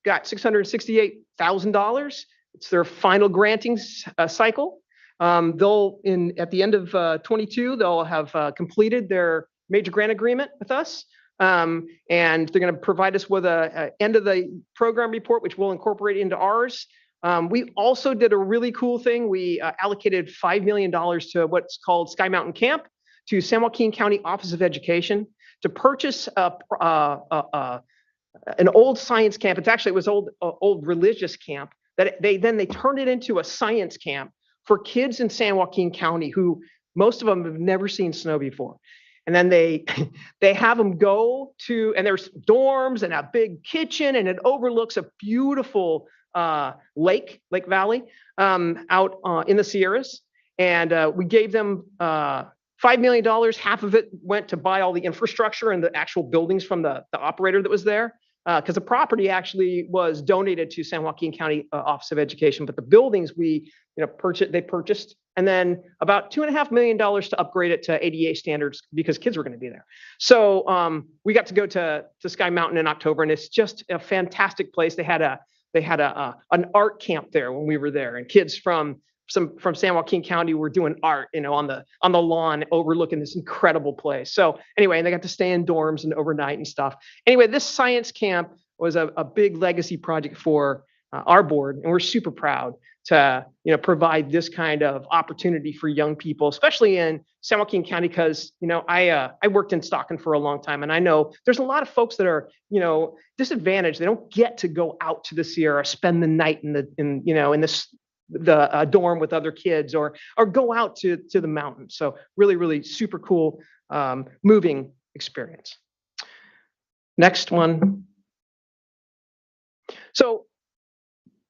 got $668,000. It's their final granting cycle. They'll, at the end of 22, they'll have completed their major grant agreement with us. And they're going to provide us with a end of the program report, which we'll incorporate into ours. We also did a really cool thing. We allocated $5 million to what's called Sky Mountain Camp to San Joaquin County Office of Education to purchase an old science camp. It was old religious camp that they turned it into a science camp for kids in San Joaquin County who most of them have never seen snow before. And then they have them go to, and there's dorms and a big kitchen, and it overlooks a beautiful Lake Valley out in the Sierras. And we gave them $5 million. Half of it went to buy all the infrastructure and the actual buildings from the operator that was there. Because the property actually was donated to San Joaquin County Office of Education, but the buildings they purchased, and then about $2.5 million to upgrade it to ADA standards because kids were going to be there. So we got to go to Sky Mountain in October, and it's just a fantastic place. They had an art camp there when we were there, and kids from San Joaquin County were doing art, on the lawn overlooking this incredible place. So anyway, and they got to stay in dorms and overnight and stuff. Anyway, this science camp was a big legacy project for our board, and we're super proud to, provide this kind of opportunity for young people, especially in San Joaquin County, because, I worked in Stockton for a long time, and I know there's a lot of folks that are, disadvantaged. They don't get to go out to the Sierra, spend the night in the dorm with other kids, or go out to the mountains. So really, really super cool, moving experience. Next one. So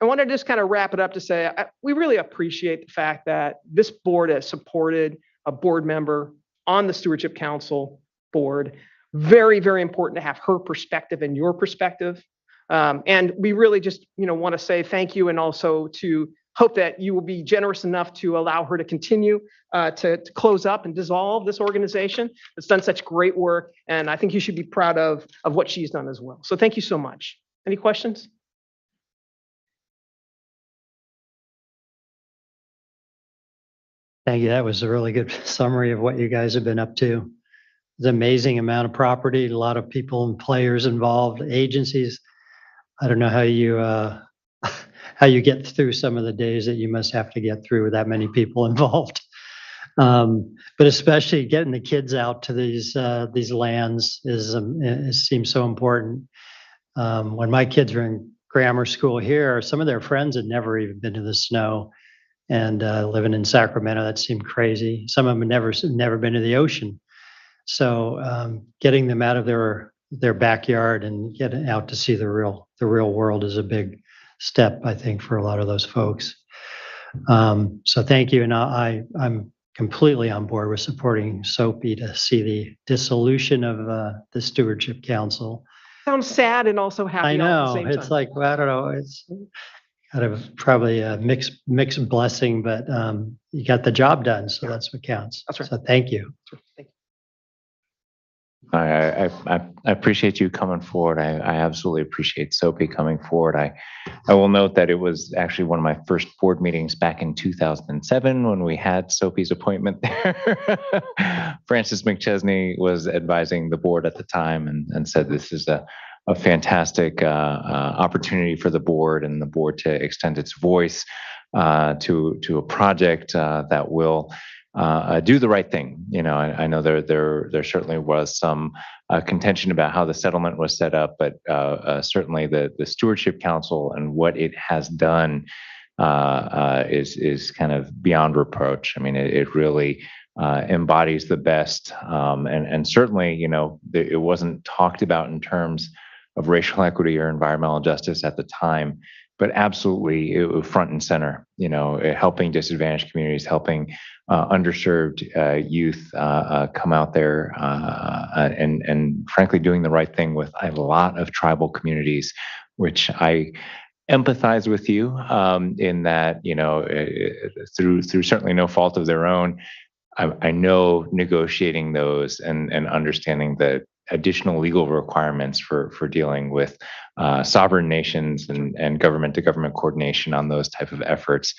I want to just kind of wrap it up to say, we really appreciate the fact that this board has supported a board member on the Stewardship Council board. Very, very important to have her perspective and your perspective. And we really just, want to say thank you, and also to hope that you will be generous enough to allow her to continue to close up and dissolve this organization. It's done such great work, and I think you should be proud of what she's done as well. So thank you so much. Any questions? Thank you. That was a really good summary of what you guys have been up to. It's an amazing amount of property, a lot of people and players involved, agencies. I don't know how you get through some of the days that you must have to get through with that many people involved. But especially getting the kids out to these lands seems so important. When my kids were in grammar school here, some of their friends had never even been to the snow, and living in Sacramento, that seemed crazy. Some of them had never been to the ocean. So getting them out of their backyard and getting out to see the real world is a big step, I think, for a lot of those folks. So thank you, and I'm completely on board with supporting SOPI to see the dissolution of the Stewardship Council. Sounds sad and also happy. I all at the know, same it's time. like, well, I don't know, it's kind of probably a mixed blessing, but you got the job done, so that's what counts. That's right. So thank you. Thank you. I appreciate you coming forward. I absolutely appreciate SOPI coming forward. I will note that it was actually one of my first board meetings back in 2007 when we had SOPI's appointment there. Francis McChesney was advising the board at the time and said this is a fantastic opportunity for the board and the board to extend its voice to a project that will do the right thing. I know there certainly was some contention about how the settlement was set up, but certainly the Stewardship Council and what it has done is kind of beyond reproach. I mean, it really embodies the best, and certainly, it wasn't talked about in terms of racial equity or environmental justice at the time, but absolutely it was front and center, helping disadvantaged communities, helping underserved youth come out there and frankly doing the right thing with a lot of tribal communities, which I empathize with you in that, through certainly no fault of their own, I know negotiating those and understanding the additional legal requirements for dealing with sovereign nations and government to government coordination on those type of efforts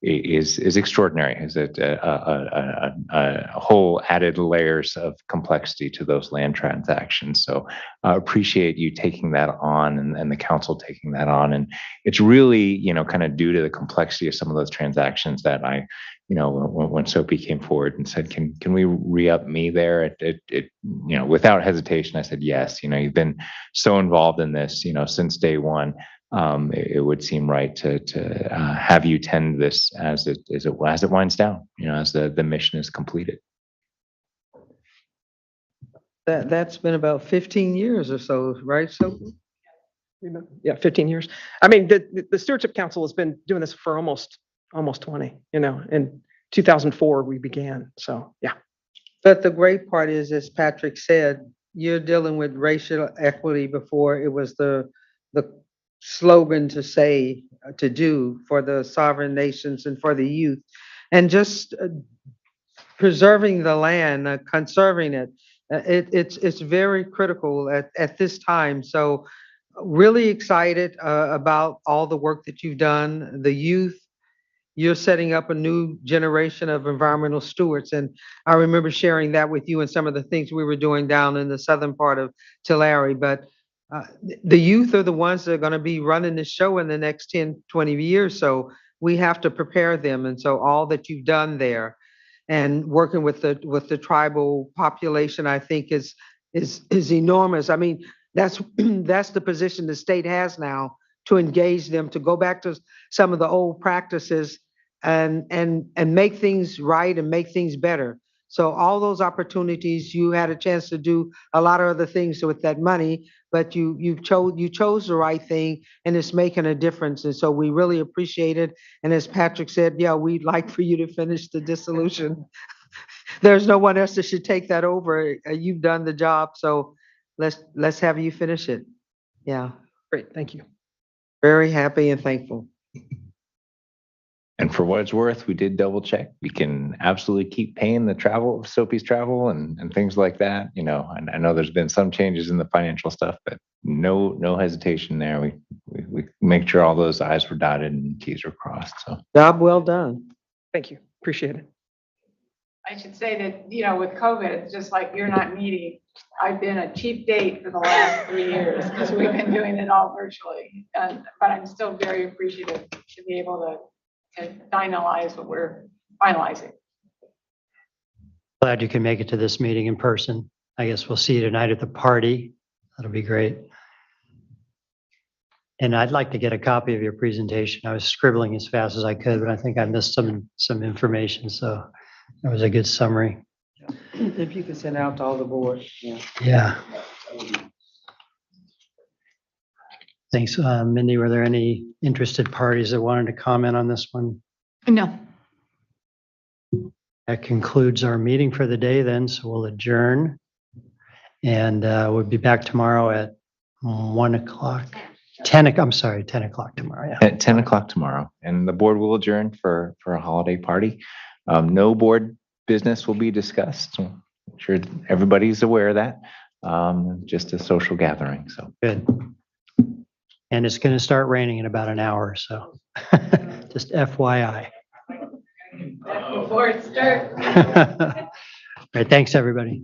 is extraordinary. Is it a whole added layers of complexity to those land transactions? So I appreciate you taking that on and the council taking that on. And it's really, kind of due to the complexity of some of those transactions that when SOPI came forward and said, can we re-up me there? It without hesitation, I said, yes. You've been so involved in this, since day one. It would seem right to have you tend this as it winds down, as the mission is completed. That's been about 15 years or so, right? So, Yeah, 15 years. I mean, the Stewardship Council has been doing this for almost 20, in 2004 we began. So, yeah. but the great part is, as Patrick said, you're dealing with racial equity before it was the slogan to do for the sovereign nations and for the youth, and just preserving the land, conserving it. It's very critical at this time. So really excited about all the work that you've done. The youth, you're setting up a new generation of environmental stewards. And I remember sharing that with you and some of the things we were doing down in the southern part of Tulare. But the youth are the ones that are going to be running the show in the next 10, 20 years. So we have to prepare them. And so all that you've done there and working with the tribal population, I think is enormous. I mean, that's that's the position the state has now, to engage them, to go back to some of the old practices and make things right and make things better. So all those opportunities, you had a chance to do a lot of other things with that money, but you chose the right thing, and it's making a difference. And so we really appreciate it. And as Patrick said, yeah, we'd like for you to finish the dissolution. There's no one else that should take that over. You've done the job, so let's have you finish it. Yeah, Great, thank you. very happy and thankful. And for what it's worth, we did double check. We can absolutely keep paying the travel, Sophie's travel and things like that. You know, and I know there's been some changes in the financial stuff, but no hesitation there. We make sure all those I's were dotted and T's were crossed. So Job well done. Thank you, appreciate it. I should say that, you know, with COVID, it's just like you're not meeting. I've been a cheap date for the last 3 years because we've been doing it all virtually. But I'm still very appreciative to be able to finalize what we're finalizing. Glad you can make it to this meeting in person. I guess we'll see you tonight at the party. That'll be great. And I'd like to get a copy of your presentation. I was scribbling as fast as I could, but I think I missed some information. So that was a good summary. If you could send out to all the board. Yeah. Yeah. Thanks. Mindy, were there any interested parties that wanted to comment on this one? No. That concludes our meeting for the day then, so we'll adjourn. And we'll be back tomorrow at 1 o'clock. 10 o'clock tomorrow, yeah. at 10 o'clock tomorrow, and the board will adjourn for a holiday party. No board business will be discussed. So I'm sure everybody's aware of that. Just a social gathering. So good. And it's going to start raining in about an hour, so just FYI. Before it starts. All right, thanks, everybody.